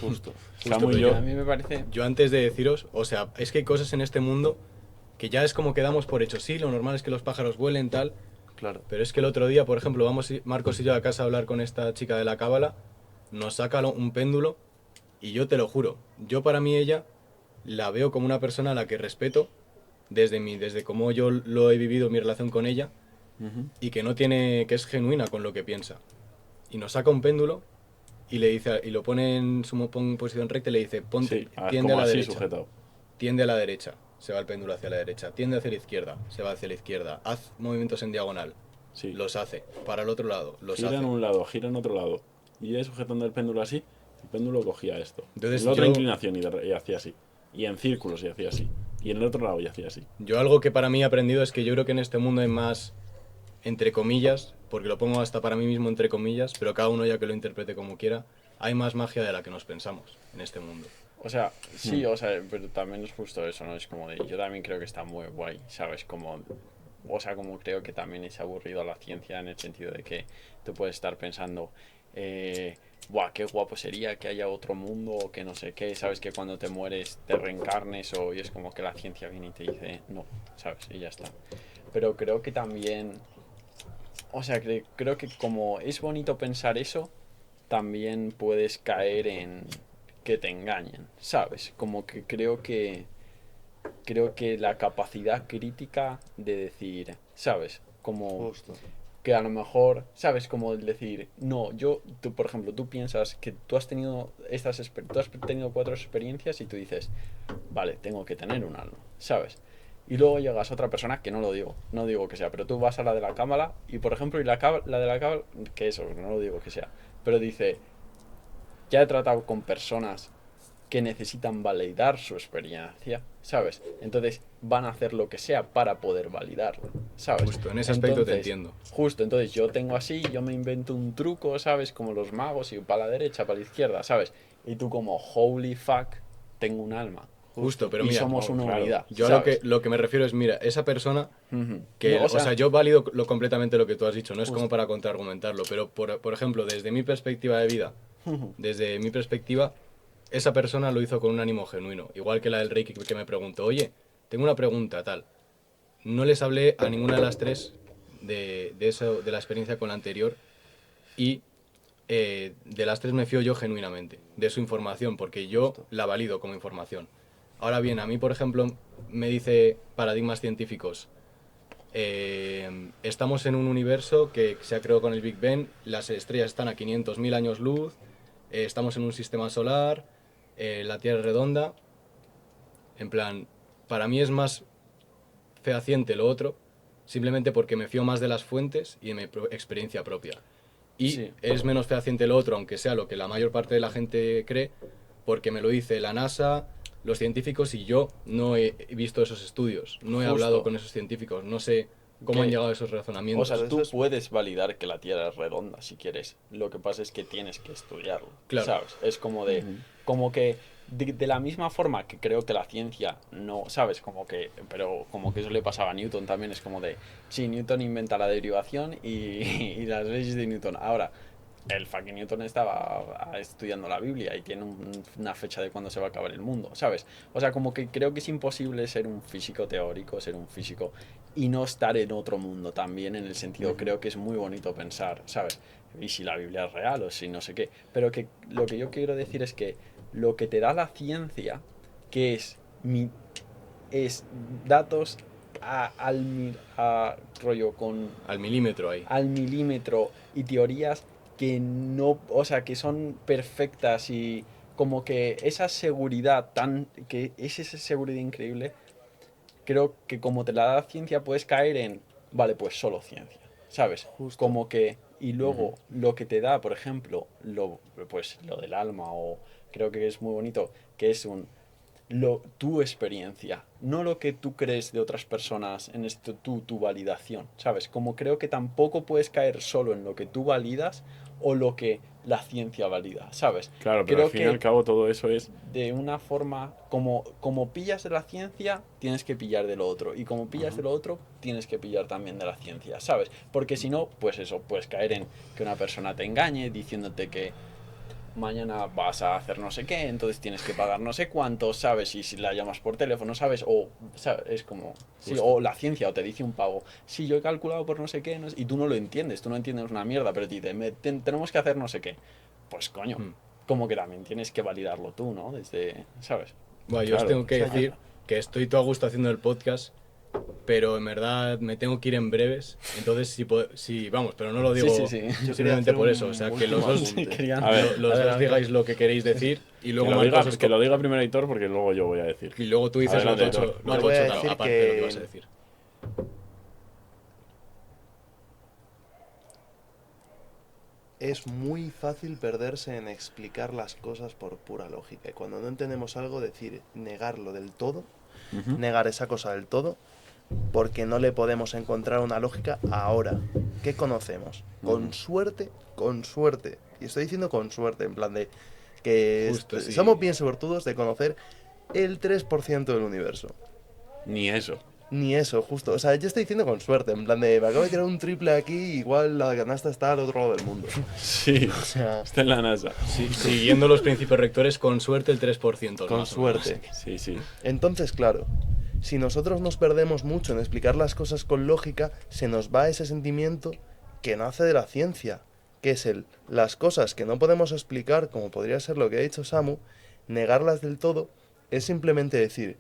Justo. Samu y pero yo, A mí me parece... Yo antes de deciros, o sea, es que hay cosas en este mundo que ya es como que damos por hecho. Sí, lo normal es que los pájaros vuelen, tal. Claro. Pero es que el otro día, por ejemplo, Marcos y yo a casa a hablar con esta chica de la cábala, nos saca un péndulo y yo te lo juro, yo para mí ella la veo como una persona a la que respeto desde cómo yo lo he vivido, mi relación con ella, y que es genuina con lo que piensa. Y nos saca un péndulo y le dice, y lo pone en posición recta y le dice, sí, tiende a como la así derecha. sujetado. Tiende a la derecha, se va el péndulo hacia la derecha. Tiende hacia la izquierda, se va hacia la izquierda. Haz movimientos en diagonal, Sí. los hace. Para el otro lado, los Gira hace. en un lado, gira en otro lado. Y él sujetando el péndulo así, el péndulo cogía esto. Entonces en la otra yo- inclinación y hacía así. Y en círculos y hacía así. Y en el otro lado y hacía así. Yo algo que para mí he aprendido es que yo creo que en este mundo hay más, entre comillas, porque lo pongo hasta para mí mismo entre comillas, pero cada uno ya que lo interprete como quiera, hay más magia de la que nos pensamos en este mundo. O sea, sí, o sea, pero también es justo eso, ¿no? Es como de, yo también creo que está muy guay, ¿sabes? Como, o sea, como creo que también es aburrido la ciencia en el sentido de que tú puedes estar pensando, buah, qué guapo sería que haya otro mundo o que no sé qué, ¿sabes? Que cuando te mueres te reencarnes y es como que la ciencia viene y te dice, no, ¿sabes? Y ya está. Pero creo que también, o sea, creo que como es bonito pensar eso, también puedes caer en que te engañen, ¿sabes? Como que creo que la capacidad crítica de decir, ¿sabes? Como Justo. que a lo mejor, ¿sabes? Como el decir, no, tú, por ejemplo, tú piensas que tú has tenido tú has tenido 4 experiencias y tú dices, vale, tengo que tener un alma, ¿sabes? Y luego llegas a otra persona que no digo que sea, pero tú vas a la de la cámara y, por ejemplo, la de la cámara, que eso, no lo digo que sea, pero dice, ya he tratado con personas que necesitan validar su experiencia, ¿sabes? Entonces van a hacer lo que sea para poder validarlo, ¿sabes? Justo, en ese aspecto te Entonces, entiendo. Justo, entonces yo tengo así, yo me invento un truco, ¿sabes? Como los magos y para la derecha, para la izquierda, ¿sabes? Y tú como, holy fuck, tengo un alma. Justo, pero y mira, somos una claro. unidad. Yo a ¿sabes? lo que me refiero es, mira, esa persona Ujú. que, No, o sea, yo valido completamente lo que tú has dicho, no es Justo. como para contraargumentarlo, pero por ejemplo, desde mi perspectiva de vida, desde mi perspectiva, esa persona lo hizo con un ánimo genuino, igual que la del Reiki que me preguntó, oye, tengo una pregunta, tal. No les hablé a ninguna de las tres de eso, de la experiencia con la anterior, y de las tres me fío yo genuinamente, de su información, porque yo la valido como información. Ahora bien, a mí, por ejemplo, me dice paradigmas científicos, estamos en un universo que se ha creado con el Big Bang, las estrellas están a 500.000 años luz, estamos en un sistema solar, la Tierra es redonda. En plan, para mí es más fehaciente lo otro, simplemente porque me fío más de las fuentes y de mi experiencia propia. Y Sí. es menos fehaciente lo otro, aunque sea lo que la mayor parte de la gente cree, porque me lo dice la NASA, los científicos, y yo no he visto esos estudios, no he Justo. hablado con esos científicos, no sé cómo Que- han llegado a esos O razonamientos. sea, Eso tú es- puedes validar que la Tierra es redonda si quieres. Lo que pasa es que tienes que estudiarlo. Claro. ¿Sabes? Es como de. Como que. De la misma forma que creo que la ciencia no. ¿Sabes? Como que. Pero como que eso le pasaba a Newton también. Es como de. Sí, Newton inventa la derivación y, y las leyes de Newton. Ahora. El fucking Newton estaba estudiando la Biblia y tiene una fecha de cuándo se va a acabar el mundo, ¿sabes? O sea, como que creo que es imposible ser un físico teórico, ser un físico y no estar en otro mundo también, en el sentido, creo que es muy bonito pensar, ¿sabes? Y si la Biblia es real o si no sé qué. Pero que lo que yo quiero decir es que lo que te da la ciencia, que es datos rollo con Al milímetro ahí. al milímetro y teorías que no, o sea, que son perfectas y como que esa seguridad que es esa seguridad increíble, creo que como te la da la ciencia puedes caer en, vale, pues solo ciencia, ¿sabes? Justo. Como que, y luego lo que te da, por ejemplo, pues lo del alma, o creo que es muy bonito, que es tu experiencia, no lo que tú crees de otras personas en esto, tu validación, ¿sabes? Como creo que tampoco puedes caer solo en lo que tú validas o lo que la ciencia valida, ¿sabes? Claro, pero Creo al fin y al cabo todo eso es... de una forma, como pillas de la ciencia, tienes que pillar de lo otro. Y como pillas de lo otro, tienes que pillar también de la ciencia, ¿sabes? Porque si no, pues eso, puedes caer en que una persona te engañe diciéndote que mañana vas a hacer no sé qué, entonces tienes que pagar no sé cuánto, ¿sabes? Y si la llamas por teléfono, ¿sabes? O, ¿sabes? Es como... Sí, o la ciencia, o te dice un pago. Sí, yo he calculado por no sé qué, y tú no lo entiendes, tú no entiendes una mierda, pero te dice, tenemos que hacer no sé qué. Pues coño, como que también tienes que validarlo tú, ¿no? Desde, ¿sabes? Bueno, yo os Claro. tengo que O sea, decir que estoy todo a gusto haciendo el podcast, pero en verdad me tengo que ir en breves. Entonces, si vamos, pero no lo digo Sí, sí, sí. Yo quería simplemente hacer por un eso. O sea, que los último dos, apunte. Querían- A ver, los dos digáis lo que queréis decir y luego Marcos que lo diga primero Editor porque luego yo voy a decir. y luego tú dices lo Adelante, tocho, Héctor. lo Yo voy a tocho, decir aparte de lo que que- vas a decir. Es muy fácil perderse en explicar las cosas por pura lógica. Y cuando no entendemos algo, decir negarlo del todo, negar esa cosa del todo, porque no le podemos encontrar una lógica ahora. ¿Qué conocemos? Con suerte, y estoy diciendo con suerte, en plan de que Justo, sí. somos bien suertudos de conocer el 3% del universo. Ni eso. Ni eso, justo. O sea, yo estoy diciendo con suerte, en plan de me acabo de tirar un triple aquí, igual la canasta está al otro lado del mundo. Sí, O sea, está en la NASA. Sí, siguiendo los principios rectores, con suerte el 3%. con más o menos. suerte. Sí, sí. Entonces, claro, si nosotros nos perdemos mucho en explicar las cosas con lógica, se nos va ese sentimiento que nace de la ciencia, que es las cosas que no podemos explicar, como podría ser lo que ha dicho Samu, negarlas del todo, es simplemente decir,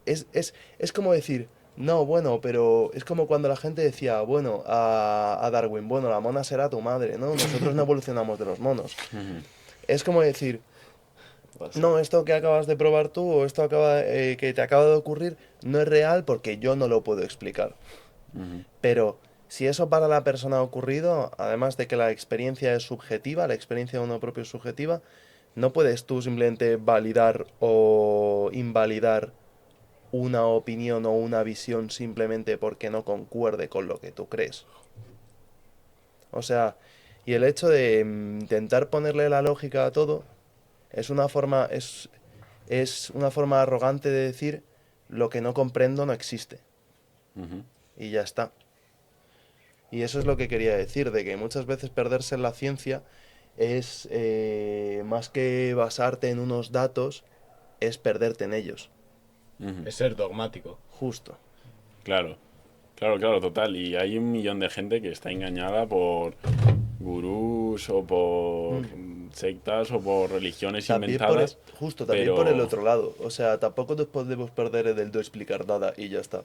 es como decir, no, bueno, pero es como cuando la gente decía, bueno, a Darwin, bueno, la mona será tu madre, ¿no? Nosotros no evolucionamos de los monos. Es como decir, no, esto que acabas de probar tú o esto que te acaba de ocurrir no es real porque yo no lo puedo explicar. Pero si eso para la persona ha ocurrido, además de que la experiencia es subjetiva, la experiencia de uno propio es subjetiva, no puedes tú simplemente validar o invalidar una opinión o una visión simplemente porque no concuerde con lo que tú crees. O sea, y el hecho de intentar ponerle la lógica a todo es una forma arrogante de decir lo que no comprendo no existe. Ujú. Y ya está. Y eso es lo que quería decir, de que muchas veces perderse en la ciencia es más que basarte en unos datos, es perderte en ellos. Ujú. Es ser dogmático. Justo. Claro, total. Y hay un millón de gente que está engañada por gurús o por sectas o por religiones También inventadas. también por pero- el otro lado. O sea, tampoco nos podemos perder en el no explicar nada y ya está.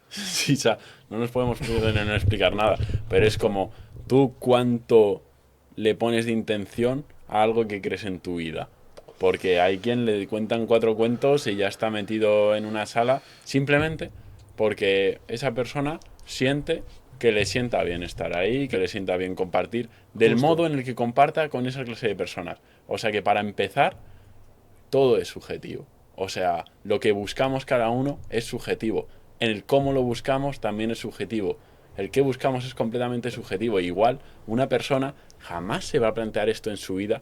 Sí, o sea, no nos podemos perder en no explicar nada. Pero es como, ¿tú cuánto le pones de intención a algo que crees en tu vida? Porque hay quien le cuentan 4 cuentos y ya está metido en una sala simplemente porque esa persona siente que le sienta bien estar ahí, que le sienta bien compartir, del Justo. modo en el que comparta con esa clase de personas. O sea que para empezar, todo es subjetivo. O sea, lo que buscamos cada uno es subjetivo. El cómo lo buscamos también es subjetivo. El que buscamos es completamente subjetivo. Igual, una persona jamás se va a plantear esto en su vida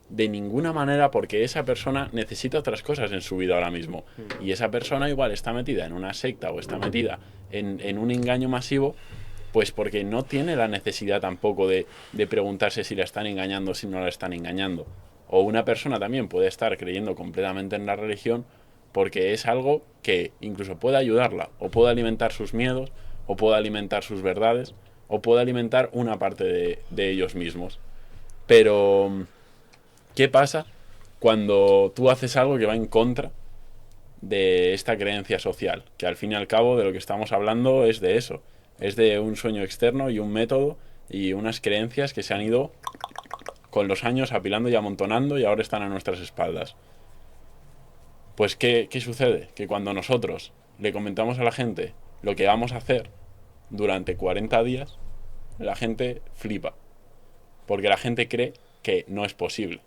de ninguna manera porque esa persona necesita otras cosas en su vida ahora mismo. Y esa persona igual está metida en una secta o está metida en un engaño masivo, pues porque no tiene la necesidad tampoco de preguntarse si la están engañando o si no la están engañando. O una persona también puede estar creyendo completamente en la religión porque es algo que incluso puede ayudarla, o puede alimentar sus miedos, o puede alimentar sus verdades, o puede alimentar una parte de ellos mismos. Pero, ¿qué pasa cuando tú haces algo que va en contra de esta creencia social? Que al fin y al cabo de lo que estamos hablando es de eso. Es de un sueño externo y un método y unas creencias que se han ido con los años apilando y amontonando y ahora están a nuestras espaldas. Pues ¿qué sucede? Que cuando nosotros le comentamos a la gente lo que vamos a hacer durante 40 días, la gente flipa. Porque la gente cree que no es posible.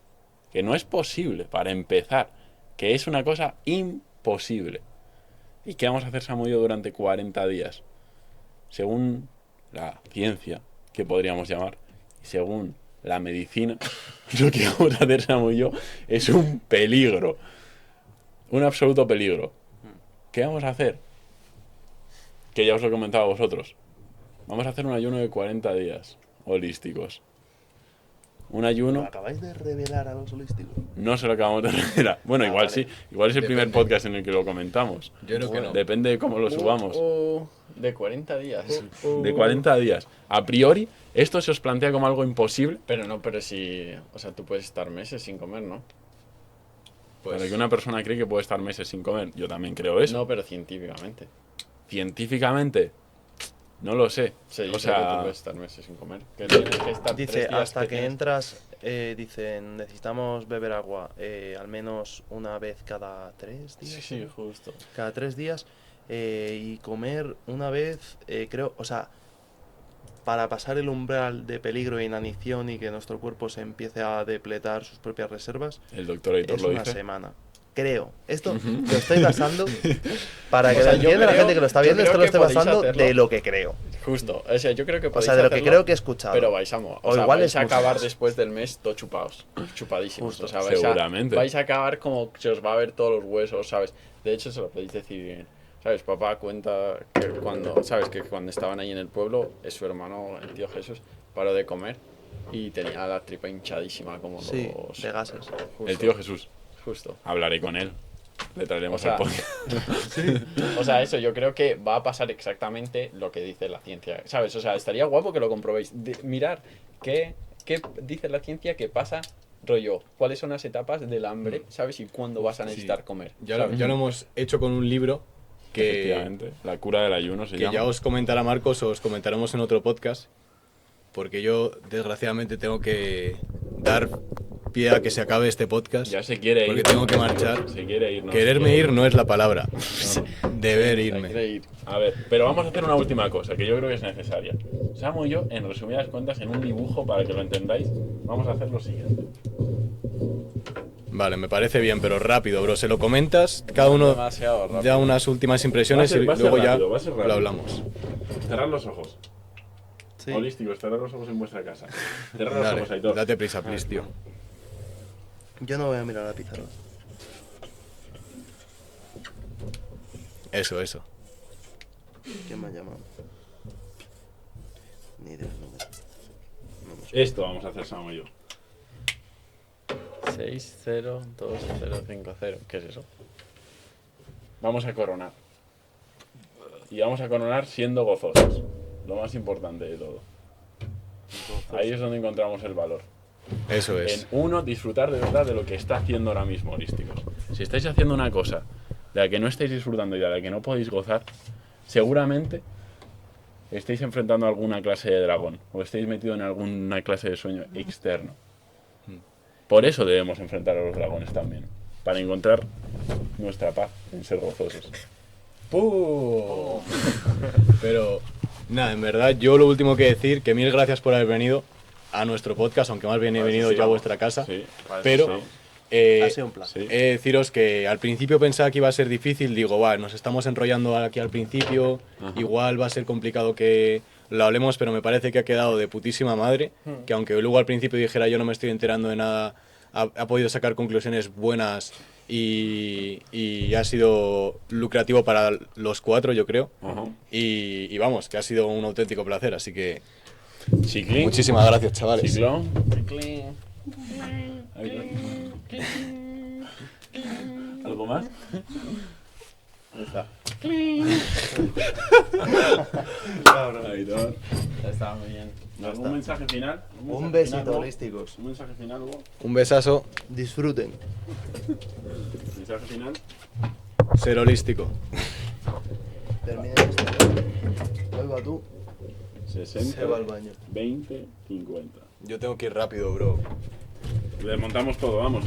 Que no es posible, para empezar. Que es una cosa imposible. ¿Y qué vamos a hacer, Samu y yo, durante 40 días? Según la ciencia, que podríamos llamar, y según la medicina, lo que vamos a hacer, Samu y yo, es un peligro. Un absoluto peligro. ¿Qué vamos a hacer? Que ya os lo he comentado a vosotros. Vamos a hacer un ayuno de 40 días holísticos. Un ¿Lo ayuno, acabáis de revelar a los holísticos? no se lo acabamos de revelar. Bueno, igual vale. sí. Igual es el primer Depende. podcast en el que lo comentamos. Yo creo que no. Depende de cómo lo subamos. De 40 días. De 40 días. A priori, esto se os plantea como algo imposible. Pero si... O sea, tú puedes estar meses sin comer, ¿no? Pues, Para que una persona cree que puede estar meses sin comer. Yo también creo eso. No, pero científicamente. Científicamente, no lo sé. Se dice O sea, que tú puedes estar meses sin comer. Que tienes que estar Dice, 3 días hasta que tienes- entras, dicen, necesitamos beber agua al menos una vez cada 3 días. Sí, sí, justo. Cada 3 días. Y comer una vez, creo, o sea, para pasar el umbral de peligro e inanición y que nuestro cuerpo se empiece a depletar sus propias reservas, el doctor Aitor es lo una dice. semana. Creo. Esto lo estoy basando para que O sea, lo yo entienda la creo- gente que lo está yo viendo. creo Esto lo que estoy podéis basando hacerlo. de lo que creo. Justo. O sea, yo creo que O podéis sea, de lo que hacerlo, creo que he escuchado. Pero vais a, O sea, igual vais a es mucho. acabar después del mes todo chupados. Chupadísimos. Justo. O sea, Seguramente. vais a acabar como se os va a ver todos los huesos, ¿sabes? De hecho, se lo podéis decir bien. ¿Sabes? Papá cuenta que cuando, ¿sabes? Que cuando estaban ahí en el pueblo, su hermano, el tío Jesús, paró de comer y tenía la tripa hinchadísima como Sí, los... de gases. Justo, El tío Jesús. Justo. Hablaré con él. Le traeremos O sea, al podcast. O sea, eso, yo creo que va a pasar exactamente lo que dice la ciencia, ¿sabes? O sea, estaría guapo que lo comprobéis. Mirar qué dice la ciencia que pasa, rollo, cuáles son las etapas del hambre, ¿sabes? Y cuándo vas a necesitar Sí. comer. ya, ¿sabes? ya lo hemos hecho con un libro que, Efectivamente. La cura del ayuno se que llama. ya os comentará Marcos o os comentaremos en otro podcast. Porque yo, desgraciadamente, tengo que dar pie a que se acabe este podcast. Ya se quiere ir. Porque tengo que marchar. Se quiere ir, ¿no? Quererme ir no es la palabra. Deber irme. Quiere ir. A ver, pero vamos a hacer una última cosa que yo creo que es necesaria. Samu y yo, en resumidas cuentas, en un dibujo, para que lo entendáis, vamos a hacer lo siguiente. Vale, me parece bien, pero rápido, bro. Se lo comentas, cada uno Demasiado rápido. da unas últimas impresiones Va a ser y luego rápido, va ya a ser rápido. lo hablamos. Cerrad los ojos. Sí. Holísticos, cerrad los ojos en vuestra casa. Cerrad los Dale, ojos, Aitor. date prisa, please, tío. Yo no voy a mirar la pizarra. Eso, eso. ¿Quién me ha llamado? Ni idea, no me... Esto vamos a hacer Samu y yo. 6-0-2-0-5-0. ¿Qué es eso? Vamos a coronar. Y vamos a coronar siendo gozosos. Lo más importante de todo. Ahí es donde encontramos el valor. Eso En es. uno, disfrutar de verdad de lo que está haciendo ahora mismo Holísticos. Si estáis haciendo una cosa de la que no estáis disfrutando y de la que no podéis gozar, seguramente estáis enfrentando alguna clase de dragón o estáis metido en alguna clase de sueño externo. Por eso debemos enfrentar a los dragones también, para encontrar nuestra paz en ser gozosos. ¡Puh! Pero, nada, en verdad, yo lo último que decir, que mil gracias por haber venido a nuestro podcast, aunque más bien he venido Sí, yo a vamos. vuestra casa. Sí, Pero, sí, Ha sido un placer. sí. he de deciros que al principio pensaba que iba a ser difícil, digo, va, nos estamos enrollando aquí al principio, Ajá. igual va a ser complicado que lo hablemos, pero me parece que ha quedado de putísima madre, que aunque luego al principio dijera yo no me estoy enterando de nada, ha podido sacar conclusiones buenas y ha sido lucrativo para los cuatro, yo creo. Ajá. Y vamos, que ha sido un auténtico placer, así que Chiclín. muchísimas gracias, chavales. Chiclón. ¿Algo más? Ahí está. Aitor. Ya está muy bien. ¿Algún mensaje final? Un mensaje besito, final, Hugo? holísticos. ¿Un mensaje final, Hugo? Un besazo, Disfruten. ¿Mensaje final? ser holístico. Termina esto. Vuelva tú. 60, Se va al baño. 20, 50. Yo tengo que ir rápido, bro. Desmontamos todo, vamos.